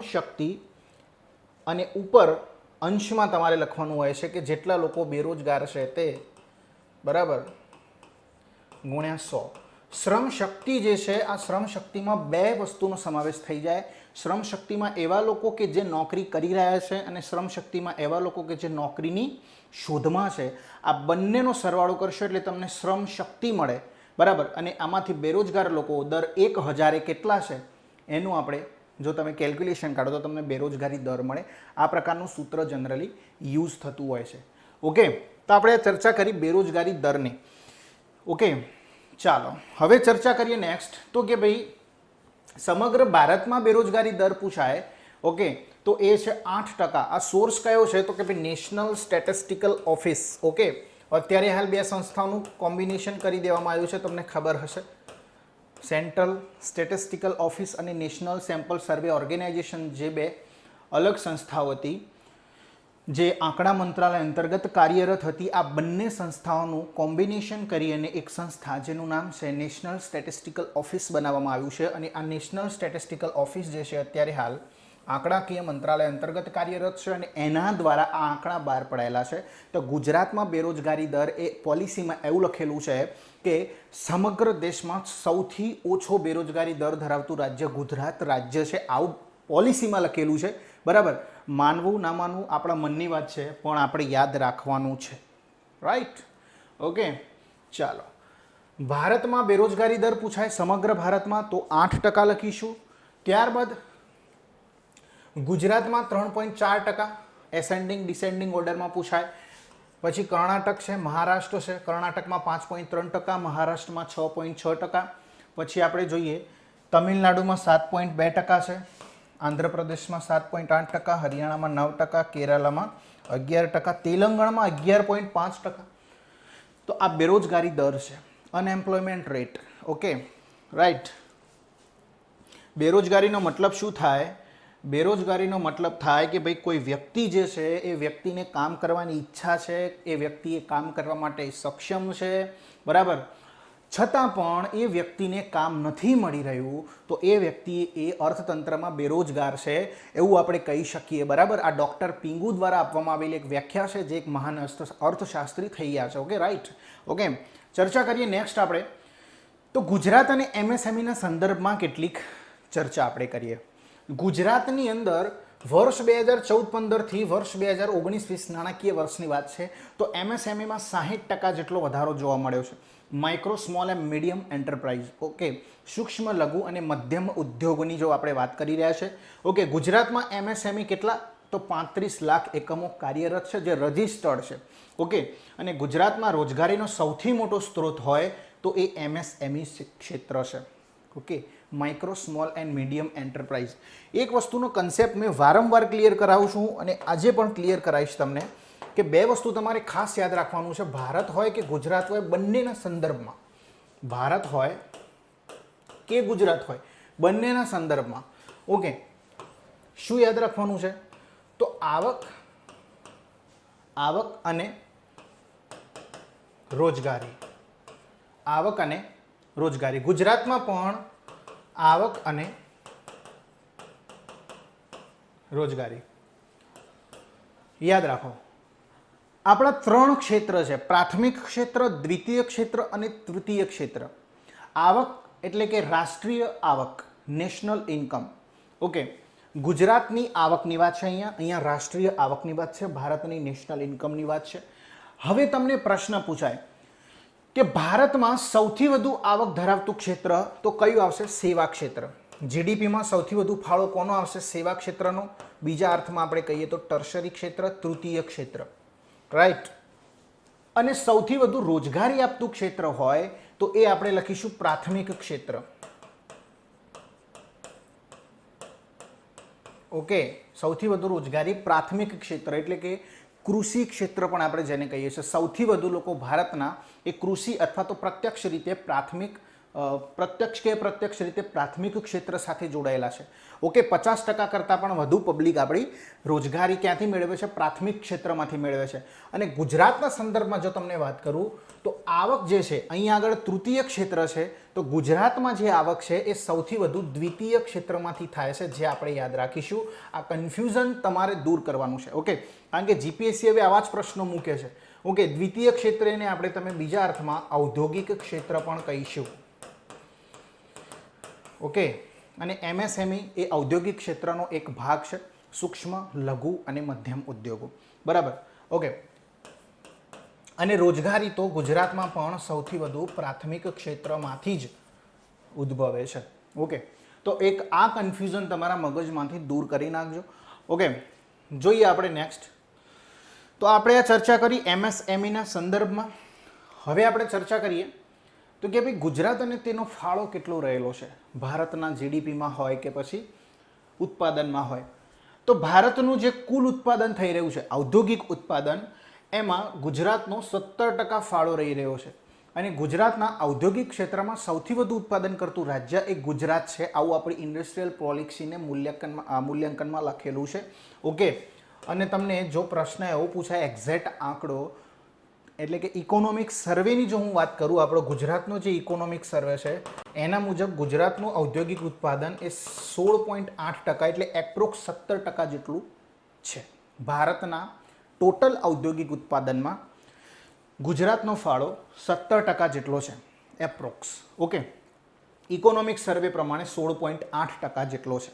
[SPEAKER 1] શક્તિ અને ઉપર અંશમાં તમારે લખવાનું હોય છે કે જેટલા લોકો બેરોજગાર છે તે, બરાબર, ગુણ્યા 100. શ્રમ શક્તિ જે છે, આ શ્રમ શક્તિમાં 2 વસ્તુનો સમાવેશ થઈ જાય. શ્રમ શક્તિમાં એવા લોકો કે જે નોકરી કરી રહ્યા છે અને શ્રમ શક્તિમાં એવા લોકો કે જે નોકરીની શોધમાં છે. આ બંનેનો સરવાળો કરશો એટલે તમને શ્રમ શક્તિ મળે, બરાબર. અને આમાંથી બેરોજગાર લોકો દર 1000 કેટલા છે એનું આપણે જો તમે કેલ્ક્યુલેશન કાઢો તો તમને બેરોજગારી દર મળે. આ પ્રકારનું સૂત્ર જનરલી યુઝ થતું હોય છે. ઓકે, તો આપણે ચર્ચા કરી બેરોજગારી દરની. ઓકે, ચાલો હવે ચર્ચા કરીએ નેક્સ્ટ. તો કે ભાઈ સમગ્ર ભારતમાં બેરોજગારી દર પૂછાય, ઓકે, તો એ છે 8%. આ સોર્સ કયો છે? તો કે ભાઈ નેશનલ સ્ટેટિસ્ટિકલ ઓફિસ. ઓકે, અત્યારે હાલ 2 સંસ્થાઓનું કોમ્બિનેશન કરી દેવામાં આવ્યું છે, તમને ખબર હશે. સેન્ટ્રલ સ્ટેટિસ્ટિકલ ઓફિસ અને નેશનલ સેમ્પલ સર્વે ઓર્ગેનાઇઝેશન જે બે અલગ સંસ્થાઓ હતી જે આંકડા મંત્રાલય અંતર્ગત કાર્યરત હતી, આ બંને સંસ્થાઓનું કોમ્બિનેશન કરી અને એક સંસ્થા જેનું નામ છે નેશનલ સ્ટેટિસ્ટિકલ ઓફિસ બનાવવામાં આવ્યું છે. અને આ નેશનલ સ્ટેટિસ્ટિકલ ઓફિસ જે છે અત્યારે હાલ આંકડાકીય મંત્રાલય અંતર્ગત કાર્યરત છે અને એના દ્વારા આ આંકડા બહાર પડાયેલા છે. તો ગુજરાતમાં બેરોજગારી દર એ પોલિસીમાં એવું લખેલું છે કે સમગ્ર દેશમાં સૌથી ઓછો બેરોજગારી દર ધરાવતું રાજ્ય ગુજરાત રાજ્ય છે, આવું પોલિસીમાં લખેલું છે. બરાબર, માનવું ના માનવું આપણા મનની વાત છે, પણ આપણે યાદ રાખવાનું છે. Right, okay. ચાલો, ભારતમાં બેરોજગારી દર પૂછાય સમગ્ર ભારતમાં તો 8% લખીશું. ત્યારબાદ ગુજરાતમાં 3.4%, એસેન્ડિંગ ડિસેન્ડિંગ ઓર્ડરમાં પૂછાય. પછી કર્ણાટક છે, મહારાષ્ટ્ર છે, કર્ણાટકમાં 5.3%, મહારાષ્ટ્રમાં 6.6%. પછી આપણે જોઈએ તમિલનાડુમાં 7.2% છે, આંધ્રપ્રદેશમાં 7.8%, હરિયાણામાં 9%, કેરાલામાં 11%, તેલંગાણામાં 11.5%. તો આ બેરોજગારી દર છે, અનએમ્પ્લોયમેન્ટ રેટ. Okay, right. બેરોજગારીનો મતલબ શું થાય? બેરોજગારીનો મતલબ થાય કે ભાઈ કોઈ વ્યક્તિ જે છે એ વ્યક્તિને કામ કરવાની ઈચ્છા છે, એ વ્યક્તિ એ કામ કરવા માટે સક્ષમ છે, બરાબર, છતાં પણ એ વ્યક્તિને કામ નથી મળી રહ્યું, તો એ વ્યક્તિ એ અર્થતંત્રમાં બેરોજગાર છે એવું આપણે કહી શકીએ. બરાબર, આ ડૉક્ટર પિંગુ દ્વારા આપવામાં આવેલી એક વ્યાખ્યા છે જે એક મહાન અર્થશાસ્ત્રી થઈ ગયા છે. Okay, right. ઓકે, ચર્ચા કરીએ નેક્સ્ટ આપણે. તો ગુજરાત અને એમએસએમઈના સંદર્ભમાં કેટલીક ચર્ચા આપણે કરીએ. ગુજરાતની અંદર વર્ષ 2014-15થી વર્ષ 2019-20 નાણાકીય વર્ષની વાત છે તો એમએસએમઈમાં 60% જેટલો વધારો જોવા મળ્યો છે. Micro, small and medium enterprise, okay, સૂક્ષ્મ, લઘુ અને મધ્યમ ઉદ્યોગોની જો આપણે વાત કરી રહ્યા છે. ઓકે, ગુજરાતમાં એમએસએમઈ કેટલા? તો 35 લાખ એકમો કાર્યરત છે જે રજિસ્ટર્ડ છે. ઓકે, અને ગુજરાતમાં રોજગારીનો સૌથી મોટો સ્ત્રોત હોય તો એ એમએસએમઈ ક્ષેત્ર છે. Okay, micro, small and medium enterprise. એક વસ્તુનો કન્સેપ્ટ મેં વારંવાર ક્લિયર કરાવું છું અને આજે પણ ક્લિયર કરાવીશ તમને કે બે વસ્તુ તમારે ખાસ યાદ રાખવાનું છે. ભારત હોય કે ગુજરાત હોય, બંનેના સંદર્ભમાં, ભારત હોય કે ગુજરાત હોય, બંનેના સંદર્ભમાં, ઓકે, શું યાદ રાખવાનું છે? તો આવક અને રોજગારી. આવક અને રોજગારી. ગુજરાતમાં પણ આવક અને રોજગારી યાદ રાખો. આપણા 3 ક્ષેત્ર છે, પ્રાથમિક ક્ષેત્ર, દ્વિતીય ક્ષેત્ર અને તૃતીય ક્ષેત્ર. આવક એટલે કે રાષ્ટ્રીય આવક, નેશનલ ઇન્કમ. ઓકે, ગુજરાતની આવકની વાત છે, અહીંયા રાષ્ટ્રીય આવકની વાત છે, ભારતની નેશનલ ઇન્કમની વાત છે. હવે તમને પ્રશ્ન પૂછાય કે ભારતમાં સૌથી વધુ આવક ધરાવતું ક્ષેત્ર તો કયું આવશે? સેવા ક્ષેત્ર. જીડીપીમાં સૌથી વધુ ફાળો કોનો આવશે? સેવા ક્ષેત્રનો. બીજા અર્થમાં આપણે કહીએ તો ટર્શરી ક્ષેત્ર, તૃતીય ક્ષેત્ર. રાઈટ. અને સૌથી વધુ રોજગારી આપતું ક્ષેત્ર હોય તો એ આપણે લખીશું પ્રાથમિક ક્ષેત્ર. ઓકે, સૌથી વધુ રોજગારી પ્રાથમિક ક્ષેત્ર એટલે કે કૃષિ ક્ષેત્ર પણ આપણે જેને કહીએ છીએ. સૌથી વધુ લોકો ભારતના એ કૃષિ અથવા તો પ્રત્યક્ષ રીતે પ્રત્યક્ષ રીતે પ્રાથમિક ક્ષેત્ર સાથે જોડાયેલા છે. ઓકે, 50% કરતાં પણ વધુ પબ્લિક આપણી રોજગારી ક્યાંથી મેળવે છે? પ્રાથમિક ક્ષેત્રમાંથી મેળવે છે. અને ગુજરાતના સંદર્ભમાં જો તમને વાત કરું તો આવક જે છે અહીંયા આગળ તૃતીય ક્ષેત્ર છે, તો ગુજરાતમાં જે આવક છે એ સૌથી વધુ દ્વિતીય ક્ષેત્રમાંથી થાય છે, જે આપણે યાદ રાખીશું. આ કન્ફ્યુઝન તમારે દૂર કરવાનું છે. ઓકે, કારણ કે જીપીએસસી હવે આવા જ પ્રશ્નો મૂકે છે. ઓકે, દ્વિતીય ક્ષેત્રને આપણે તમે બીજા અર્થમાં ઔદ્યોગિક ક્ષેત્ર પણ કહીશું. ઓકે, અને એમએસએમઈ એ ઔદ્યોગિક ક્ષેત્રનો એક ભાગ છે, સૂક્ષ્મ, લઘુ અને મધ્યમ ઉદ્યોગો. બરાબર, ઓકે. અને રોજગારી તો ગુજરાતમાં પણ સૌથી વધુ પ્રાથમિક ક્ષેત્રમાંથી જ ઉદ્ભવે છે. ઓકે, તો એક આ કન્ફ્યુઝન તમારા મગજમાંથી દૂર કરી નાખજો. ઓકે, જોઈએ આપણે નેક્સ્ટ. તો આપણે આ ચર્ચા કરી એમએસએમઈના સંદર્ભમાં. હવે આપણે ચર્ચા કરીએ તો કે ભાઈ ગુજરાત અને તેનો ફાળો કેટલો રહેલો છે ભારતના જીડીપીમાં હોય કે પછી ઉત્પાદનમાં હોય. તો ભારતનું જે કુલ ઉત્પાદન થઈ રહ્યું છે ઔદ્યોગિક ઉત્પાદન, એમાં ગુજરાતનો 17% ફાળો રહી રહ્યો છે. અને ગુજરાતના ઔદ્યોગિક ક્ષેત્રમાં સૌથી વધુ ઉત્પાદન કરતું રાજ્ય એ ગુજરાત છે, આવું આપણી ઇન્ડસ્ટ્રીયલ પોલિસીને મૂલ્યાંકનમાં લખેલું છે. ઓકે, અને તમને જો પ્રશ્ન એવો પૂછાય એક્ઝેક્ટ આંકડો એટલે કે ઇકોનોમિક સર્વેની જો હું વાત કરું, આપણો ગુજરાતનો જે ઇકોનોમિક સર્વે છે એના મુજબ ગુજરાતનું ઔદ્યોગિક ઉત્પાદન એ 16.8% એટલે એપ્રોક્સ 17% જેટલું છે. ભારતના ટોટલ ઔદ્યોગિક ઉત્પાદનમાં ગુજરાતનો ફાળો 17% જેટલો છે એપ્રોક્સ. ઓકે, ઇકોનોમિક સર્વે પ્રમાણે 16.8% જેટલો છે.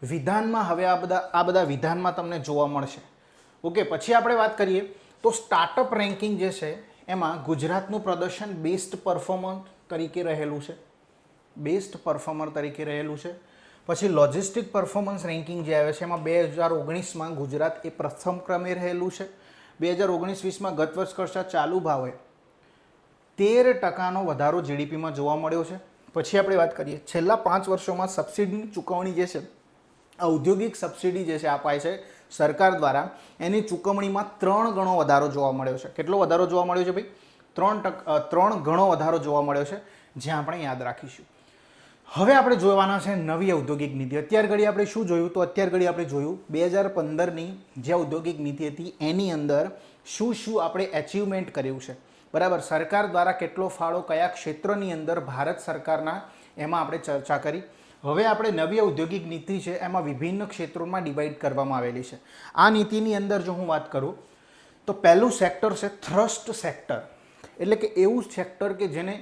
[SPEAKER 1] વિધાનમાં હવે આ બધા વિધાનમાં તમને જોવા મળશે. ઓકે, પછી આપણે વાત કરીએ તો સ્ટાર્ટઅપ રેન્કિંગ જે છે એમાં ગુજરાતનું પ્રદર્શન બેસ્ટ પરફોર્મર તરીકે રહેલું છે. બેસ્ટ પરફોર્મર તરીકે રહેલું છે. પછી લોજિસ્ટિક પરફોર્મન્સ રેન્કિંગ જે આવે છે એમાં 2019માં ગુજરાત એ પ્રથમ ક્રમે રહેલું છે. 2019-20માં ગત વર્ષ કરતાં ચાલુ ભાવે 13% વધારો જીડીપીમાં જોવા મળ્યો છે. પછી આપણે વાત કરીએ છેલ્લા 5 વર્ષોમાં સબસિડીની ચૂકવણી જે છે, ઔદ્યોગિક સબસિડી જે છે અપાય છે સરકાર દ્વારા, એની ચૂકવણીમાં 3 ગણો વધારો જોવા મળ્યો છે. કેટલો વધારો જોવા મળ્યો છે ભાઈ? 3 ગણો વધારો જોવા મળ્યો છે, જે આપણે યાદ રાખીશું. હવે આપણે જોવાના છે નવી ઔદ્યોગિક નીતિ. અત્યાર ઘડી આપણે શું જોયું? તો અત્યાર ઘડી આપણે જોયું 2015ની જે ઔદ્યોગિક નીતિ હતી એની અંદર શું શું આપણે એચિવમેન્ટ કર્યું છે, બરાબર. સરકાર દ્વારા કેટલો ફાળો કયા ક્ષેત્રની અંદર ભારત સરકારના, એમાં આપણે ચર્ચા કરી. હવે આપણે નવી ઔદ્યોગિક નીતિ છે એમાં વિભિન્ન ક્ષેત્રોમાં ડિવાઈડ કરવામાં આવેલી છે. આ નીતિની અંદર જો હું વાત કરું તો પહેલું સેક્ટર છે થ્રસ્ટ સેક્ટર, એટલે કે એવું સેક્ટર કે જેને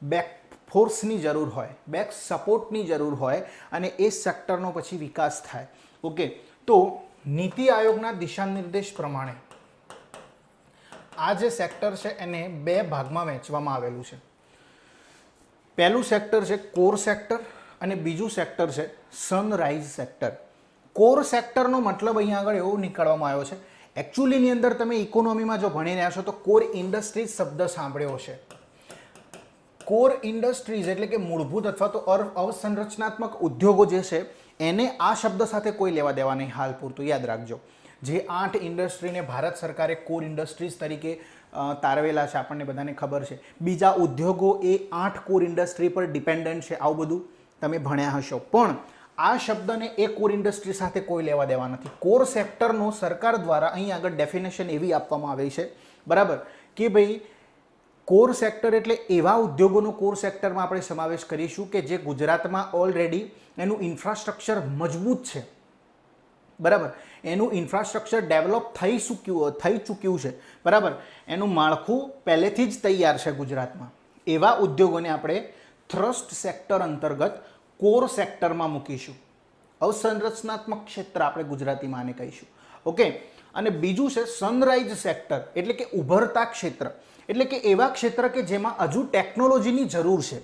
[SPEAKER 1] બેક ફોર્સની જરૂર હોય, બેક સપોર્ટની જરૂર હોય અને એ સેક્ટરનો પછી વિકાસ થાય. ઓકે, તો નીતિ આયોગના દિશાનિર્દેશ પ્રમાણે આ જે સેક્ટર છે એને 2 ભાગમાં વહેંચવામાં આવેલું છે. પહેલું સેક્ટર છે કોર સેક્ટર અને બીજું સેક્ટર છે સનરાઈઝ સેક્ટર. કોર સેક્ટરનો મતલબ અહીંયા આગળ એવો નીકળવામાં આવ્યો છે, એકચ્યુઅલીની અંદર તમે ઇકોનોમીમાં જો ભણી રહ્યા છો તો કોર ઇન્ડસ્ટ્રીઝ શબ્દ સાંભળ્યો છે. કોર ઇન્ડસ્ટ્રીઝ એટલે કે મૂળભૂત અથવા તો અવસંરચનાત્મક ઉદ્યોગો જે છે એને આ શબ્દ સાથે કોઈ લેવા દેવા નહીં હાલ પૂરતું, યાદ રાખજો. જે 8 ઇન્ડસ્ટ્રીને ભારત સરકારે કોર ઇન્ડસ્ટ્રીઝ તરીકે તારવેલા છે, આપણને બધાને ખબર છે. બીજા ઉદ્યોગો એ 8 કોર ઇન્ડસ્ટ્રી પર ડિપેન્ડન્ટ છે, આવું બધું તમે ભણ્યા હશો. પણ આ શબ્દને એ કોર ઇન્ડસ્ટ્રી સાથે કોઈ લેવા દેવા નથી. કોર સેક્ટરનો સરકાર દ્વારા અહીં આગળ ડેફિનેશન એવી આપવામાં આવી છે, બરાબર, કે ભાઈ કોર સેક્ટર એટલે એવા ઉદ્યોગોનો કોર સેક્ટરમાં આપણે સમાવેશ કરીશું કે જે ગુજરાતમાં ઓલરેડી એનું ઇન્ફ્રાસ્ટ્રક્ચર મજબૂત છે, બરાબર. એનું ઇન્ફ્રાસ્ટ્રક્ચર ડેવલપ થઈ ચૂક્યું છે, બરાબર. એનું માળખું પહેલેથી જ તૈયાર છે ગુજરાતમાં. એવા ઉદ્યોગોને આપણે થ્રસ્ટ સેક્ટર અંતર્ગત કોર સેક્ટરમાં મૂકીશું. અવસંરચનાત્મક ક્ષેત્ર આપણે ગુજરાતીમાં આને કહીશું. ઓકે, અને બીજું છે સનરાઈઝ સેક્ટર એટલે કે ઉભરતા ક્ષેત્ર, એટલે કે એવા ક્ષેત્ર કે જેમાં હજુ ટેકનોલોજીની જરૂર છે,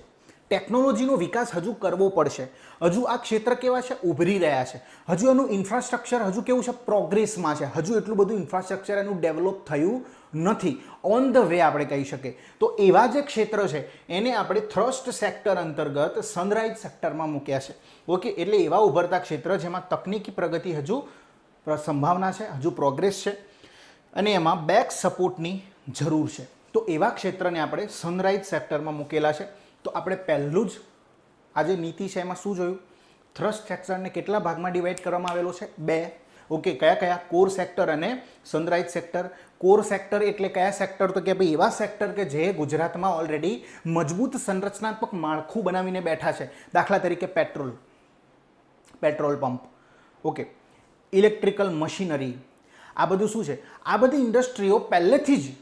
[SPEAKER 1] ટેકનોલોજીનો વિકાસ હજુ કરવો પડશે. હજુ આ ક્ષેત્ર કેવા છે? ઉભરી રહ્યા છે. હજુ એનું ઇન્ફ્રાસ્ટ્રક્ચર હજુ કેવું છે? પ્રોગ્રેસમાં છે. હજુ એટલું બધું ઇન્ફ્રાસ્ટ્રક્ચર એનું ડેવલપ થયું નથી, ઓન ધ વે આપણે કહી શકીએ. તો એવા જે ક્ષેત્ર છે એને આપણે થ્રસ્ટ સેક્ટર અંતર્ગત સનરાઈઝ સેક્ટરમાં મૂક્યા છે. ઓકે, એટલે એવા ઉભરતા ક્ષેત્ર જેમાં તકનીકી પ્રગતિ હજુ સંભાવના છે, હજુ પ્રોગ્રેસ છે અને એમાં બેક સપોર્ટની જરૂર છે. તો એવા ક્ષેત્રને આપણે સનરાઈઝ સેક્ટરમાં મૂકેલા છે. તો આપણે પહેલું જ આ જે નીતિ છે એમાં શું જોયું? થ્રસ્ટ સેક્ટરને કેટલા ભાગમાં ડિવાઈડ કરવામાં આવેલો છે? 2. ઓકે, કયા કયા? કોર સેક્ટર અને સનરાઈઝ સેક્ટર. કોર સેક્ટર એટલે કયા સેક્ટર? તો કે ભાઈ એવા સેક્ટર કે જે ગુજરાતમાં ઓલરેડી મજબૂત સંરચનાત્મક માળખું બનાવીને બેઠા છે. દાખલા તરીકે petrol pump, okay, electrical machinery, આ બધું શું છે? આ બધી ઇન્ડસ્ટ્રીઓ પહેલેથી જ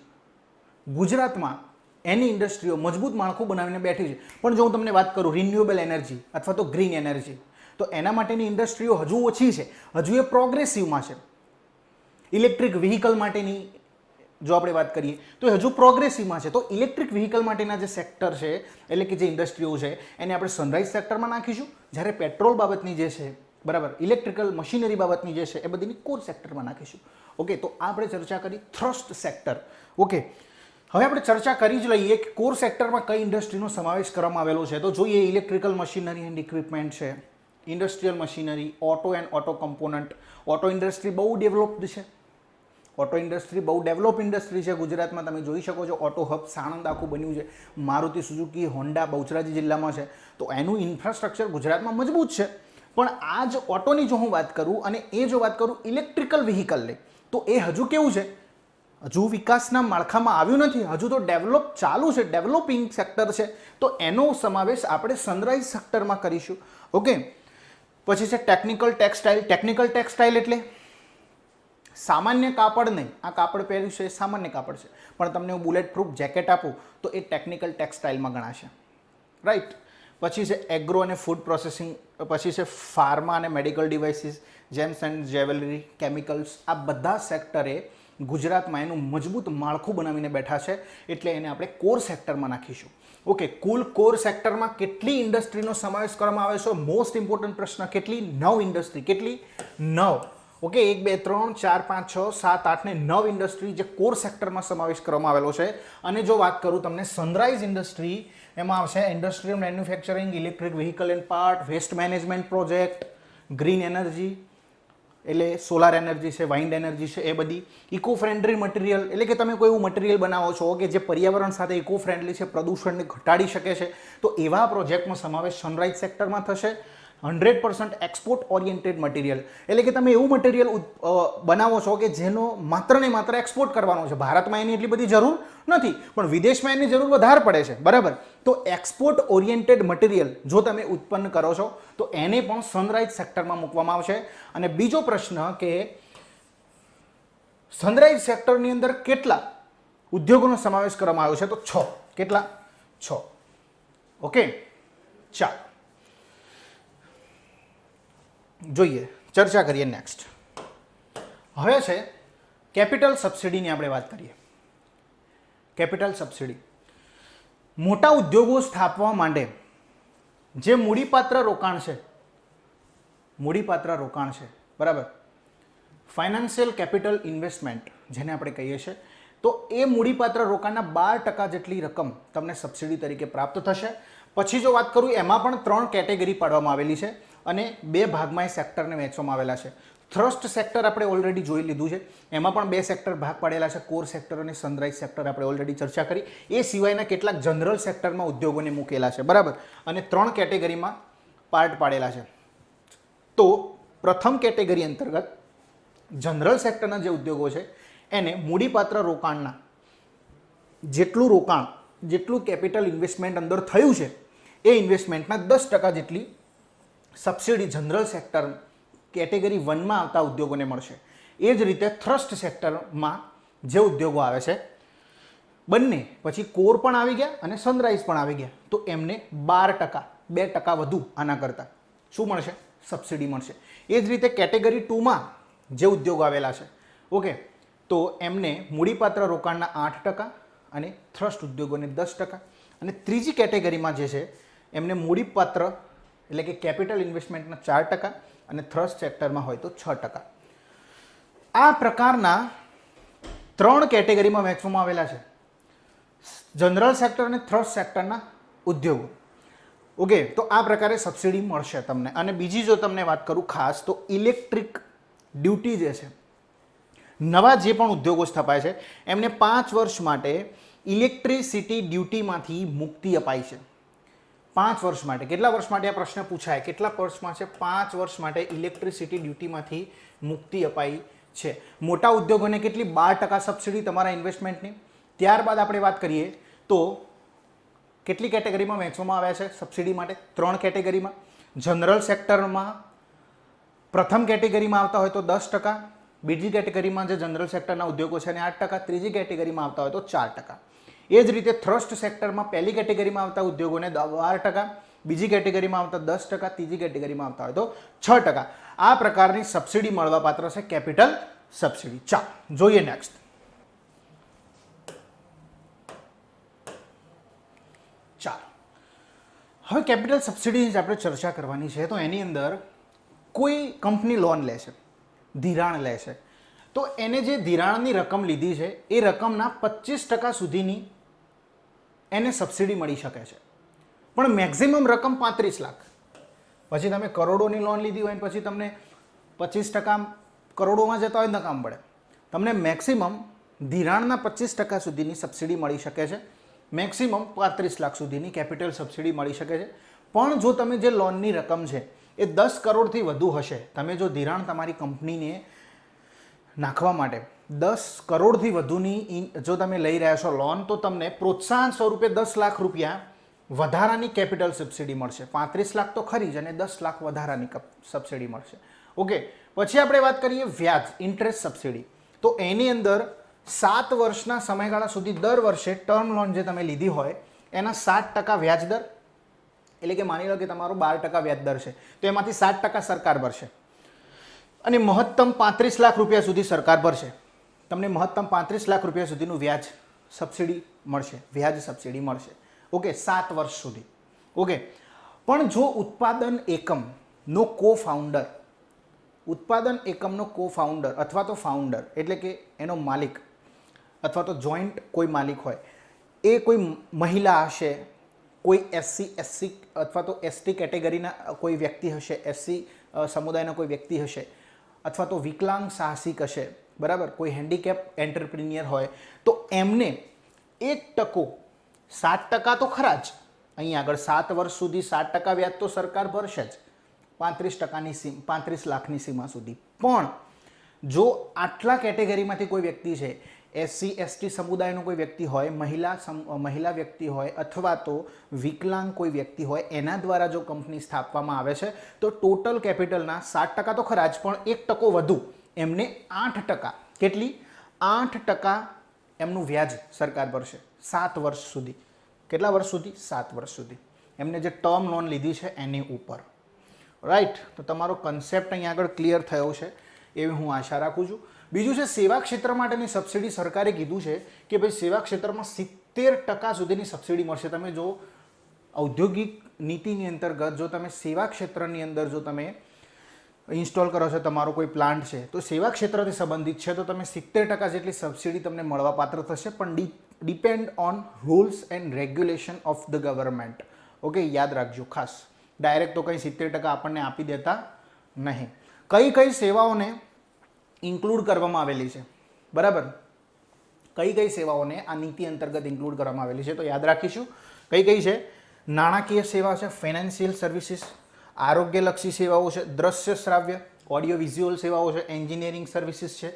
[SPEAKER 1] ગુજરાતમાં એની ઇન્ડસ્ટ્રીઓ મજબૂત માળખું બનાવીને બેઠી છે. પણ જો હું તમને વાત કરું રિન્યુએબલ એનર્જી અથવા તો ગ્રીન એનર્જી, તો એના માટેની ઇન્ડસ્ટ્રીઓ હજુ ઓછી છે, હજુ એ પ્રોગ્રેસિવમાં છે. ઇલેક્ટ્રિક વ્હીકલ માટેની જો આપણે વાત કરીએ તો હજુ પ્રોગ્રેસિવમાં છે. તો ઇલેક્ટ્રિક વ્હીકલ માટેના જે સેક્ટર છે એટલે કે જે ઇન્ડસ્ટ્રીઓ છે એને આપણે સનરાઈઝ સેક્ટરમાં નાખીશું, જ્યારે પેટ્રોલ બાબતની જે છે, બરાબર, ઇલેક્ટ્રિકલ મશીનરી બાબતની જે છે એ બધીની કોર સેક્ટરમાં નાખીશું. ઓકે, તો આપણે ચર્ચા કરી થ્રસ્ટ સેક્ટર. ઓકે, હવે આપણે ચર્ચા કરી જ લઈએ કે કોર સેક્ટરમાં કઈ ઇન્ડસ્ટ્રીનો સમાવેશ કરવામાં આવેલો છે. તો જોઈએ ઇલેક્ટ્રિકલ મશીનરી એન્ડ ઇક્વિપમેન્ટ છે, industrial machinery, auto and auto component. Auto industry બહુ ડેવલપ્ડ છે. ઓટો ઇન્ડસ્ટ્રી બહુ ડેવલપ ઇન્ડસ્ટ્રી છે ગુજરાતમાં. તમે જોઈ શકો છો ઓટો હબ સાણંદ આખું બન્યું છે. મારુતિ સુઝુકી હોન્ડા બહુચરાજી જિલ્લામાં છે. તો એનું ઇન્ફ્રાસ્ટ્રક્ચર ગુજરાતમાં મજબૂત છે. પણ આ જ ઓટોની જો હું વાત કરું અને એ જો વાત કરું ઇલેક્ટ્રિકલ વ્હીકલની, તો એ હજુ કેવું છે, હજુ વિકાસના માળખામાં આવ્યું નથી, હજુ તો ડેવલપ ચાલુ છે, ડેવલપિંગ સેક્ટર છે. તો એનો સમાવેશ આપણે સનરાઈઝ સેક્ટરમાં કરીશું. ઓકે. પછી છે ટેકનિકલ ટેક્સટાઇલ. ટેકનિકલ ટેક્સટાઇલ એટલે સામાન્ય કાપડ નહીં, આ કાપડ પહેર્યું છે એ સામાન્ય કાપડ છે, પણ તમને હું બુલેટ પ્રૂફ જેકેટ આપું તો એ ટેકનિકલ ટેક્સટાઇલમાં ગણાશે. રાઈટ. પછી છે એગ્રો અને ફૂડ પ્રોસેસિંગ. પછી છે ફાર્મા અને medical devices, gems and jewellery, chemicals. આ બધા સેક્ટરે ગુજરાતમાં એનું મજબૂત માળખું બનાવીને બેઠા છે, એટલે એને આપણે કોર સેક્ટરમાં નાખીશું. ઓકે. કુલ કોર સેક્ટરમાં કેટલી ઇન્ડસ્ટ્રીનો સમાવેશ કરવામાં આવે છે? મોસ્ટ ઇમ્પોર્ટન્ટ પ્રશ્ન. કેટલી? 9 ઇન્ડસ્ટ્રી. કેટલી? 9. ઓકે. 1 2 3 4 5 6 7 8 ને 9 ઇન્ડસ્ટ્રી જે કોર સેક્ટરમાં સમાવેશ કરવામાં આવેલો છે. અને જો વાત કરું તમને સનરાઈઝ ઇન્ડસ્ટ્રી, એમાં આવશે industrial manufacturing, electric vehicle and part, waste management project, green energy એટલે સોલાર એનર્જી છે, વાઇન્ડ એનર્જી છે, એ બધી. ઇકો ફ્રેન્ડલી મટીરિયલ એટલે કે તમે કોઈ એવું મટીરિયલ બનાવો છો કે જે પર્યાવરણ સાથે ઇકો ફ્રેન્ડલી છે, પ્રદૂષણને ઘટાડી શકે છે, તો એવા પ્રોજેક્ટનો સમાવેશ સનરાઈઝ સેક્ટરમાં થશે. 100% એક્સપોર્ટ ઓરિએન્ટેડ મટીરિયલ એટલે કે તમે એવું મટીરિયલ બનાવો છો કે જેનો માત્ર ને માત્ર એક્સપોર્ટ કરવાનો છે. ભારતમાં એની એટલી બધી જરૂર નથી, પણ વિદેશમાં એની જરૂર વધારે પડે છે. બરાબર. તો એક્સપોર્ટ ઓરિએન્ટેડ મટીરિયલ જો તમે ઉત્પન્ન કરો છો તો એને પણ સનરાઈઝ સેક્ટરમાં મૂકવામાં આવશે. અને બીજો પ્રશ્ન કે સનરાઈઝ સેક્ટરની અંદર કેટલા ઉદ્યોગોનો સમાવેશ કરવામાં આવ્યો છે? તો 6. કેટલા? 6. ઓકે. ચાલો જોઈએ, ચર્ચા કરીએ. નેક્સ્ટ હવે છે કેપિટલ સબસિડીની આપણે વાત કરીએ. કેપિટલ સબસિડી મોટા ઉદ્યોગો સ્થાપવા માટે જે મૂડીપાત્ર રોકાણ છે, મૂડીપાત્ર રોકાણ છે, બરાબર, ફાઇનાન્શિયલ કેપિટલ ઇન્વેસ્ટમેન્ટ જેને આપણે કહીએ છીએ, તો એ મૂડીપાત્ર રોકાણના 12% જેટલી રકમ તમને સબસિડી તરીકે પ્રાપ્ત થશે. પછી જો વાત કરું એમાં પણ 3 કેટેગરી પાડવામાં આવેલી છે અને 2 ભાગમાં એ સેક્ટરને વહેંચવામાં આવેલા છે. થ્રસ્ટ સેક્ટર આપણે ઓલરેડી જોઈ લીધું છે, એમાં પણ 2 સેક્ટર ભાગ પાડેલા છે, કોર સેક્ટર અને સનરાઈઝ સેક્ટર આપણે ઓલરેડી ચર્ચા કરી. એ સિવાયના કેટલાક જનરલ સેક્ટરમાં ઉદ્યોગોને મૂકેલા છે, બરાબર, અને 3 કેટેગરીમાં પાર્ટ પાડેલા છે. તો પ્રથમ કેટેગરી અંતર્ગત જનરલ સેક્ટરના જે ઉદ્યોગો છે એને મૂડીપાત્ર રોકાણના જેટલું કેપિટલ ઇન્વેસ્ટમેન્ટ અંદર થયું છે એ ઇન્વેસ્ટમેન્ટના 10% જેટલી સબસિડી જનરલ સેક્ટર કેટેગરી 1માં આવતા ઉદ્યોગોને મળશે. એ જ રીતે થ્રસ્ટ સેક્ટરમાં જે ઉદ્યોગો આવે છે બંને, પછી કોર પણ આવી ગયા અને સનરાઈઝ પણ આવી ગયા, તો એમને 12%, 2% વધુ આના કરતાં શું મળશે? સબસિડી મળશે. એ જ રીતે કેટેગરી 2માં જે ઉદ્યોગો આવેલા છે, ઓકે, તો એમને મૂડીપાત્ર રોકાણના 8% અને થ્રસ્ટ ઉદ્યોગોને 10%. અને ત્રીજી કેટેગરીમાં જે છે એમને મૂડીપાત્ર એટલે કે કેપિટલ ઇન્વેસ્ટમેન્ટના 4% અને થ્રસ્ટ સેક્ટરમાં હોય તો 6%. આ પ્રકારના 3 કેટેગરીમાં વહેંચવામાં આવેલા છે જનરલ સેક્ટર અને થ્રસ્ટ સેક્ટરના ઉદ્યોગો. ઓકે. તો આ પ્રકારે સબસિડી મળશે તમને. અને બીજી જો તમને વાત કરું ખાસ તો ઇલેક્ટ્રિક ડ્યુટી જે છે, નવા જે પણ ઉદ્યોગો સ્થપાય છે એમને 5 વર્ષ માટે ઇલેક્ટ્રિસિટી ડ્યુટીમાંથી મુક્તિ અપાય છે. 5 વર્ષ માટે. કેટલા વર્ષ માટે? આ પ્રશ્ન પૂછાય. કેટલા વર્ષમાં છે? 5 વર્ષ માટે ઇલેક્ટ્રિસિટી ડ્યુટીમાંથી મુક્તિ અપાઈ છે. મોટા ઉદ્યોગોને કેટલી? 12% સબસિડી તમારા ઇન્વેસ્ટમેન્ટની. ત્યારબાદ આપણે વાત કરીએ તો કેટલી કેટેગરીમાં વહેંચવામાં આવ્યા છે સબસિડી માટે? 3 કેટેગરીમાં. જનરલ સેક્ટરમાં પ્રથમ કેટેગરીમાં આવતા હોય તો 10%, બીજી કેટેગરીમાં જે જનરલ સેક્ટરના ઉદ્યોગો છે એને 8%, ત્રીજી કેટેગરીમાં આવતા હોય તો 4%. એ જ રીતે થ્રસ્ટ સેક્ટરમાં પહેલી કેટેગરીમાં આવતા ઉદ્યોગોને 12%, બીજી કેટેગરીમાં આવતા 10%, ત્રીજી કેટેગરીમાં આવતા હોય તો 6%. આ પ્રકારની સબસિડી મળવાપાત્ર છે કેપિટલ સબસિડી. ચાલો જોઈએ નેક્સ્ટ. ચાલો હવે કેપિટલ સબસિડીની આપણે ચર્ચા કરવાની છે. તો એની અંદર કોઈ કંપની લોન લે છે, ધિરાણ લે છે, તો એને જે ધિરાણની રકમ લીધી છે એ રકમના 25% સુધીની એને સબસિડી મળી શકે છે. પણ મેક્સિમમ રકમ 35 લાખ. પછી તમે કરોડોની લોન લીધી હોય પછી તમને 25% કરોડોમાં જતા હોય ન કામ પડે. તમને મેક્સિમમ ધિરાણના 25% સુધીની સબસિડી મળી શકે છે, મેક્સિમમ 35 લાખ સુધીની કેપિટલ સબસિડી મળી શકે છે. પણ જો તમે જે લોનની રકમ છે એ 10 કરોડથી વધુ હશે, તમે જો ધિરાણ તમારી કંપનીને નાખવા માટે 10 કરોડથી વધુની જો તમે લઈ રહ્યા છો લોન, તો તમને પ્રોત્સાહન સ્વરૂપે 10 લાખ રૂપિયા વધારાની કેપિટલ સબસિડી મળશે. 35 લાખ તો ખરી જ અને 10 લાખ વધારાની સબસિડી મળશે. ઓકે, પછી આપણે વાત કરીએ વ્યાજ, ઇન્ટરેસ્ટ સબસિડી. તો એની અંદર 7 વર્ષના સમયગાળા સુધી દર વર્ષે ટર્મ લોન જે તમે લીધી હોય એના 7% વ્યાજ દર, એટલે કે માની લો કે તમારો 12% વ્યાજ દર છે, તો એમાંથી 7% સરકાર ભરશે અને મહત્તમ 35 લાખ રૂપિયા સુધી સરકાર ભરશે. તમને મહત્તમ 35 લાખ રૂપિયા સુધીનું વ્યાજ સબસિડી મળશે, વ્યાજ સબસિડી મળશે. ઓકે, 7 વર્ષ સુધી. ઓકે, પણ જો ઉત્પાદન એકમનો કોફાઉન્ડર, ઉત્પાદન એકમનો કોફાઉન્ડર અથવા તો ફાઉન્ડર એટલે કે એનો માલિક અથવા તો જોઈન્ટ કોઈ માલિક હોય, એ કોઈ મહિલા હશે, કોઈ SC અથવા તો ST કેટેગરીના કોઈ વ્યક્તિ હશે, SC સમુદાયના કોઈ વ્યક્તિ હશે, અથવા તો વિકલાંગ સાહસિક હશે, બરાબર, કોઈ હેન્ડીકેપ એન્ટરપ્રિન્યોર હોય, તો એમને 1%, 7% તો ખરા જ, અહીં આગળ 7 વર્ષ સુધી 7% વ્યાજ તો સરકાર ભરશે જ, 35 લાખની સીમા સુધી. પણ જો આટલા કેટેગરીમાંથી કોઈ વ્યક્તિ છે, SC ST સમુદાયનો કોઈ વ્યક્તિ હોય, મહિલા વ્યક્તિ હોય અથવા તો વિકલાંગ કોઈ વ્યક્તિ હોય, એના દ્વારા જો કંપની સ્થાપવામાં આવે છે, તો ટોટલ કેપિટલના 7% તો ખરા જ, પણ 1% વધુ એમને 8%, કેટલી 8% એમનું વ્યાજ સરકાર ભરશે 7 વર્ષ સુધી. કેટલા વર્ષ સુધી? 7 વર્ષ સુધી. એમને જે ટર્મ લોન લીધી છે એની ઉપર. રાઈટ, તો તમારો કન્સેપ્ટ અહીંયા આગળ ક્લિયર થયો છે એવી હું આશા રાખું છું. બીજું છે સેવા ક્ષેત્ર માટેની સબસિડી. સરકારે કીધું છે કે ભાઈ સેવા ક્ષેત્રમાં 70% સુધીની સબસિડી મળશે. તમે જો ઔદ્યોગિક નીતિની અંતર્ગત જો તમે સેવા ક્ષેત્રની અંદર જો તમે ઇન્સ્ટોલ કરો છો, તમારો કોઈ પ્લાન્ટ છે તો સેવા ક્ષેત્રથી સંબંધિત છે, તો તમે 70% જેટલી સબસિડી તમને મળવાપાત્ર થશે, પણ depend on rules and regulation of the government. Okay, યાદ રાખજો ખાસ. ડાયરેક્ટ તો કંઈ 70% આપણને આપી દેતા નહીં. કઈ કઈ સેવાઓને ઇન્ક્લુડ કરવામાં આવેલી છે, બરાબર, કઈ કઈ સેવાઓને આ નીતિ અંતર્ગત ઇન્ક્લુડ કરવામાં આવેલી છે, તો યાદ રાખીશું. કઈ કઈ છે? નાણાકીય સેવા છે, ફાઇનાન્શિયલ સર્વિસીસ, આરોગ્યલક્ષી સેવાઓ છે, દ્રશ્ય શ્રાવ્ય ઓડિયો વિઝ્યુઅલ સેવાઓ છે, એન્જિનિયરિંગ સર્વિસીસ છે,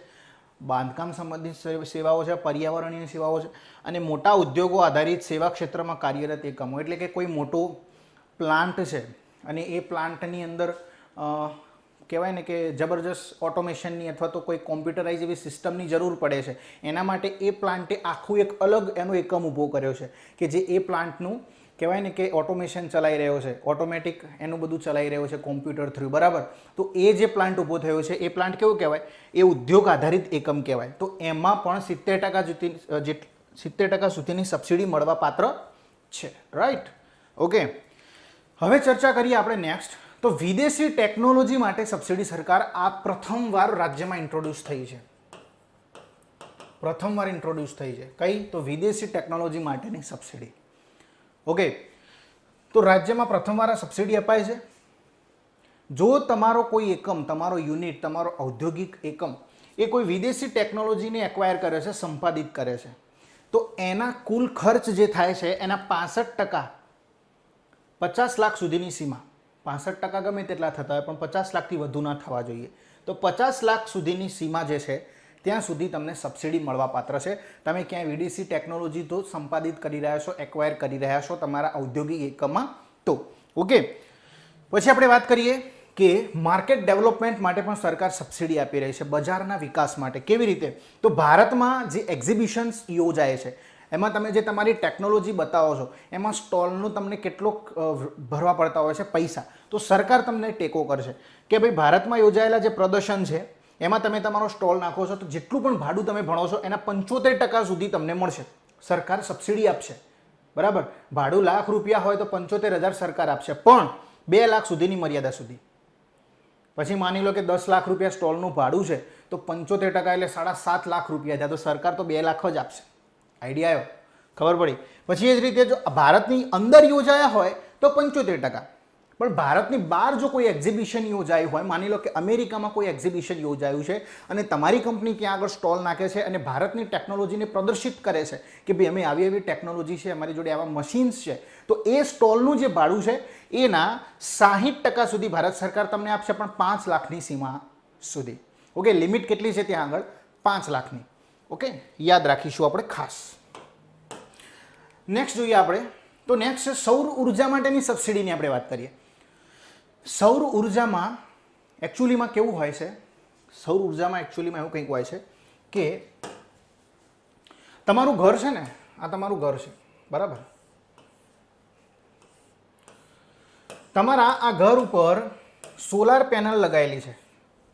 [SPEAKER 1] બાંધકામ સંબંધિત સેવાઓ છે, પર્યાવરણીય સેવાઓ છે, અને મોટા ઉદ્યોગો આધારિત સેવા ક્ષેત્રમાં કાર્યરત એકમો. એટલે કે કોઈ મોટો પ્લાન્ટ છે અને એ પ્લાન્ટની અંદર કહેવાય ને કે જબરજસ્ત ઓટોમેશનની અથવા તો કોઈ કોમ્પ્યુટરાઇઝ એવી સિસ્ટમની જરૂર પડે છે, એના માટે એ પ્લાન્ટે આખું એક અલગ એનો એકમ ઊભો કર્યો છે કે જે એ પ્લાન્ટનું કહેવાય ને કે ઓટોમેશન ચલાવી રહ્યો છે, ઓટોમેટિક એનું બધું ચલાવી રહ્યો છે કોમ્પ્યુટર થ્રુ, બરાબર. તો એ જે પ્લાન્ટ ઊભો થયો છે એ પ્લાન્ટ કેવું કહેવાય? એ ઉદ્યોગ આધારિત એકમ કહેવાય. તો એમાં પણ 70% સુધીની સબસિડી મળવા પાત્ર છે. Right, okay. હવે ચર્ચા કરીએ આપણે નેક્સ્ટ. તો વિદેશી ટેકનોલોજી માટે સબસિડી સરકાર આ પ્રથમવાર રાજ્યમાં ઇન્ટ્રોડ્યુસ થઈ છે. પ્રથમવાર ઇન્ટ્રોડ્યુસ થઈ છે. કઈ? તો વિદેશી ટેકનોલોજી માટેની સબસિડી. ઓકે, તો રાજ્યમાં પ્રથમવાર આ સબસિડી અપાય છે. જો તમારો કોઈ એકમ, તમારો યુનિટ, તમારો ઔદ્યોગિક એકમ એ કોઈ વિદેશી ટેકનોલોજીને એક્વાયર કરે છે, સંપાદિત કરે છે, તો એના કુલ ખર્ચ જે થાય છે એના 65%, 50 લાખ સુધીની સીમા, 65% ગમે તેટલા થતા હોય પણ 50 લાખથી વધુ ના થવા જોઈએ. તો 50 લાખ સુધીની સીમા જે છે ત્યાં સુધી તમને સબસિડી મળવા પાત્ર છે. તમે ક્યાંય વિદેશી ટેકનોલોજી તો સંપાદિત કરી રહ્યા છો, એક્વાયર કરી રહ્યા છો તમારા ઔદ્યોગિક એકમમાં તો. ઓકે, પછી આપણે વાત કરીએ કે માર્કેટ ડેવલપમેન્ટ માટે પણ સરકાર સબસિડી આપી રહી છે, બજારના વિકાસ માટે. કેવી રીતે? તો ભારતમાં જે એક્ઝિબિશન્સ યોજાય છે એમાં તમે જે તમારી ટેકનોલોજી બતાવો છો એમાં સ્ટોલનું તમને કેટલો ભરવા પડતા હોય છે પૈસા, તો સરકાર તમને ટેકો કરશે કે ભાઈ ભારતમાં યોજાયેલા જે પ્રદર્શન છે એમાં તમે તમારો સ્ટોલ નાખો છો તો જેટલું પણ ભાડું તમે ભણો છો એના 75% સુધી તમને મળશે, સરકાર સબસિડી આપશે, બરાબર. ભાડું ₹1,00,000 હોય તો 75,000 સરકાર આપશે, પણ 2 લાખ સુધીની મર્યાદા સુધી. પછી માની લો કે 10 લાખ રૂપિયા સ્ટોલનું ભાડું છે તો 75% એટલે ₹7.5 લાખ થયા, તો સરકાર તો 2 લાખ જ આપશે. આઈડિયા આવ્યો? ખબર પડી? પછી એ જ રીતે જો ભારતની અંદર યોજાયા હોય તો 75%, પણ ભારતની બહાર જો કોઈ એક્ઝિબિશન યોજાયું હોય, માની લો કે અમેરિકામાં કોઈ એક્ઝિબિશન યોજાયું છે અને તમારી કંપની ત્યાં આગળ સ્ટોલ નાખે છે અને ભારતની ટેકનોલોજીને પ્રદર્શિત કરે છે કે ભાઈ અમે આવી એવી ટેકનોલોજી છે, અમારી જોડે આવા મશીન્સ છે, તો એ સ્ટોલનું જે ભાડું છે એના 60% સુધી ભારત સરકાર તમને આપશે, પણ 5 લાખની સીમા સુધી. ઓકે, લિમિટ કેટલી છે ત્યાં આગળ? 5 લાખની. ઓકે, યાદ રાખીશું આપણે ખાસ. નેક્સ્ટ જોઈએ આપણે, તો નેક્સ્ટ છે સૌર ઉર્જા માટેની સબસિડીની આપણે વાત કરીએ. સૌર ઉર્જામાં એકચ્યુઅલીમાં કેવું હોય છે? સૌર ઉર્જામાં એકચ્યુઅલીમાં એવું કંઈક હોય છે કે તમારું ઘર છે ને, આ તમારું ઘર છે, બરાબર? તમારા આ ઘર ઉપર સોલાર પેનલ લગાવેલી છે.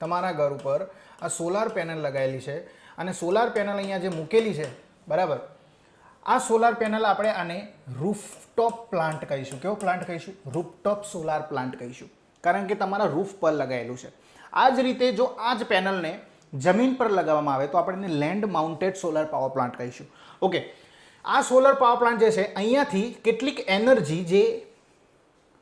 [SPEAKER 1] તમારા ઘર ઉપર આ સોલાર પેનલ લગાવેલી છે અને સોલાર પેનલ અહીંયા જે મૂકેલી છે, બરાબર? આ સોલાર પેનલ આપણે આને રૂફટોપ પ્લાન્ટ કહીશું. કેવો પ્લાન્ટ કહીશું? રૂફટોપ સોલાર પ્લાન્ટ કહીશું, કારણ કે તમારા રૂફ પર લગાવેલું છે. આ જ રીતે જો આ જ પેનલને જમીન પર લગાવવામાં આવે તો આપણે એને land mounted solar power plant કહીશું. ઓકે, આ સોલાર પાવર પ્લાન્ટ જે છે અહીંયાથી કેટલીક એનર્જી જે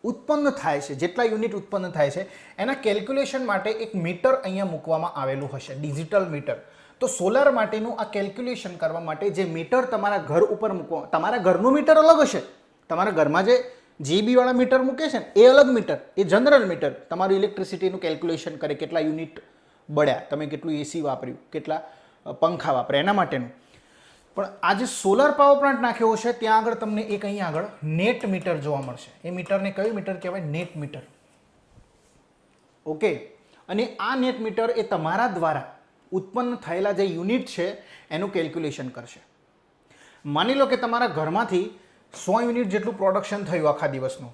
[SPEAKER 1] ઉત્પન્ન થાય છે, જેટલા યુનિટ ઉત્પન્ન થાય છે એના કેલ્ક્યુલેશન માટે એક મીટર અહીંયા મૂકવામાં આવેલું હશે, ડિજિટલ મીટર. તો સોલાર માટેનું આ કેલ્ક્યુલેશન કરવા માટે જે મીટર તમારા ઘર ઉપર મૂકવા, તમારા ઘરનું મીટર અલગ હશે, તમારા ઘરમાં જે જીબી વાળા મીટર મૂકે છે ને એ અલગ મીટર, એ જનરલ મીટર તમારું ઇલેક્ટ્રિસિટીનું કેલ્ક્યુલેશન કરે, કેટલા યુનિટ બળ્યા, તમે કેટલું એસી વાપર્યું, કેટલા પંખા વાપર્યા, એના માટેનું. પણ આ જે સોલાર પાવર પ્લાન્ટ નાખ્યો છે ત્યાં આગળ તમને એક અહીંયા આગળ નેટ મીટર જોવા મળશે. એ મીટરને કયું મીટર કહેવાય? Net metre. ઓકે, અને આ નેટ મીટર એ તમારા દ્વારા ઉત્પન્ન થયેલા જે યુનિટ છે એનું કેલ્ક્યુલેશન કરશે. માની લો કે તમારા ઘરમાંથી 100 યુનિટ જેટલું પ્રોડક્શન થયું આખા દિવસનું,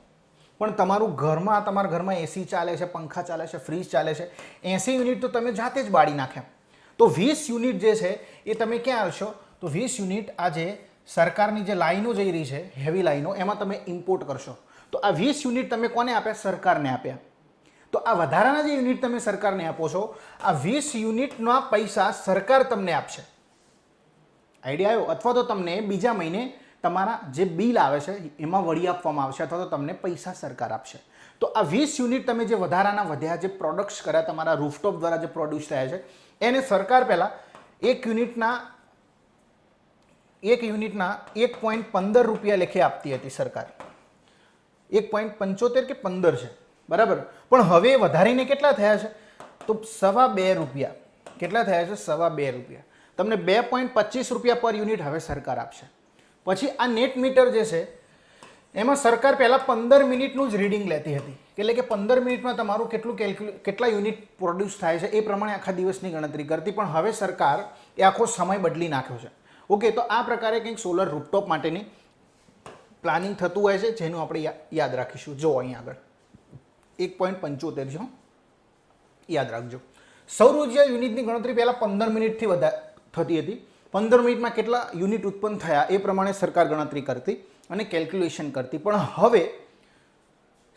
[SPEAKER 1] પણ તમારા ઘરમાં એસી ચાલે છે, પંખા ચાલે છે, ફ્રીજ ચાલે છે, 80 યુનિટ તો તમે જાતે જ બાળી નાખ્યા. તો 20 યુનિટ જે છે એ તમે ક્યાં આવશો? તો 20 યુનિટ આજે સરકારની જે લાઈનો જઈ રહી છે, હેવી લાઈનો, એમાં તમે ઇમ્પોર્ટ કરશો. તો આ 20 યુનિટ તમે કોને આપ્યા? સરકારને આપ્યા. તો આ વધારાના જે યુનિટ તમે સરકારને આપો છો, આ 20 યુનિટના પૈસા સરકાર તમને આપશે. આઈડિયા આવ્યો? અથવા તો તમને બીજા મહિને તમારા જે બિલ આવે છે એમાં વળી આપવામાં આવશે, અથવા તો તમને પૈસા સરકાર આપશે. તો આ 20 યુનિટ તમે જે વધારાના વધ્યા, જે પ્રોડક્ટ્સ કર્યા તમારા રૂફટોપ દ્વારા જે પ્રોડ્યુસ થયા છે, એને સરકાર પહેલાં એક યુનિટના 1.15 રૂપિયા લેખે આપતી હતી સરકાર. 1.75 કે 15 છે, બરાબર? પણ હવે વધારીને કેટલા થયા છે? તો 2.25 રૂપિયા. કેટલા થયા છે? 2.25 રૂપિયા. તમને 2.25 રૂપિયા પર યુનિટ હવે સરકાર આપશે. પછી આ નેટ મીટર જે છે એમાં સરકાર પહેલાં 15 મિનિટનું જ રીડિંગ લેતી હતી, એટલે કે 15 મિનિટમાં તમારું કેટલા યુનિટ પ્રોડ્યુસ થાય છે એ પ્રમાણે આખા દિવસની ગણતરી કરતી. પણ હવે સરકાર એ આખો સમય બદલી નાખ્યો છે. ઓકે, તો આ પ્રકારે કંઈક સોલર રૂફટોપ માટેની પ્લાનિંગ થતું હોય છે, જેનું આપણે યાદ રાખીશું. જો અહીંયા આગળ 1.75 છે, યાદ રાખજો. સૌર ઉર્જા યુનિટની ગણતરી પહેલાં 15 મિનિટથી વધારે થતી હતી. 15 મિનિટમાં કેટલા યુનિટ ઉત્પન્ન થયા એ પ્રમાણે સરકાર ગણતરી કરતી અને કેલ્ક્યુલેશન કરતી. પણ હવે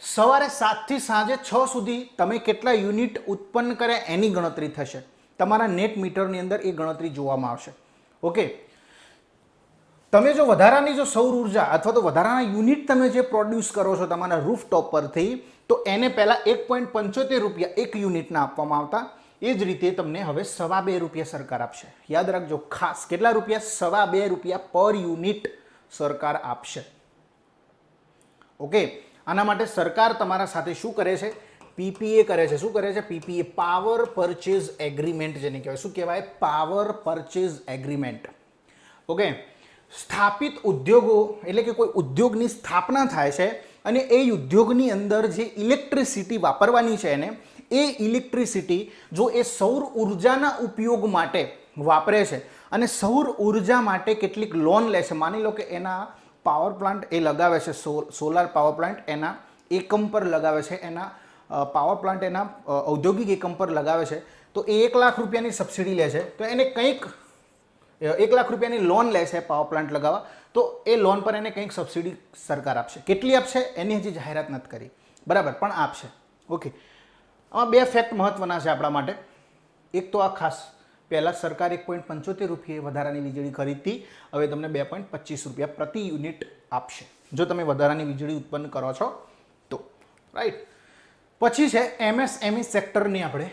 [SPEAKER 1] સવારે 7 થી સાંજે 6 સુધી તમે કેટલા યુનિટ ઉત્પન્ન કર્યા એની ગણતરી થશે. તમારા નેટ મીટરની અંદર એ ગણતરી જોવામાં આવશે. ઓકે, તમે જો વધારાની જો સૌર ઉર્જા અથવા તો વધારાના યુનિટ તમે જે પ્રોડ્યુસ કરો છો તમારા રૂફટોપ પરથી, તો એને પહેલાં 1.75 રૂપિયા એક યુનિટના આપવામાં આવતા. એ જ રીતે તમને હવે 2.25 રૂપિયા સરકાર આપશે. યાદ રાખજો ખાસ, કેટલા રૂપિયા? 2.25 રૂપિયા પર યુનિટ સરકાર આપશે. ઓકે, આના માટે સરકાર તમારા સાથે શું કરે છે? પીપીએ કરે છે. શું કરે છે? પીપીએ, પાવર પરચેઝ એગ્રીમેન્ટ જેને કહેવાય. શું કહેવાય? Power purchase agreement. ઓકે, સ્થાપિત ઉદ્યોગો એટલે કે કોઈ ઉદ્યોગની સ્થાપના થાય છે અને એ ઉદ્યોગની અંદર જે ઇલેક્ટ્રિસિટી વાપરવાની છે એને, એ ઇલેક્ટ્રિસિટી જો એ સૌર ઉર્જાના ઉપયોગ માટે વાપરે છે અને સૌર ઉર્જા માટે કેટલીક લોન લે છે, માની લો કે એના પાવર પ્લાન્ટ એ લગાવે છે, સોલાર પાવર પ્લાન્ટ એના એકમ પર લગાવે છે, એના પાવર પ્લાન્ટ એના ઔદ્યોગિક એકમ પર લગાવે છે, તો એ 1 લાખ રૂપિયાની સબસિડી લે છે. તો એને કંઈક 1 લાખ રૂપિયાની લોન લે છે પાવર પ્લાન્ટ લગાવવા, તો એ લોન પર એને કંઈક સબસિડી સરકાર આપશે. કેટલી આપશે એની હજી જાહેરાત નથી કરી, બરાબર, પણ આપશે. ઓકે, આમાં 2 ફેક્ટ મહત્વના છે આપણા માટે. એક તો આ ખાસ, પહેલાં સરકાર 1.75 રૂપિયે વધારાની વીજળી ખરીદતી, હવે તમને 2.25 રૂપિયા પ્રતિ યુનિટ આપશે જો તમે વધારાની વીજળી ઉત્પન્ન કરો છો તો. રાઈટ. પછી છે એમએસએમઈ સેક્ટરની આપણે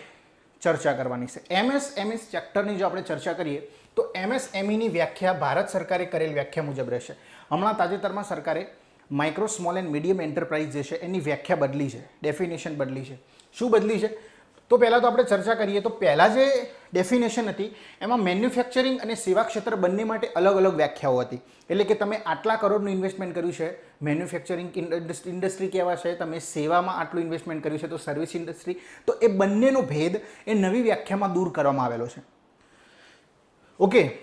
[SPEAKER 1] ચર્ચા કરવાની છે. એમએસએમઈ સેક્ટરની જો આપણે ચર્ચા કરીએ તો એમએસએમઈની વ્યાખ્યા ભારત સરકારે કરેલ વ્યાખ્યા મુજબ રહેશે. હમણાં તાજેતરમાં સરકારે micro small and medium enterprise જે છે એની વ્યાખ્યા બદલી છે, ડેફિનેશન બદલી છે. શું બદલી છે? તો પહેલાં તો આપણે ચર્ચા કરીએ તો પહેલાં જે ડેફિનેશન હતી એમાં મેન્યુફેક્ચરિંગ અને સેવા ક્ષેત્ર બંને માટે અલગ અલગ વ્યાખ્યાઓ હતી. એટલે કે તમે આટલા કરોડનું ઇન્વેસ્ટમેન્ટ કર્યું છે, મેન્યુફેક્ચરિંગ ઇન્ડસ્ટ્રી કહેવાશે, તમે સેવામાં આટલું ઇન્વેસ્ટમેન્ટ કર્યું છે તો સર્વિસ ઇન્ડસ્ટ્રી. તો એ બંનેનો ભેદ એ નવી વ્યાખ્યામાં દૂર કરવામાં આવેલો છે. ઓકે,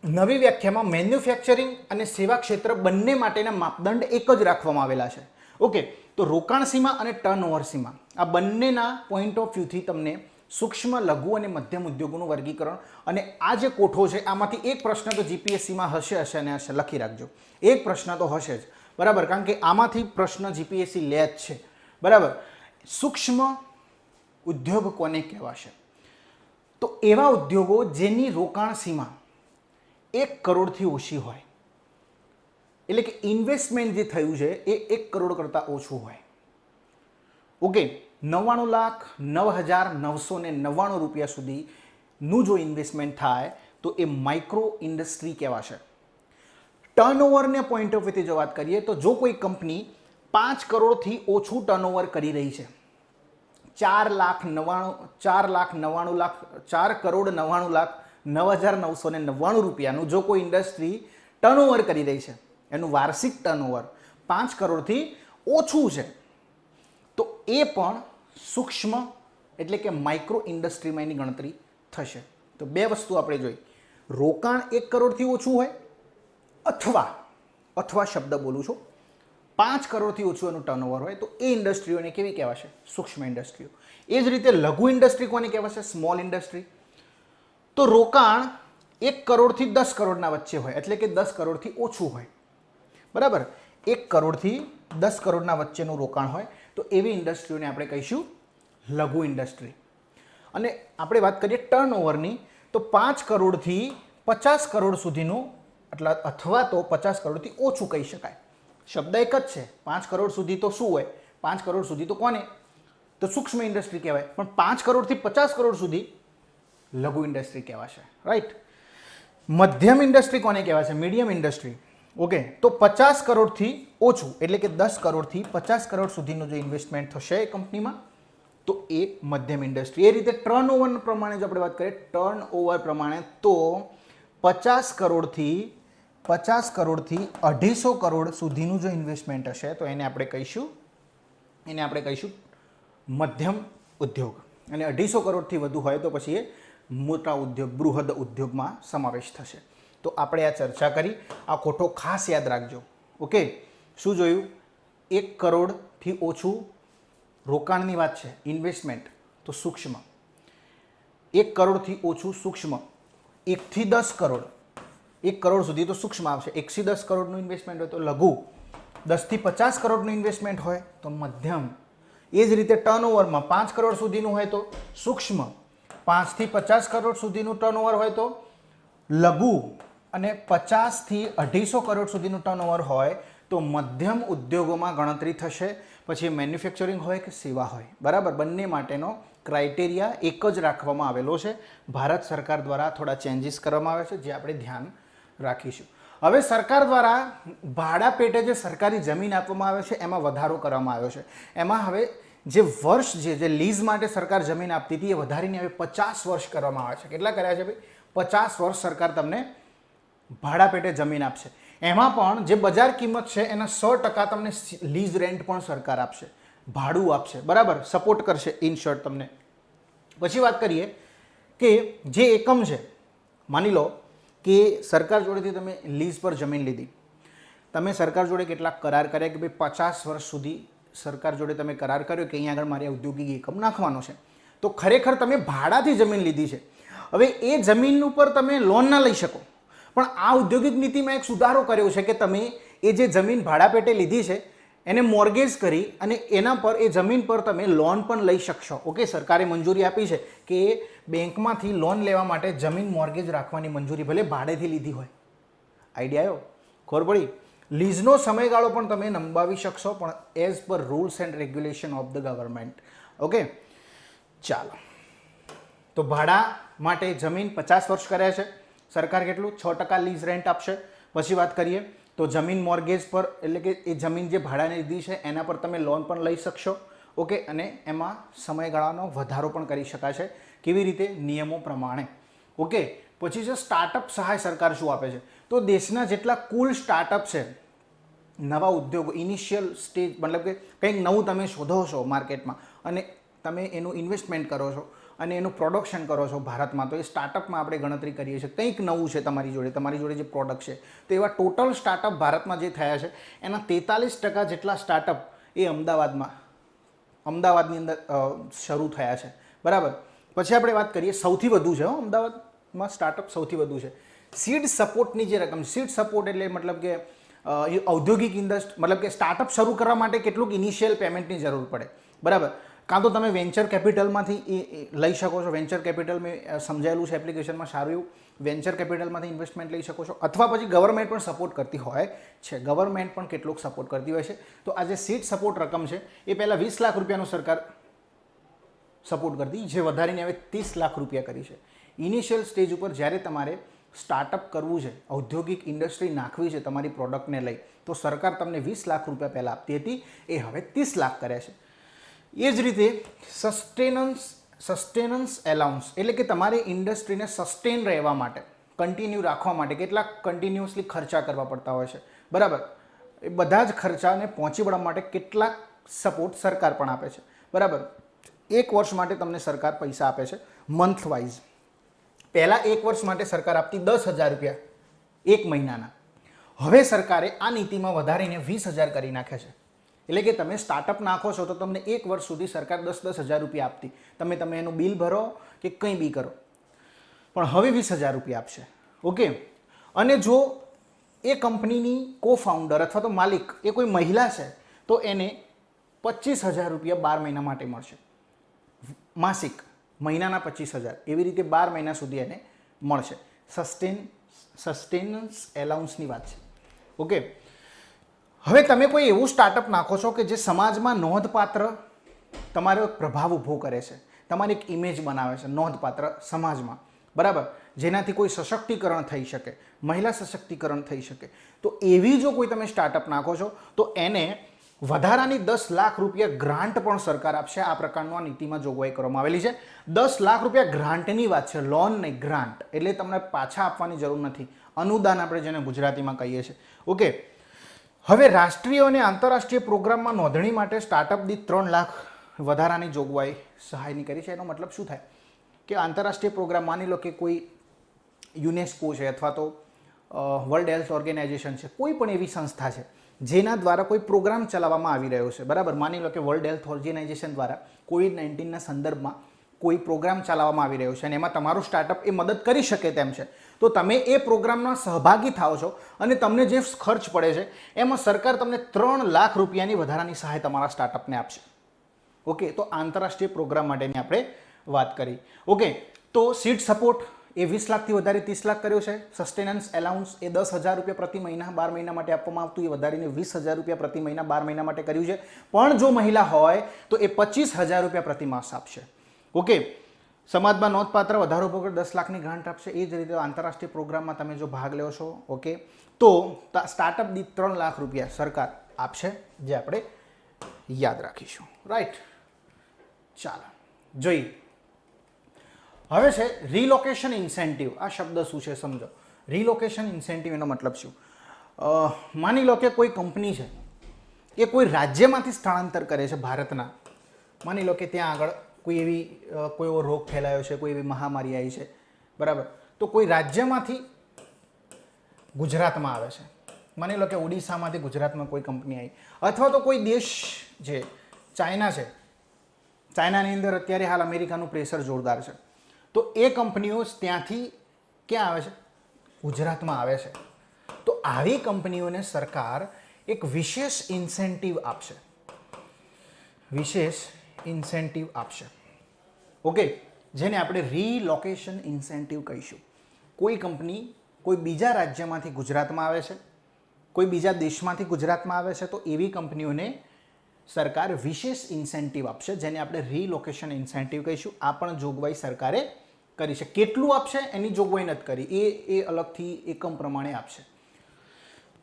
[SPEAKER 1] નવી વ્યાખ્યામાં મેન્યુફેક્ચરિંગ અને સેવા ક્ષેત્ર બંને માટેના માપદંડ એક જ રાખવામાં આવેલા છે. ઓકે, તો રોકાણ સીમા અને ટર્નઓવર સીમા આ બંનેના પોઈન્ટ ઓફ વ્યૂથી તમને સૂક્ષ્મ, લઘુ અને મધ્યમ ઉદ્યોગોનું વર્ગીકરણ અને આ જે કોઠો છે આમાંથી એક પ્રશ્ન તો જીપીએસસીમાં હશે અને હશે, લખી રાખજો. એક પ્રશ્ન તો હશે જ, બરાબર, કારણ કે આમાંથી પ્રશ્ન જીપીએસસી લે જ છે, બરાબર. સૂક્ષ્મ ઉદ્યોગ કોને કહેવાશે? તો એવા ઉદ્યોગો જેની રોકાણ સીમા 1 કરોડથી ઓછી હોય, એટલે કે ઇન્વેસ્ટમેન્ટ જે થયું છે એ 1 કરોડ કરતાં ઓછું હોય. ઓકે, 99,09,999 રૂપિયા સુધીનું જો ઇન્વેસ્ટમેન્ટ થાય તો એ માઇક્રો ઇન્ડસ્ટ્રી કહેવાશે. ટર્નઓવરને પોઈન્ટ ઓફ વ્યૂથી જો વાત કરીએ તો જો કોઈ કંપની 5 કરોડથી ઓછું ટર્નઓવર કરી રહી છે, 4,99,9,999 રૂપિયાનું જો કોઈ ઇન્ડસ્ટ્રી ટર્નઓવર કરી રહી છે, એનું વાર્ષિક ટર્નઓવર 5 કરોડથી ઓછું છે, તો એ પણ સૂક્ષ્મ એટલે કે માઇક્રો ઇન્ડસ્ટ્રીમાં એની ગણતરી થશે. તો બે વસ્તુ આપણે જોઈ, રોકાણ 1 કરોડથી ઓછું હોય અથવા શબ્દ બોલું છું 5 કરોડથી ઓછું એનું ટર્નઓવર હોય તો એ ઇન્ડસ્ટ્રીઓને કેવી કહેવાશે? સૂક્ષ્મ ઇન્ડસ્ટ્રીઓ. એ જ રીતે લઘુ ઇન્ડસ્ટ્રી કોને કહેવાશે? Small industry. તો રોકાણ 1 કરોડથી 10 કરોડના વચ્ચે હોય, એટલે કે 10 કરોડથી ઓછું હોય, બરાબર. 1 કરોડથી 10 કરોડના વચ્ચેનું રોકાણ હોય તો એવી ઇન્ડસ્ટ્રીઓને આપણે કહીશું લઘુ ઇન્ડસ્ટ્રી. અને આપણે વાત કરીએ ટર્નઓવરની તો 5 કરોડથી 50 કરોડ સુધીનું અથવા તો 50 કરોડથી ઓછું કહી શકાય. શબ્દ એક જ છે. 5 કરોડ સુધી તો શું હોય? 5 કરોડ સુધી તો કોને? તો સૂક્ષ્મ ઇન્ડસ્ટ્રી કહેવાય. પણ 5 કરોડથી 50 કરોડ સુધી લઘુ ઇન્ડસ્ટ્રી કહેવાશે, રાઈટ. મધ્યમ ઇન્ડસ્ટ્રી કોને કહેવાશે? Medium industry. ઓકે, તો 50 કરોડથી ઓછું એટલે કે 10 કરોડથી 50 કરોડ સુધીનું જો ઇન્વેસ્ટમેન્ટ થશે એ કંપનીમાં તો એ મધ્યમ ઇન્ડસ્ટ્રી. એ રીતે ટર્નઓવર પ્રમાણે જો આપણે વાત કરીએ ટર્નઓવર પ્રમાણે તો 50 કરોડથી 250 કરોડ સુધીનું જો ઇન્વેસ્ટમેન્ટ હશે તો એને આપણે કહીશું મધ્યમ ઉદ્યોગ. અને 250 કરોડથી વધુ હોય તો પછી એ મોટા ઉદ્યોગ, બૃહદ ઉદ્યોગમાં સમાવેશ થશે. તો આપણે આ ચર્ચા કરી. આ કોઠો ખાસ યાદ રાખજો. ઓકે, શું જોયું? 1 કરોડથી ઓછું રોકાણની વાત છે, ઇન્વેસ્ટમેન્ટ, તો સૂક્ષ્મ. 1 કરોડથી ઓછું સૂક્ષ્મ. 1 થી 10 કરોડ, 1 કરોડ સુધી તો સૂક્ષ્મ આવશે. 1 થી 10 કરોડનું ઇન્વેસ્ટમેન્ટ હોય તો લઘુ. 10 થી 50 કરોડનું ઇન્વેસ્ટમેન્ટ હોય તો મધ્યમ. એ જ રીતે ટર્નઓવરમાં 5 કરોડ સુધીનું હોય તો સૂક્ષ્મ, 5 થી 50 કરોડ સુધીનું ટર્નઓવર હોય તો લઘુ, અને 50 થી 250 કરોડ સુધીનું ટર્નઓવર હોય તો મધ્યમ ઉદ્યોગોમાં ગણતરી થશે. પછી મેન્યુફેક્ચરિંગ હોય કે સેવા હોય, બરાબર, બંને માટેનો ક્રાઇટેરિયા એક જ રાખવામાં આવેલો છે. ભારત સરકાર દ્વારા થોડા ચેન્જીસ કરવામાં આવે છે જે આપણે ધ્યાન રાખીશું. હવે સરકાર દ્વારા ભાડા પેટે જે સરકારી જમીન આપવામાં આવે છે એમાં વધારો કરવામાં આવ્યો છે. એમાં હવે જે વર્ષ જે લીઝ માટે સરકાર જમીન આપતી હતી એ વધારીને હવે 50 વર્ષ કરવામાં આવે છે. કેટલા કર્યા છે ભાઈ? 50 વર્ષ સરકાર તમને ભાડા પેટે જમીન આપશે. એમાં પણ જે બજાર કિંમત છે એના 100% તમને લીઝ રેન્ટ પણ સરકાર આપશે, ભાડું આપશે, બરાબર, સપોર્ટ કરશે ઇન શોર્ટ તમને. પછી વાત કરીએ કે જે એકમ છે, માની લો કે સરકાર જોડેથી તમે લીઝ પર જમીન લીધી, તમે સરકાર જોડે કેટલાક કરાર કર્યા કે ભાઈ 50 વર્ષ સુધી સરકાર જોડે તમે કરાર કર્યો કે અહીંયા આગળ મારે ઔદ્યોગિક એકમ નાખવાનો છે, તો ખરેખર તમે ભાડાથી જમીન લીધી છે. હવે એ જમીન ઉપર તમે લોન ના લઈ શકો, પણ આ ઔદ્યોગિક નીતિમાં એક સુધારો કર્યો છે કે તમે એ જે જમીન ભાડા પેટે લીધી છે એને મોર્ગેજ કરી અને એના પર એ જમીન પર તમે લોન પણ લઈ શકશો. ઓકે, સરકારે મંજૂરી આપી છે કે બેંકમાંથી લોન લેવા માટે જમીન મોર્ગેજ રાખવાની મંજૂરી, ભલે ભાડેથી લીધી હોય. આઈડિયા આવ્યો? ખબર પડી? લીઝનો સમયગાળો પણ તમે લંબાવી શકશો, પણ as per rules and regulation of the government. Okay, ચાલો. તો ભાડા માટે જમીન 50 વર્ષ કર્યા છે સરકાર. કેટલું? 6% લીઝ રેન્ટ આપશે. પછી વાત કરીએ તો જમીન મોર્ગેજ પર, એટલે કે એ જમીન જે ભાડાને લીધી છે એના પર તમે લોન પણ લઈ શકશો. ઓકે, અને એમાં સમયગાળાનો વધારો પણ કરી શકાશે. કેવી રીતે? નિયમો પ્રમાણે. ઓકે, પછી છે સ્ટાર્ટઅપ સહાય. સરકાર શું આપે છે? તો દેશના જેટલા કુલ સ્ટાર્ટઅપ છે, નવા ઉદ્યોગો, ઇનિશિયલ સ્ટેજ, મતલબ કે કંઈક નવું તમે શોધો છો માર્કેટમાં અને તમે એનું ઇન્વેસ્ટમેન્ટ કરો છો અને એનું પ્રોડક્શન કરો છો ભારતમાં, તો એ સ્ટાર્ટઅપમાં આપણે ગણતરી કરીએ છીએ. કંઈક નવું છે તમારી જોડે જે પ્રોડક્ટ છે, તો એવા ટોટલ સ્ટાર્ટઅપ ભારતમાં જે થયા છે એના 43% જેટલા સ્ટાર્ટઅપ એ અમદાવાદની અંદર શરૂ થયા છે. બરાબર. પછી આપણે વાત કરીએ, સૌથી વધુ છે અમદાવાદમાં સ્ટાર્ટઅપ, સૌથી વધુ છે. સીડ સપોર્ટની જે રકમ, સીડ સપોર્ટ એટલે મતલબ કે ઔદ્યોગિક ઇન્ડસ્ટ્રી, મતલબ કે સ્ટાર્ટઅપ શરૂ કરવા માટે કેટલુંક ઇનિશિયલ પેમેન્ટની જરૂર પડે. બરાબર. કાં તો તમે વેન્ચર કેપિટલમાંથી લઈ શકો છો. વેન્ચર કેપિટલ મેં સમજાયેલું છે એપ્લિકેશનમાં, સારું એવું. વેન્ચર કેપિટલમાંથી ઇન્વેસ્ટમેન્ટ લઈ શકો છો, અથવા પછી ગવર્મેન્ટ પણ સપોર્ટ કરતી હોય છે. ગવર્મેન્ટ પણ કેટલોક સપોર્ટ કરતી હોય છે. તો આ જે સીડ સપોર્ટ રકમ છે એ પહેલાં 20 લાખ રૂપિયાનો સરકાર સપોર્ટ કરતી, જે વધારીને હવે 30 લાખ રૂપિયા કરી છે. ઇનિશિયલ સ્ટેજ ઉપર જ્યારે તમારે સ્ટાર્ટઅપ કરવું છે, ઔદ્યોગિક ઇન્ડસ્ટ્રી નાખવી છે તમારી પ્રોડક્ટને લઈ, તો સરકાર તમને 20 લાખ રૂપિયા પહેલાં આપતી હતી, એ હવે 30 લાખ કરે છે. એ જ રીતે સસ્ટેનન્સ એલાઉન્સ, એટલે કે તમારી ઇન્ડસ્ટ્રીને સસ્ટેન રહેવા માટે, કન્ટિન્યુ રાખવા માટે કેટલાક કન્ટિન્યુઅસલી ખર્ચા કરવા પડતા હોય છે. બરાબર. એ બધા જ ખર્ચાને પહોંચી વળવા માટે કેટલાક સપોર્ટ સરકાર પણ આપે છે. બરાબર. 1 વર્ષ માટે તમને સરકાર પૈસા આપે છે મંથ વાઇઝ. પહેલાં 1 વર્ષ માટે સરકાર આપતી 10,000 રૂપિયા 1 મહિનાના. હવે સરકારે આ નીતિમાં વધારીને 20,000 કરી નાખ્યા છે. એટલે કે તમે સ્ટાર્ટઅપ નાખો છો તો તમને 1 વર્ષ સુધી સરકાર 10,000 રૂપિયા આપતી. તમે એનું બિલ ભરો કે કંઈ બી કરો, પણ હવે 20,000 રૂપિયા આપશે. ઓકે. અને જો એ કંપનીની કો-ફાઉન્ડર અથવા તો માલિક એ કોઈ મહિલા છે તો એને 25,000 રૂપિયા 12 મહિના માટે મળશે. માસિક, મહિનાના 25,000, એવી રીતે 12 મહિના સુધી એને મળશે. સસ્ટેનન્સ એલાઉન્સની વાત છે. ઓકે. હવે તમે કોઈ એવું સ્ટાર્ટઅપ નાખો છો કે જે સમાજમાં નોંધપાત્ર તમારો પ્રભાવ ઊભો કરે છે, તમારી એક ઇમેજ બનાવે છે નોંધપાત્ર સમાજમાં. બરાબર. જેનાથી કોઈ સશક્તિકરણ થઈ શકે, મહિલા સશક્તિકરણ થઈ શકે, તો એવી જો કોઈ તમે સ્ટાર્ટઅપ નાખો છો તો એને વધારાની 10 લાખ રૂપિયા ગ્રાન્ટ પણ સરકાર આપશે. આ પ્રકારનું આ નીતિમાં જોગવાઈ કરવામાં આવેલી છે. 10 લાખ રૂપિયા ગ્રાન્ટની વાત છે, લોન નહીં, ગ્રાન્ટ. એટલે તમને પાછા આપવાની જરૂર નથી. અનુદાન આપણે જેને ગુજરાતીમાં કહીએ છીએ. ઓકે. હવે રાષ્ટ્રીય અને આંતરરાષ્ટ્રીય પ્રોગ્રામમાં નોંધણી માટે સ્ટાર્ટઅપ દીઠ 3 લાખ વધારાની જોગવાઈ સહાયની કરી છે. એનો મતલબ શું થાય કે આંતરરાષ્ટ્રીય પ્રોગ્રામ, માની લો કે કોઈ યુનેસ્કો છે અથવા તો વર્લ્ડ હેલ્થ ઓર્ગેનાઇઝેશન છે, કોઈ પણ એવી સંસ્થા છે જેના દ્વારા કોઈ પ્રોગ્રામ ચલાવવામાં આવી રહ્યો છે. બરાબર. માની લો કે વર્લ્ડ હેલ્થ ઓર્ગેનાઇઝેશન દ્વારા COVID-19ના સંદર્ભમાં કોઈ પ્રોગ્રામ ચલાવવામાં આવી રહ્યો છે અને એમાં તમારું સ્ટાર્ટઅપ એ મદદ કરી શકે તેમ છે, તો તમે એ પ્રોગ્રામમાં સહભાગી થાઓ છો અને તમને જે ખર્ચ પડે છે એમાં સરકાર તમને 3 લાખ રૂપિયાની વધારાની સહાય તમારા સ્ટાર્ટઅપને આપશે. ઓકે. તો આંતરરાષ્ટ્રીય પ્રોગ્રામ માટેની આપણે વાત કરી. ઓકે. તો સીડ સપોર્ટ એ 20 લાખથી વધારે 30 લાખ કર્યો છે. સસ્ટેનન્સ એલાઉન્સ એ 10,000 રૂપિયા પ્રતિ મહિના 12 મહિના માટે આપવામાં આવતું, એ વધારીને 20,000 રૂપિયા પ્રતિ મહિના 12 મહિના માટે કર્યું છે. પણ જો મહિલા હોય તો એ 25,000 રૂપિયા પ્રતિ માસ આપશે. ઓકે. સમાજમાં નોંધપાત્ર વધારો ઉપર 10 લાખની ગ્રાન્ટ આપશે. એ જ રીતે આંતરરાષ્ટ્રીય પ્રોગ્રામમાં તમે જો ભાગ લો છો, ઓકે, તો સ્ટાર્ટઅપ દીઠ 3 લાખ રૂપિયા સરકાર આપશે, જે આપણે યાદ રાખીશું. રાઈટ. ચાલો જોઈએ. હવે છે રિલોકેશન ઇન્સેન્ટિવ. આ શબ્દ શું છે સમજો. રિલોકેશન ઇન્સેન્ટિવ એનો મતલબ શું? માની લો કે કોઈ કંપની છે એ કોઈ રાજ્યમાંથી સ્થળાંતર કરે છે ભારતના. માની લો કે ત્યાં આગળ કોઈ એવો રોગ ફેલાયો છે, કોઈ એવી મહામારી આવી છે. બરાબર. તો કોઈ રાજ્યમાંથી ગુજરાતમાં આવે છે. માની લો કે ઓડિશામાંથી ગુજરાતમાં કોઈ કંપની આવી, અથવા તો કોઈ દેશ છે, ચાઇના છે, ચાઇનાની અંદર અત્યારે હાલ અમેરિકાનું પ્રેશર જોરદાર છે, તો એ કંપનીઓ ત્યાંથી ક્યાં આવે છે? ગુજરાતમાં આવે છે. તો આવી કંપનીઓને સરકાર એક વિશેષ ઇન્સેન્ટિવ આપશે. વિશેષ ઇન્સેન્ટિવ આપશે. ઓકે. જેને આપણે રીલોકેશન ઇન્સેન્ટિવ કહીશું. કોઈ કંપની કોઈ બીજા રાજ્યમાંથી ગુજરાતમાં આવે છે, કોઈ બીજા દેશમાંથી ગુજરાતમાં આવે છે તો એવી કંપનીઓને સરકાર વિશેષ ઇન્સેન્ટિવ આપશે, જેને આપણે રીલોકેશન ઇન્સેન્ટિવ કહીશું. આ પણ જોગવાઈ સરકારે કરી છે. કેટલું આપશે એની જોગવાઈ નથી કરી, એ અલગથી એકમ પ્રમાણે આપશે.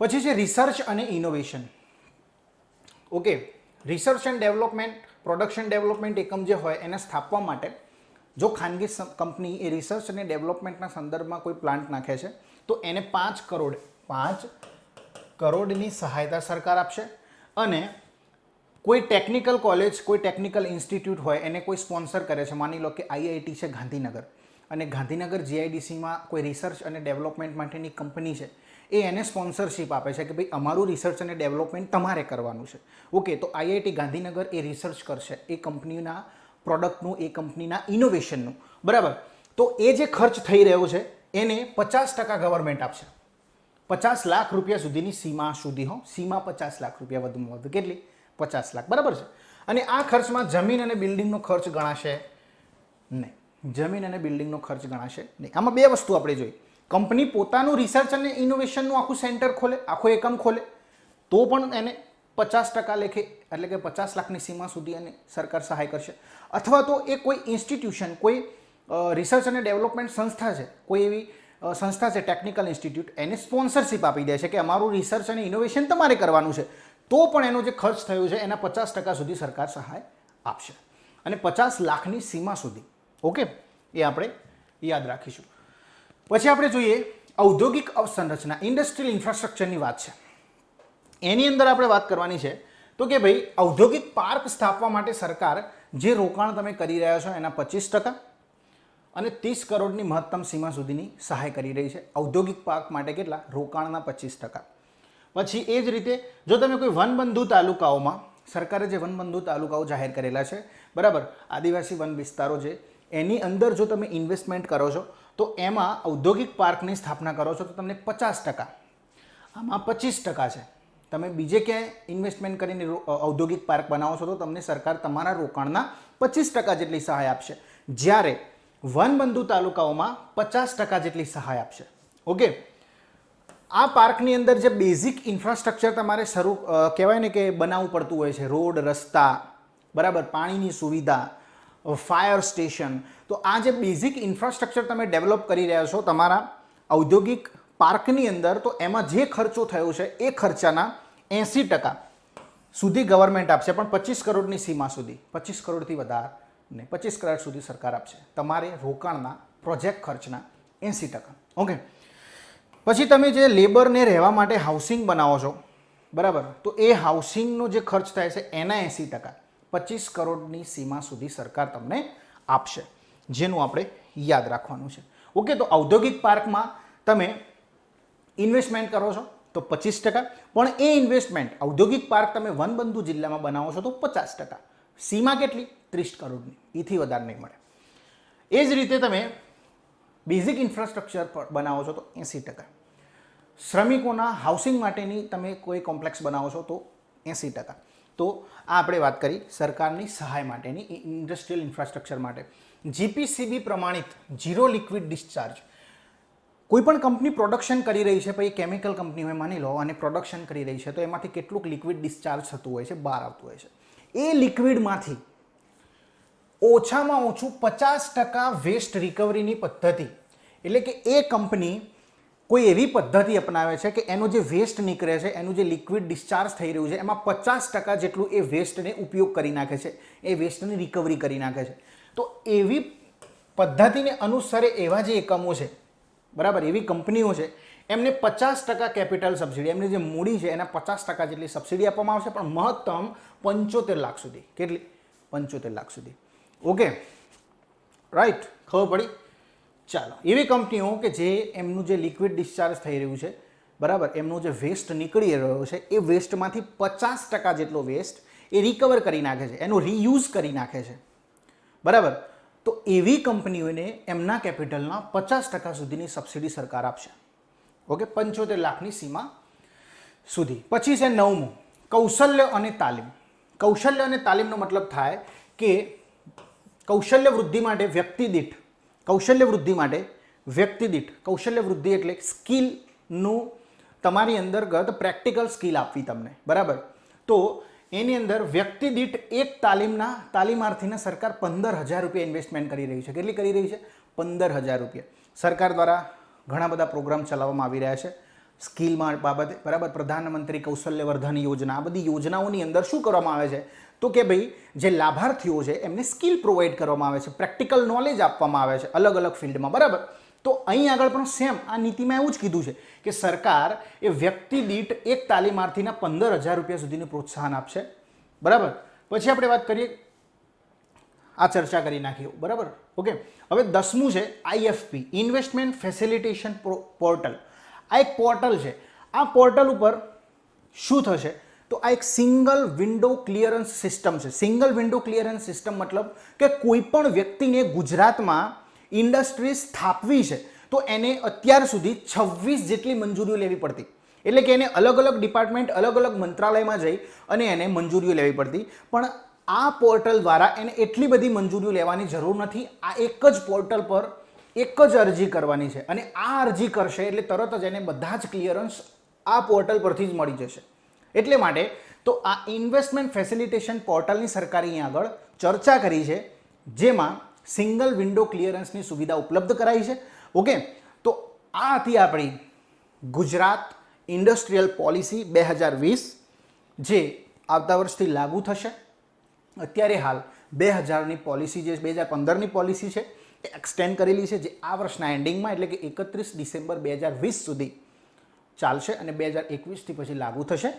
[SPEAKER 1] પછી છે રિસર્ચ અને innovation. Okay, research and development, production development એકમ જે હોય એને સ્થાપવા માટે જો ખાનગી કંપની એ રિસર્ચ અને ડેવલપમેન્ટના સંદર્ભમાં કોઈ પ્લાન્ટ નાખે છે તો એને 5 કરોડની સહાયતા સરકાર આપશે. અને કોઈ ટેકનિકલ કોલેજ, કોઈ ટેકનિકલ ઇન્સ્ટિટ્યૂટ હોય એને કોઈ સ્પોન્સર કરે છે, માની લો કે IIT છે ગાંધીનગર, અને ગાંધીનગર GIDCમાં કોઈ રિસર્ચ અને ડેવલપમેન્ટ માટેની કંપની છે, એ એને સ્પોન્સરશિપ આપે છે કે ભાઈ અમારું રિસર્ચ અને ડેવલપમેન્ટ તમારે કરવાનું છે. ઓકે, તો IIT ગાંધીનગર એ રિસર્ચ કરશે એ કંપનીના પ્રોડક્ટનું, એ કંપનીના ઇનોવેશનનું, બરાબર. તો એ જે ખર્ચ થઈ રહ્યો છે એને 50% ગવર્મેન્ટ આપશે. 50 લાખ રૂપિયા સુધીની સીમા સુધી, સીમા 50 લાખ રૂપિયા વધુમાં વધુ. કેટલી? 50 લાખ, બરાબર છે. અને આ ખર્ચમાં જમીન અને બિલ્ડિંગનો ખર્ચ ગણાશે નહીં. જમીન અને બિલ્ડિંગનો ખર્ચ ગણાશે નહીં. આમાં બે વસ્તુ આપણે જોઈ. કંપની પોતાનું રિસર્ચ અને ઇનોવેશનનું આખું સેન્ટર ખોલે, આખો એકમ ખોલે, તો પણ એને 50% લેખે, એટલે કે 50 લાખની સીમા સુધી એને સરકાર સહાય કરશે. અથવા તો એ કોઈ ઇન્સ્ટિટ્યુશન, કોઈ રિસર્ચ અને ડેવલપમેન્ટ સંસ્થા છે, કોઈ એવી સંસ્થા છે ટેકનિકલ ઇન્સ્ટિટ્યૂટ, એને સ્પોન્સરશિપ આપી દે છે કે અમારું રિસર્ચ અને ઇનોવેશન તમારે કરવાનું છે, તો પણ એનો જે ખર્ચ થયો છે એના 50% સુધી સરકાર સહાય આપશે. અને 50 લાખની સીમા સુધી. ઓકે, એ આપણે યાદ રાખીશું. પછી આપણે જોઈએ ઔદ્યોગિક અવસંરચના, ઇન્ડસ્ટ્રીયલ ઇન્ફ્રાસ્ટ્રક્ચરની વાત છે. એની અંદર આપણે વાત કરવાની છે તો કે ભાઈ ઔદ્યોગિક પાર્ક સ્થાપવા માટે સરકાર જે રોકાણ તમે કરી રહ્યા છો એના 25% અને 30 કરોડની મહત્તમ સીમા સુધીની સહાય કરી રહી છે. ઔદ્યોગિક પાર્ક માટે કેટલા? રોકાણના 25%. પછી એ જ રીતે જો તમે કોઈ વનબંધુ તાલુકાઓમાં, સરકારે જે વનબંધુ તાલુકાઓ જાહેર કરેલા છે, બરાબર, આદિવાસી વન વિસ્તારો છે, એની અંદર જો તમે ઇન્વેસ્ટમેન્ટ કરો છો તો એમાં ઔદ્યોગિક પાર્કની સ્થાપના કરો છો તો તમને 50%, આમાં 25% છે. તમે બીજે ક્યાંય ઇન્વેસ્ટમેન્ટ કરીને ઔદ્યોગિક પાર્ક બનાવો છો તો તમને સરકાર તમારા રોકાણના 25% જેટલી સહાય આપશે, જ્યારે વનબંધુ તાલુકાઓમાં 50% જેટલી સહાય આપશે. ઓકે, આ પાર્કની અંદર જે બેઝિક ઇન્ફ્રાસ્ટ્રક્ચર તમારે શરૂ કહેવાય ને કે બનાવવું પડતું હોય છે, રોડ, રસ્તા, બરાબર, પાણીની સુવિધા, ફાયર સ્ટેશન, તો આ જે બેઝિક ઇન્ફ્રાસ્ટ્રક્ચર તમે ડેવલપ કરી રહ્યા છો તમારા ઔદ્યોગિક પાર્કની અંદર, તો એમાં જે ખર્ચો થયો છે એ ખર્ચાના 80% સુધી ગવર્મેન્ટ આપશે, પણ 25 કરોડની સીમા સુધી. 25 કરોડથી વધારે નહીં, 25 કરોડ સુધી સરકાર આપશે તમારે રોકાણના, પ્રોજેક્ટ ખર્ચના 80%. ઓકે, પછી તમે જે લેબરને રહેવા માટે હાઉસિંગ બનાવો છો, બરાબર, તો એ હાઉસિંગનો જે ખર્ચ થાય છે એના 80% 25 કરોડની સીમા સુધી સરકાર તમને આપશે, જેનું આપણે યાદ રાખવાનું છે. ઓકે, તો ઔદ્યોગિક પાર્કમાં તમે ઇન્વેસ્ટમેન્ટ કરો છો તો 25%, પણ એ ઇન્વેસ્ટમેન્ટ ઔદ્યોગિક પાર્ક તમે વનબંધુ જિલ્લામાં બનાવો છો તો 50%. સીમા કેટલી? 30 કરોડની, એથી વધારે નહીં મળે. એ જ રીતે તમે બેઝિક ઇન્ફ્રાસ્ટ્રક્ચર બનાવો છો તો 80%. શ્રમિકોના હાઉસિંગ માટેની તમે કોઈ કોમ્પ્લેક્સ બનાવો છો તો 80%. તો આ આપણે વાત કરી સરકારની સહાય માટેની, ઇન્ડસ્ટ્રીયલ ઇન્ફ્રાસ્ટ્રક્ચર માટે. GPCB પ્રમાણિત ઝીરો લિક્વિડ ડિસ્ચાર્જ. કોઈ પણ કંપની પ્રોડક્શન કરી રહી છે, પછી કેમિકલ કંપની હોય માની લો, અને પ્રોડક્શન કરી રહી છે, તો એમાંથી કેટલુંક લિક્વિડ ડિસ્ચાર્જ થતું હોય છે, બહાર આવતું હોય છે. એ લિક્વિડમાંથી ઓછામાં ઓછું 50% વેસ્ટ રિકવરીની પદ્ધતિ, એટલે કે એ કંપની કોઈ એવી પદ્ધતિ અપનાવે છે કે એનો જે વેસ્ટ નીકળે છે, એનું જે લિક્વિડ ડિસ્ચાર્જ થઈ રહ્યું છે, એમાં 50% જેટલું એ વેસ્ટને ઉપયોગ કરી નાખે છે, એ વેસ્ટની રિકવરી કરી નાખે છે. તો એવી પદ્ધતિને અનુસરે એવા જે એકમો છે, બરાબર, એવી કંપનીઓ છે, એમને 50% કેપિટલ સબસિડી, એમની જે મૂડી છે એના 50% જેટલી સબસિડી આપવામાં આવશે, પણ મહત્તમ 75 લાખ સુધી. કેટલી? 75 લાખ સુધી. ઓકે, રાઈટ, ખબર પડી? ચાલો, એવી કંપનીઓ કે જે એમનું જે લિક્વિડ ડિસ્ચાર્જ થઈ રહ્યું છે, બરાબર, એમનો જે વેસ્ટ નીકળી રહ્યો છે, એ વેસ્ટમાંથી 50% જેટલો વેસ્ટ એ રિકવર કરી નાખે છે, એનો રીયુઝ કરી નાખે છે, બરાબર. તો એવી કંપનીઓને એમના કેપિટલના 50% સુધીની સબસિડી સરકાર આપશે. ઓકે, 75 લાખની સીમા સુધી. પછી છે 9મું, કૌશલ્ય અને તાલીમ. કૌશલ્ય અને તાલીમનો મતલબ થાય કે કૌશલ્ય વૃદ્ધિ માટે વ્યક્તિ દીઠ, કૌશલ્ય વૃદ્ધિ એટલે સ્કિલનું તમારી અંતર્ગત પ્રેક્ટિકલ સ્કિલ આપવી તમને, બરાબર. તો એની અંદર વ્યક્તિ દીઠ એક તાલીમાર્થીને સરકાર 15,000 રૂપિયા ઇન્વેસ્ટમેન્ટ કરી રહી છે. કેટલી કરી રહી છે? 15,000 રૂપિયા. સરકાર દ્વારા ઘણા બધા પ્રોગ્રામ ચલાવવામાં આવી રહ્યા છે સ્કિલ બાબતે, બરાબર. પ્રધાનમંત્રી કૌશલ્યવર્ધન યોજના, આ બધી યોજનાઓની અંદર શું કરવામાં આવે છે તો કે ભાઈ જે લાભાર્થીઓ છે એમને સ્કિલ પ્રોવાઈડ કરવામાં આવે છે, પ્રેક્ટિકલ નોલેજ આપવામાં આવે છે અલગ અલગ ફિલ્ડમાં, બરાબર. તો અહીં આગળ પણ સેમ આ નીતિમાં એવું જ કીધું છે કે સરકાર એ વ્યક્તિ દીઠ એક તાલીમાર્થીના 15,000 રૂપિયા સુધીનું પ્રોત્સાહન આપશે, બરાબર. પછી આપણે વાત કરીએ, આ ચર્ચા કરી નાખી, બરાબર. ઓકે, હવે 10મું છે IFP, ઇન્વેસ્ટમેન્ટ ફેસિલિટેશન પોર્ટલ. આ એક પોર્ટલ છે. આ પોર્ટલ ઉપર શું થશે તો આ એક સિંગલ વિન્ડો ક્લિયરન્સ સિસ્ટમ છે. સિંગલ વિન્ડો ક્લિયરન્સ સિસ્ટમ મતલબ કે કોઈ પણ વ્યક્તિને ગુજરાતમાં ઇન્ડસ્ટ્રી સ્થાપવી છે તો એને અત્યાર સુધી 26 જેટલી મંજૂરીઓ લેવી પડતી. એટલે કે એને અલગ અલગ ડિપાર્ટમેન્ટ, અલગ અલગ મંત્રાલયમાં જઈ અને એને મંજૂરીઓ લેવી પડતી. પણ આ પોર્ટલ દ્વારા એને એટલી બધી મંજૂરીઓ લેવાની જરૂર નથી. આ એક જ પોર્ટલ પર એક જ અરજી કરવાની છે અને આ અરજી કરશે એટલે તરત જ એને બધા જ ક્લિયરન્સ આ પોર્ટલ પરથી જ મળી જશે. એટલે માટે તો આ ઇન્વેસ્ટમેન્ટ ફેસિલિટેશન પોર્ટલની સરકારે અહીં આગળ ચર્ચા કરી છે, જેમાં સિંગલ વિન્ડો ક્લિયરન્સની સુવિધા ઉપલબ્ધ કરાઈ છે. ઓકે, તો આ હતી આપણી ગુજરાત ઇન્ડસ્ટ્રીયલ પોલિસી 2020, જે આવતા વર્ષથી લાગુ થશે. અત્યારે હાલ 2000ની પોલિસી, જે 2015ની પોલિસી છે એ એક્સટેન્ડ કરેલી છે, જે આ વર્ષના એન્ડિંગમાં એટલે કે 31 ડિસેમ્બર 2020 સુધી ચાલશે અને 2021થી પછી લાગુ થશે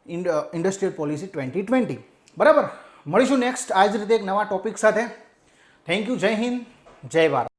[SPEAKER 1] ઇન્ડસ્ટ્રીયલ પોલિસી 2020, બરાબર. મળીશું નેક્સ્ટ આ જ રીતે એક નવા ટોપિક સાથે. Thank you. જય હિન્દ, જય ભારત.